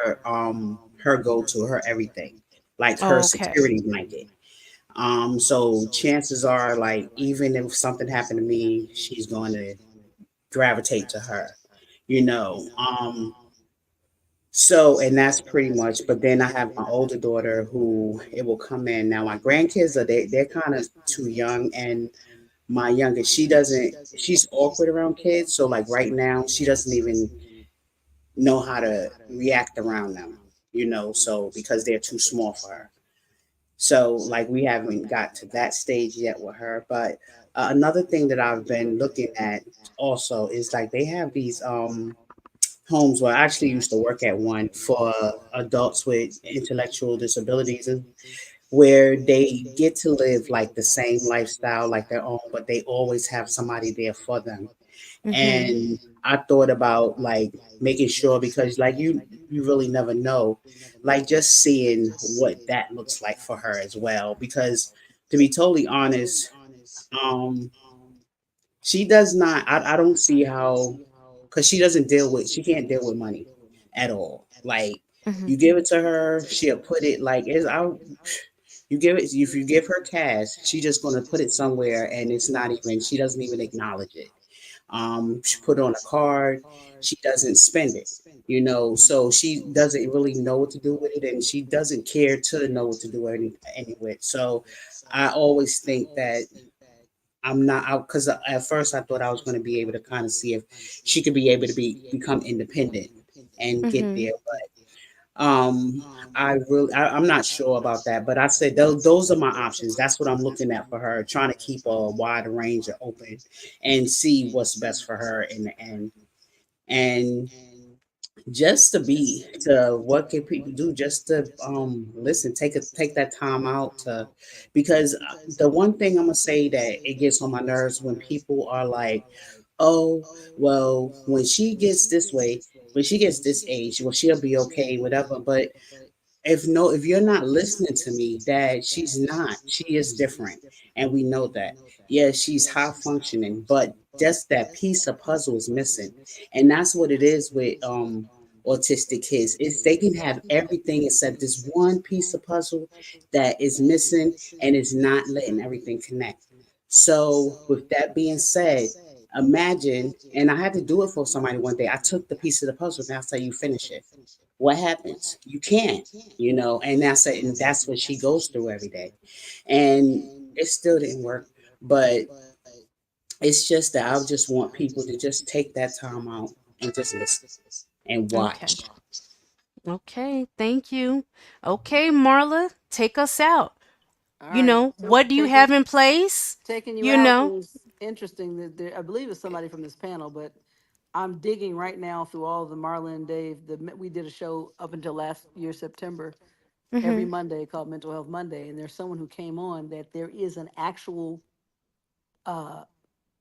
go-to, her everything. Like her Okay. security blanket. So chances are like even if something happened to me, she's going to gravitate to her, you know. So, and that's pretty much. But then I have my older daughter who it will come in. Now my grandkids are they're kind of too young, and my youngest she doesn't. She's awkward around kids. So like right now she doesn't even know how to react around them. So because they're too small for her. So like we haven't got to that stage yet with her. But another thing that I've been looking at also is like they have these homes where I actually used to work at one for adults with intellectual disabilities where they get to live like the same lifestyle like their own, but they always have somebody there for them. Mhm. And I thought about like making sure because like you really never know, like just seeing what that looks like for her as well. Because to be totally honest, um she does not. I don't see how, because she can't deal with money at all. Like Mhm. you give it to her, she'll put it like it's out. You give it if you give her cash, she just gonna put it somewhere, and it's not even. She doesn't even acknowledge it. She put it on a card. She doesn't spend it. So she doesn't really know what to do with it, and she doesn't care to know what to do any with. So I always think that I'm not out because at first I thought I was going to be able to kind of see if she could be able to become independent and get Mhm. there. But I'm not sure about that. But I said those are my options. That's what I'm looking at for her, trying to keep a wide range of open and see what's best for her in the end. And just to what can people do just to listen, take that time out to because the one thing I'm gonna say that it gets on my nerves when people are like, oh well, when she gets this age, well, she'll be okay, whatever. But if you're not listening to me, that she is different, and we know that. Yeah, she's high functioning, but just that piece of puzzle is missing. And that's what it is with autistic kids. It's they can have everything except this one piece of puzzle that is missing and is not letting everything connect. So with that being said, imagine, and I had to do it for somebody one day. I took the piece of the puzzle and I said, you finish it. What happens? You can't, and that's what she goes through every day. And it still didn't work. But it's just that I just want people to just take that time out and just listen and Okay. watch. Okay, thank you. Okay, Marla, take us out. All right. So What do you have in place? taking you You out know? is interesting. That I believe it's somebody from this panel, but I'm digging right now through all of the Marla and Dave. We did a show up until last year September, every Mhm. Monday, called Mental Health Monday, and there's someone who came on that there is an actual uh,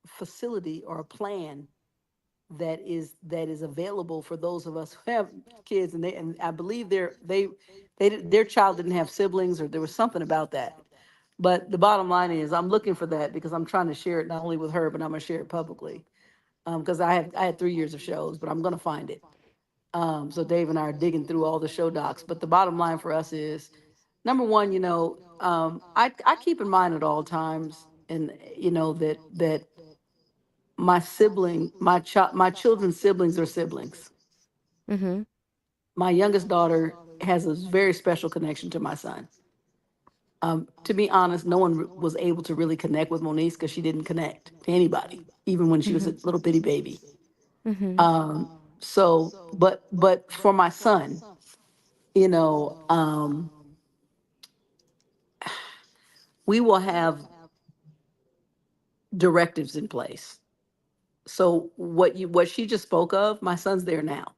facility or a plan that is available for those of us who have kids, and I believe their child didn't have siblings, or there was something about that. But the bottom line is, I'm looking for that because I'm trying to share it not only with her, but I'm gonna share it publicly. Because I had 3 years of shows, but I'm gonna find it. So Dave and I are digging through all the show docs. But the bottom line for us is, number one, I keep in mind at all times, and that my children's siblings are siblings. Mhm. My youngest daughter has a very special connection to my son. To be honest, no one was able to really connect with Monique because she didn't connect to anybody, even when she was a Mhm. little bitty baby. Mhm. But for my son, you know, um, we will have directives in place. So what she just spoke of, my son's there now.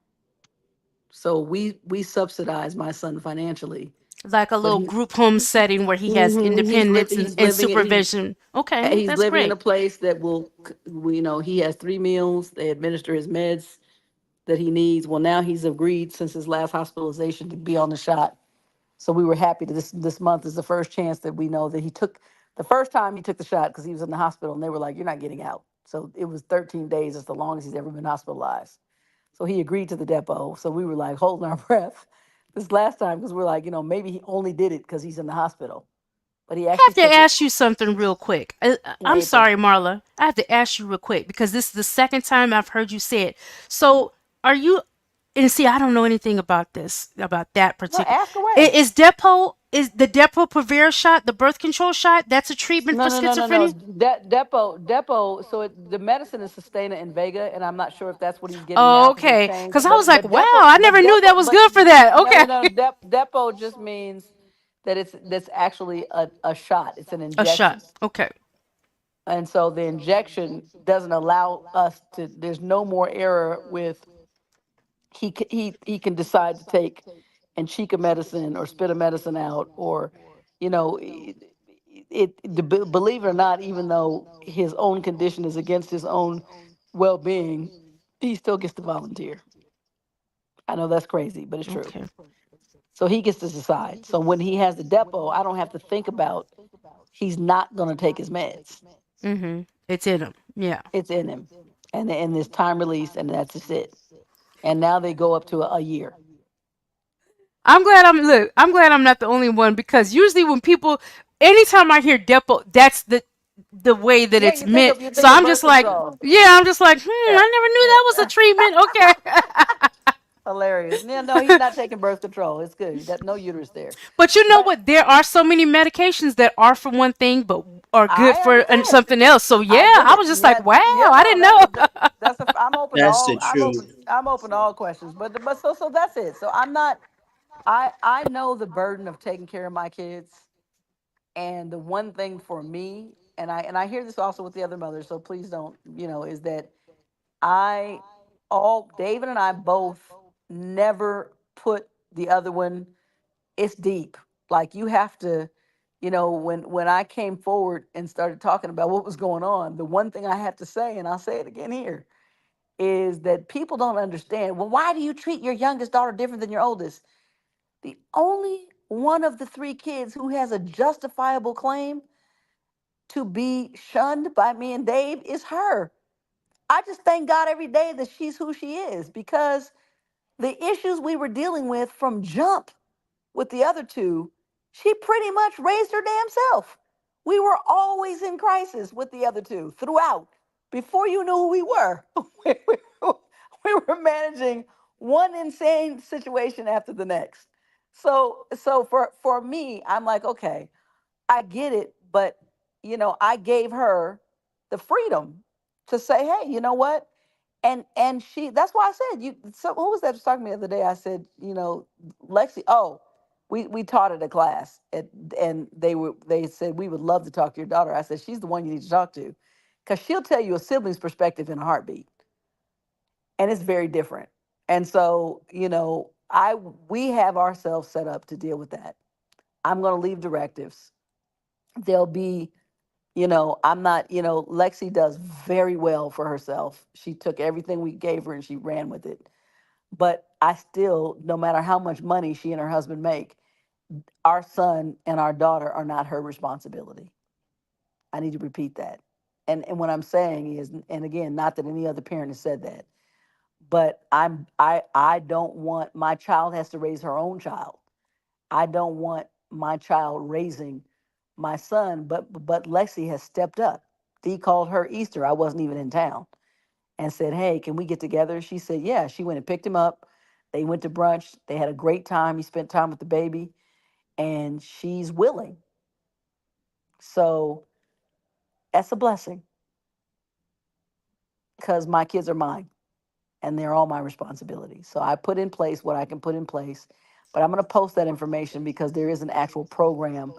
So we subsidize my son financially, Like a but little group home setting where he has mhm, independence and living in supervision. Okay, he's that's living in a great. place that he has 3 meals. They administer his meds that he needs. Well, now he's agreed since his last hospitalization to be on the shot. So we were happy that this month is the first chance that we know that he took the first time he took the shot because he was in the hospital and they were like, "You're not getting out." So it was 13 days. It's the longest he's ever been hospitalized. So he agreed to the depot. So we were like holding our breath this last time because we're like, maybe he only did it because he's in the hospital, but he I actually have to took it ask you something real quick. in I'm April. sorry, Marla. I have to ask you real quick because this is the second time I've heard you say it. So, are you? And see, I don't know anything about this, about that No, particular. ask away. Is the Depo Provera shot, the birth control shot? That's a treatment No, for no, no, no, no. schizophrenia. Depot. So the medicine is Sustaina and Vega, and I'm not sure if that's what he's getting now Oh, because they've okay. changed. Because I was like, wow, I But never knew that Depot, was but good for that. no, no, Okay. no. Depot just means that that's actually a shot. It's an A shot. injection, Okay. and so the injection doesn't allow us to. There's no more error with he can decide to take and cheek a medicine or spit a medicine out or you know believe it or not, even though his own condition is against his own well-being, he still gets to volunteer. I know that's crazy, but it's true. Okay. So he gets to decide. So when he has the depot, I don't have to think about he's not going to take his meds. It's in him. Yeah. It's in him, and there's time release, and that's just it. And now they go up to a year. I'm glad I'm not the only one because usually when people anytime I hear Depo, that's the way that Yeah, it's you think meant. of So I'm just birth like, control. yeah, I'm just like, Yeah, I never knew yeah. that was a treatment. Okay. Hilarious. Yeah, no, he's not taking birth control. It's good. That no uterus there. But you know But what? There are so many medications that are for one thing but are good I for understand. something else. So yeah, I get I it. was just like, Yeah, wow, yeah. I No, didn't know. that's a. I'm open to That's the all. truth. I'm open to all questions. But so that's it. So I'm not. I know the burden of taking care of my kids, and the one thing for me, and I hear this also with the other mothers. So please don't. Is that I all David and I both never put the other one. It's deep. Like you have to, when I came forward and started talking about what was going on, the one thing I had to say, and I'll say it again here, is that people don't understand. Well, why do you treat your youngest daughter different than your oldest? The only one of the three kids who has a justifiable claim to be shunned by me and Dave is her. I just thank God every day that she's who she is because the issues we were dealing with from jump with the other two, she pretty much raised her damn self. We were always in crisis with the other two throughout. Before you knew who we were, we were managing one insane situation after the next. So for me, I'm like, okay, I get it, but I gave her the freedom to say, hey, you know what? And she that's why I said who was that was talking to me the other day? I said, Lexi, oh, we taught at a class and they said we would love to talk to your daughter. I said, she's the one you need to talk to. Because she'll tell you a sibling's perspective in a heartbeat. and it's very different. And so, I we have ourselves set up to deal with that. I'm going to leave directives. There'll be, I'm not, Lexi does very well for herself. She took everything we gave her and she ran with it. But I still, no matter how much money she and her husband make, our son and our daughter are not her responsibility. I need to repeat that. And what I'm saying is, and again, not that any other parent has said that, but I don't want my child has to raise her own child. I don't want my child raising my son, but Lexi has stepped up. Dee called her Easter. I wasn't even in town and said, "Hey, can we get together?" She said, "Yeah." She went and picked him up. They went to brunch. They had a great time. He spent time with the baby, and she's willing. So that's a blessing because my kids are mine and they're all my responsibility. So I put in place what I can put in place, but I'm going to post that information because there is an actual program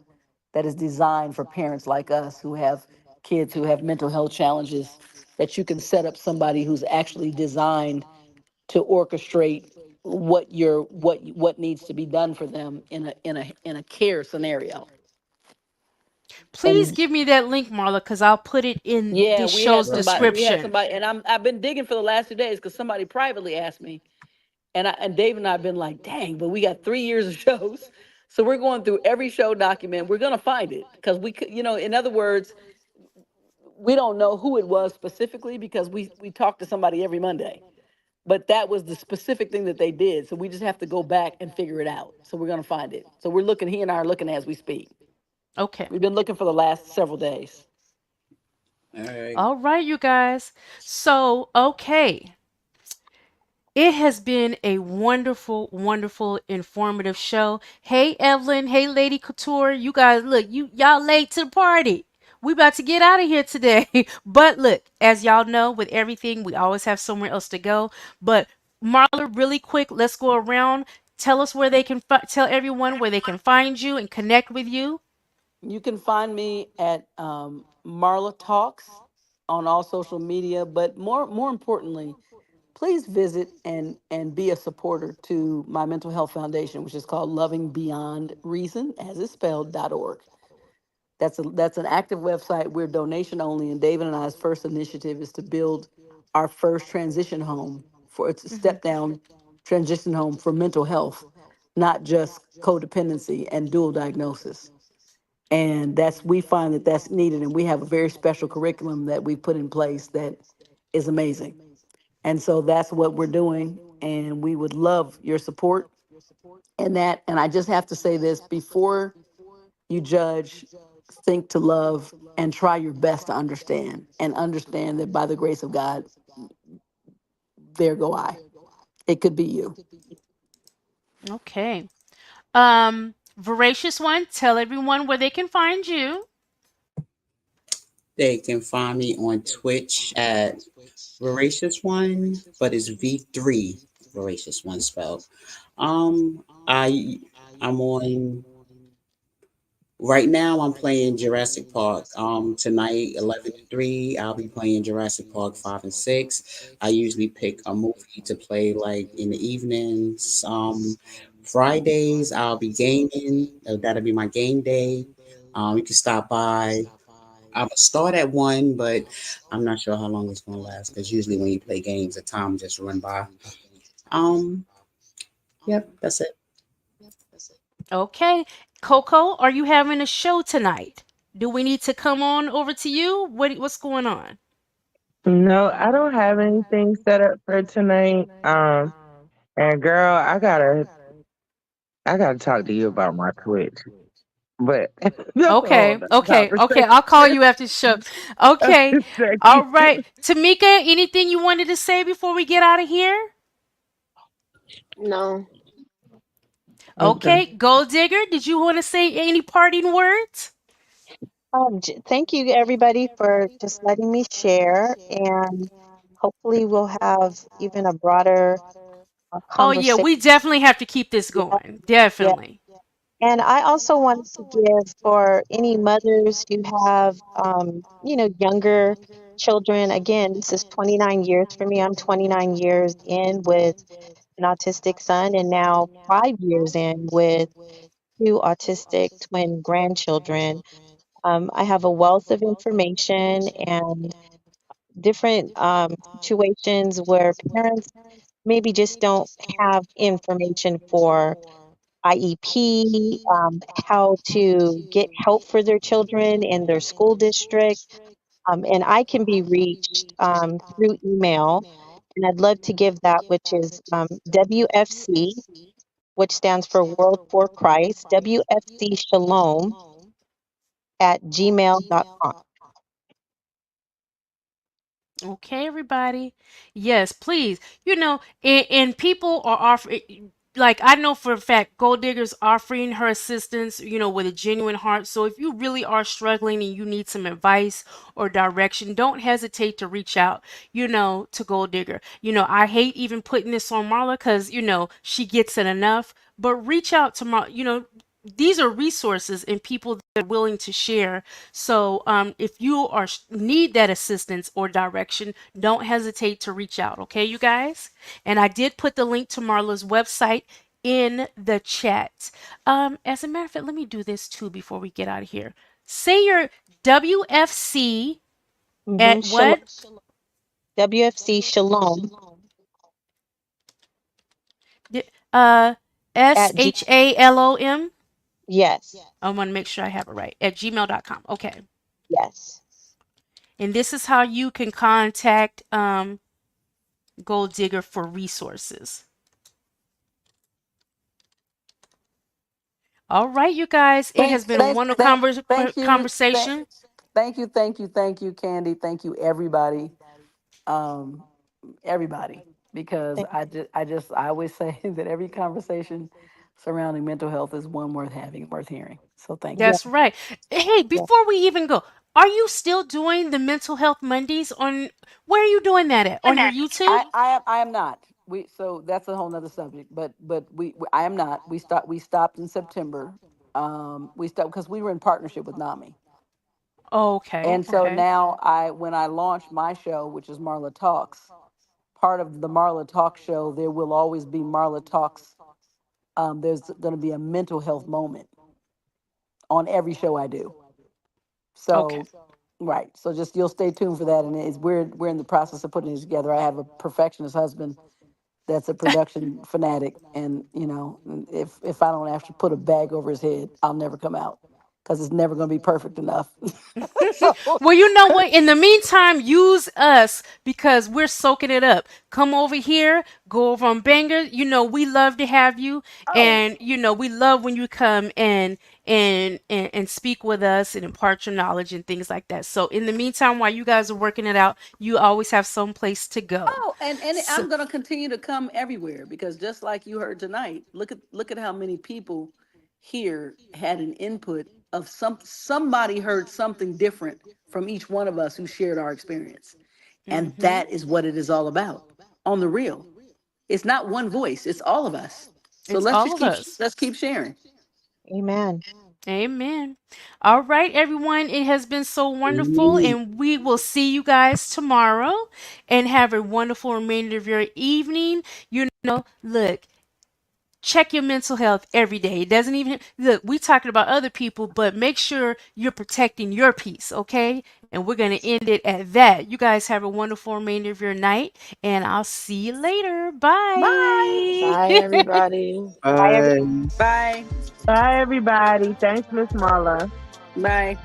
that is designed for parents like us who have kids who have mental health challenges that you can set up somebody who's actually designed to orchestrate what needs to be done for them in a care scenario. Please And give me that link, Marla, because I'll put it in yeah, this show's we had description. somebody, and I've been digging for the last 2 days because somebody privately asked me, and Dave and I have been like, dang, but we got 3 years of shows, so we're going through every show document. We're gonna find it because we could, in other words, we don't know who it was specifically because we talk to somebody every Monday, but that was the specific thing that they did. So we just have to go back and figure it out. So we're gonna find it. So we're looking. He and I are looking as we speak. Okay. We've been looking for the last several days. All right. All right, you guys. So, okay. It has been a wonderful, wonderful, informative show. Hey, Evelyn. Hey, Lady Couture. You guys, look, y'all late to the party. We about to get out of here today. But look, as y'all know, with everything, we always have somewhere else to go. But Marla, really quick, let's go around. Tell us where they can tell everyone where they can find you and connect with you. You can find me at Marla Talks on all social media, but more importantly, please visit and be a supporter to my mental health foundation, which is called Loving Beyond Reason, as it's spelled.org. That's an active website. We're donation only, and David and I's first initiative is to build our first transition home for it's a Mhm. step down transition home for mental health, not just codependency and dual diagnosis. And we find that that's needed, and we have a very special curriculum that we put in place that is amazing. And so that's what we're doing, and we would love your support in that. And I just have to say this before you judge, think to love, and try your best to understand, and understand that by the grace of God, there go I. It could be you. Okay. Voracious one, tell everyone where they can find you. They can find me on Twitch at Voracious One, but it's V3 Voracious One spelled. I'm on right now. I'm playing Jurassic Park. Tonight 11 to 3. I'll be playing Jurassic Park 5 and 6. I usually pick a movie to play like in the evenings. Fridays I'll be gaming. That'll be my game day. You can stop by. I'm gonna start at 1, but I'm not sure how long it's gonna last because usually when you play games, the time just run by. Um, yep, that's it. Okay. Coco, are you having a show tonight? Do we need to come on over to you? What's going on? No, I don't have anything set up for tonight. And girl, I gotta talk to you about my Twitch. But that's a whole Okay, other okay, okay. conversation. I'll call you after the show. Okay. Thank All you. right. Tamika, anything you wanted to say before we get out of here? No. Okay. Okay. Gold Digger, did you want to say any parting words? Thank you, everybody, for just letting me share. And hopefully, we'll have even a broader Oh, yeah, conversation. we definitely have to keep this Yeah, going. yeah. Definitely. And I also wanted to give for any mothers who have, younger children. Again, this is 29 years for me. I'm 29 years in with an autistic son, and now 5 years in with two autistic twin grandchildren. I have a wealth of information and different situations where parents maybe just don't have information for IEP, how to get help for their children in their school district. And I can be reached through email. And I'd love to give that, which is WFC, which stands for World for Christ, WFC Shalom at gmail.com. Okay, everybody. Yes, please. And people are offering, like, I know for a fact, Gold Digger's offering her assistance, with a genuine heart. So if you really are struggling and you need some advice or direction, don't hesitate to reach out, to Gold Digger. I hate even putting this on Marla because, she gets it enough, but reach out to Marla, these are resources and people that are willing to share. So if you need that assistance or direction, don't hesitate to reach out. Okay, you guys. And I did put the link to Marla's website in the chat. As a matter of fact, let me do this too before we get out of here. Say your WFC at Shalom, what? WFC Shalom Uh, at G. SHALOM. Yes, I want to make sure I have it right at gmail.com. Okay. yes. And this is how you can contact Gold Digger for resources. All right, you guys. It Thank, has been a thank, wonderful thank, thank you, conversation. thank you, Candy. Thank you, everybody. Um, everybody, because Thank I always say that every conversation surrounding mental health is one worth having, worth hearing. So thank you. yeah, That's right. Hey, yeah. before we even go, are you still doing the Mental Health Mondays on where are you doing that at? On your YouTube? I am not. So that's a whole nother subject. But I am not. We stopped in September. We stopped because we were in partnership with NAMI. Oh, okay, And so okay. now when I launched my show, which is Marla Talks, part of the Marla Talk show, there will always be Marla Talks. There's going to be a mental health moment on every show I do. Okay. So, right. So just you'll stay tuned for that. And we're in the process of putting it together. I have a perfectionist husband that's a production fanatic, and if I don't have to put a bag over his head, I'll never come out because it's never going to be perfect enough. So, Well, you know what? In the meantime, use us because we're soaking it up. Come over here, go over on Banger. We love to have you, oh, and we love when you come and speak with us and impart your knowledge and things like that. So, in the meantime, while you guys are working it out, you always have some place to go. and So, I'm going to continue to come everywhere because just like you heard tonight, look at how many people here had an input of somebody heard something different from each one of us who shared our experience. And hmm that is what it is all about on the real. It's not one voice, it's all of us. So it's let's all just of keep us. let's keep sharing. Amen. Amen. All right, everyone. It has been so wonderful, Amen. and we will see you guys tomorrow. And have a wonderful remainder of your evening. Look, check your mental health every day. It doesn't even look. We talking about other people, but make sure you're protecting your peace, okay? And we're gonna end it at that. You guys have a wonderful remainder of your night, and I'll see you later. Bye. Bye. Bye, everybody. Bye, everyone. Bye. Bye. Bye, everybody. Thanks, Miss Marla. Bye.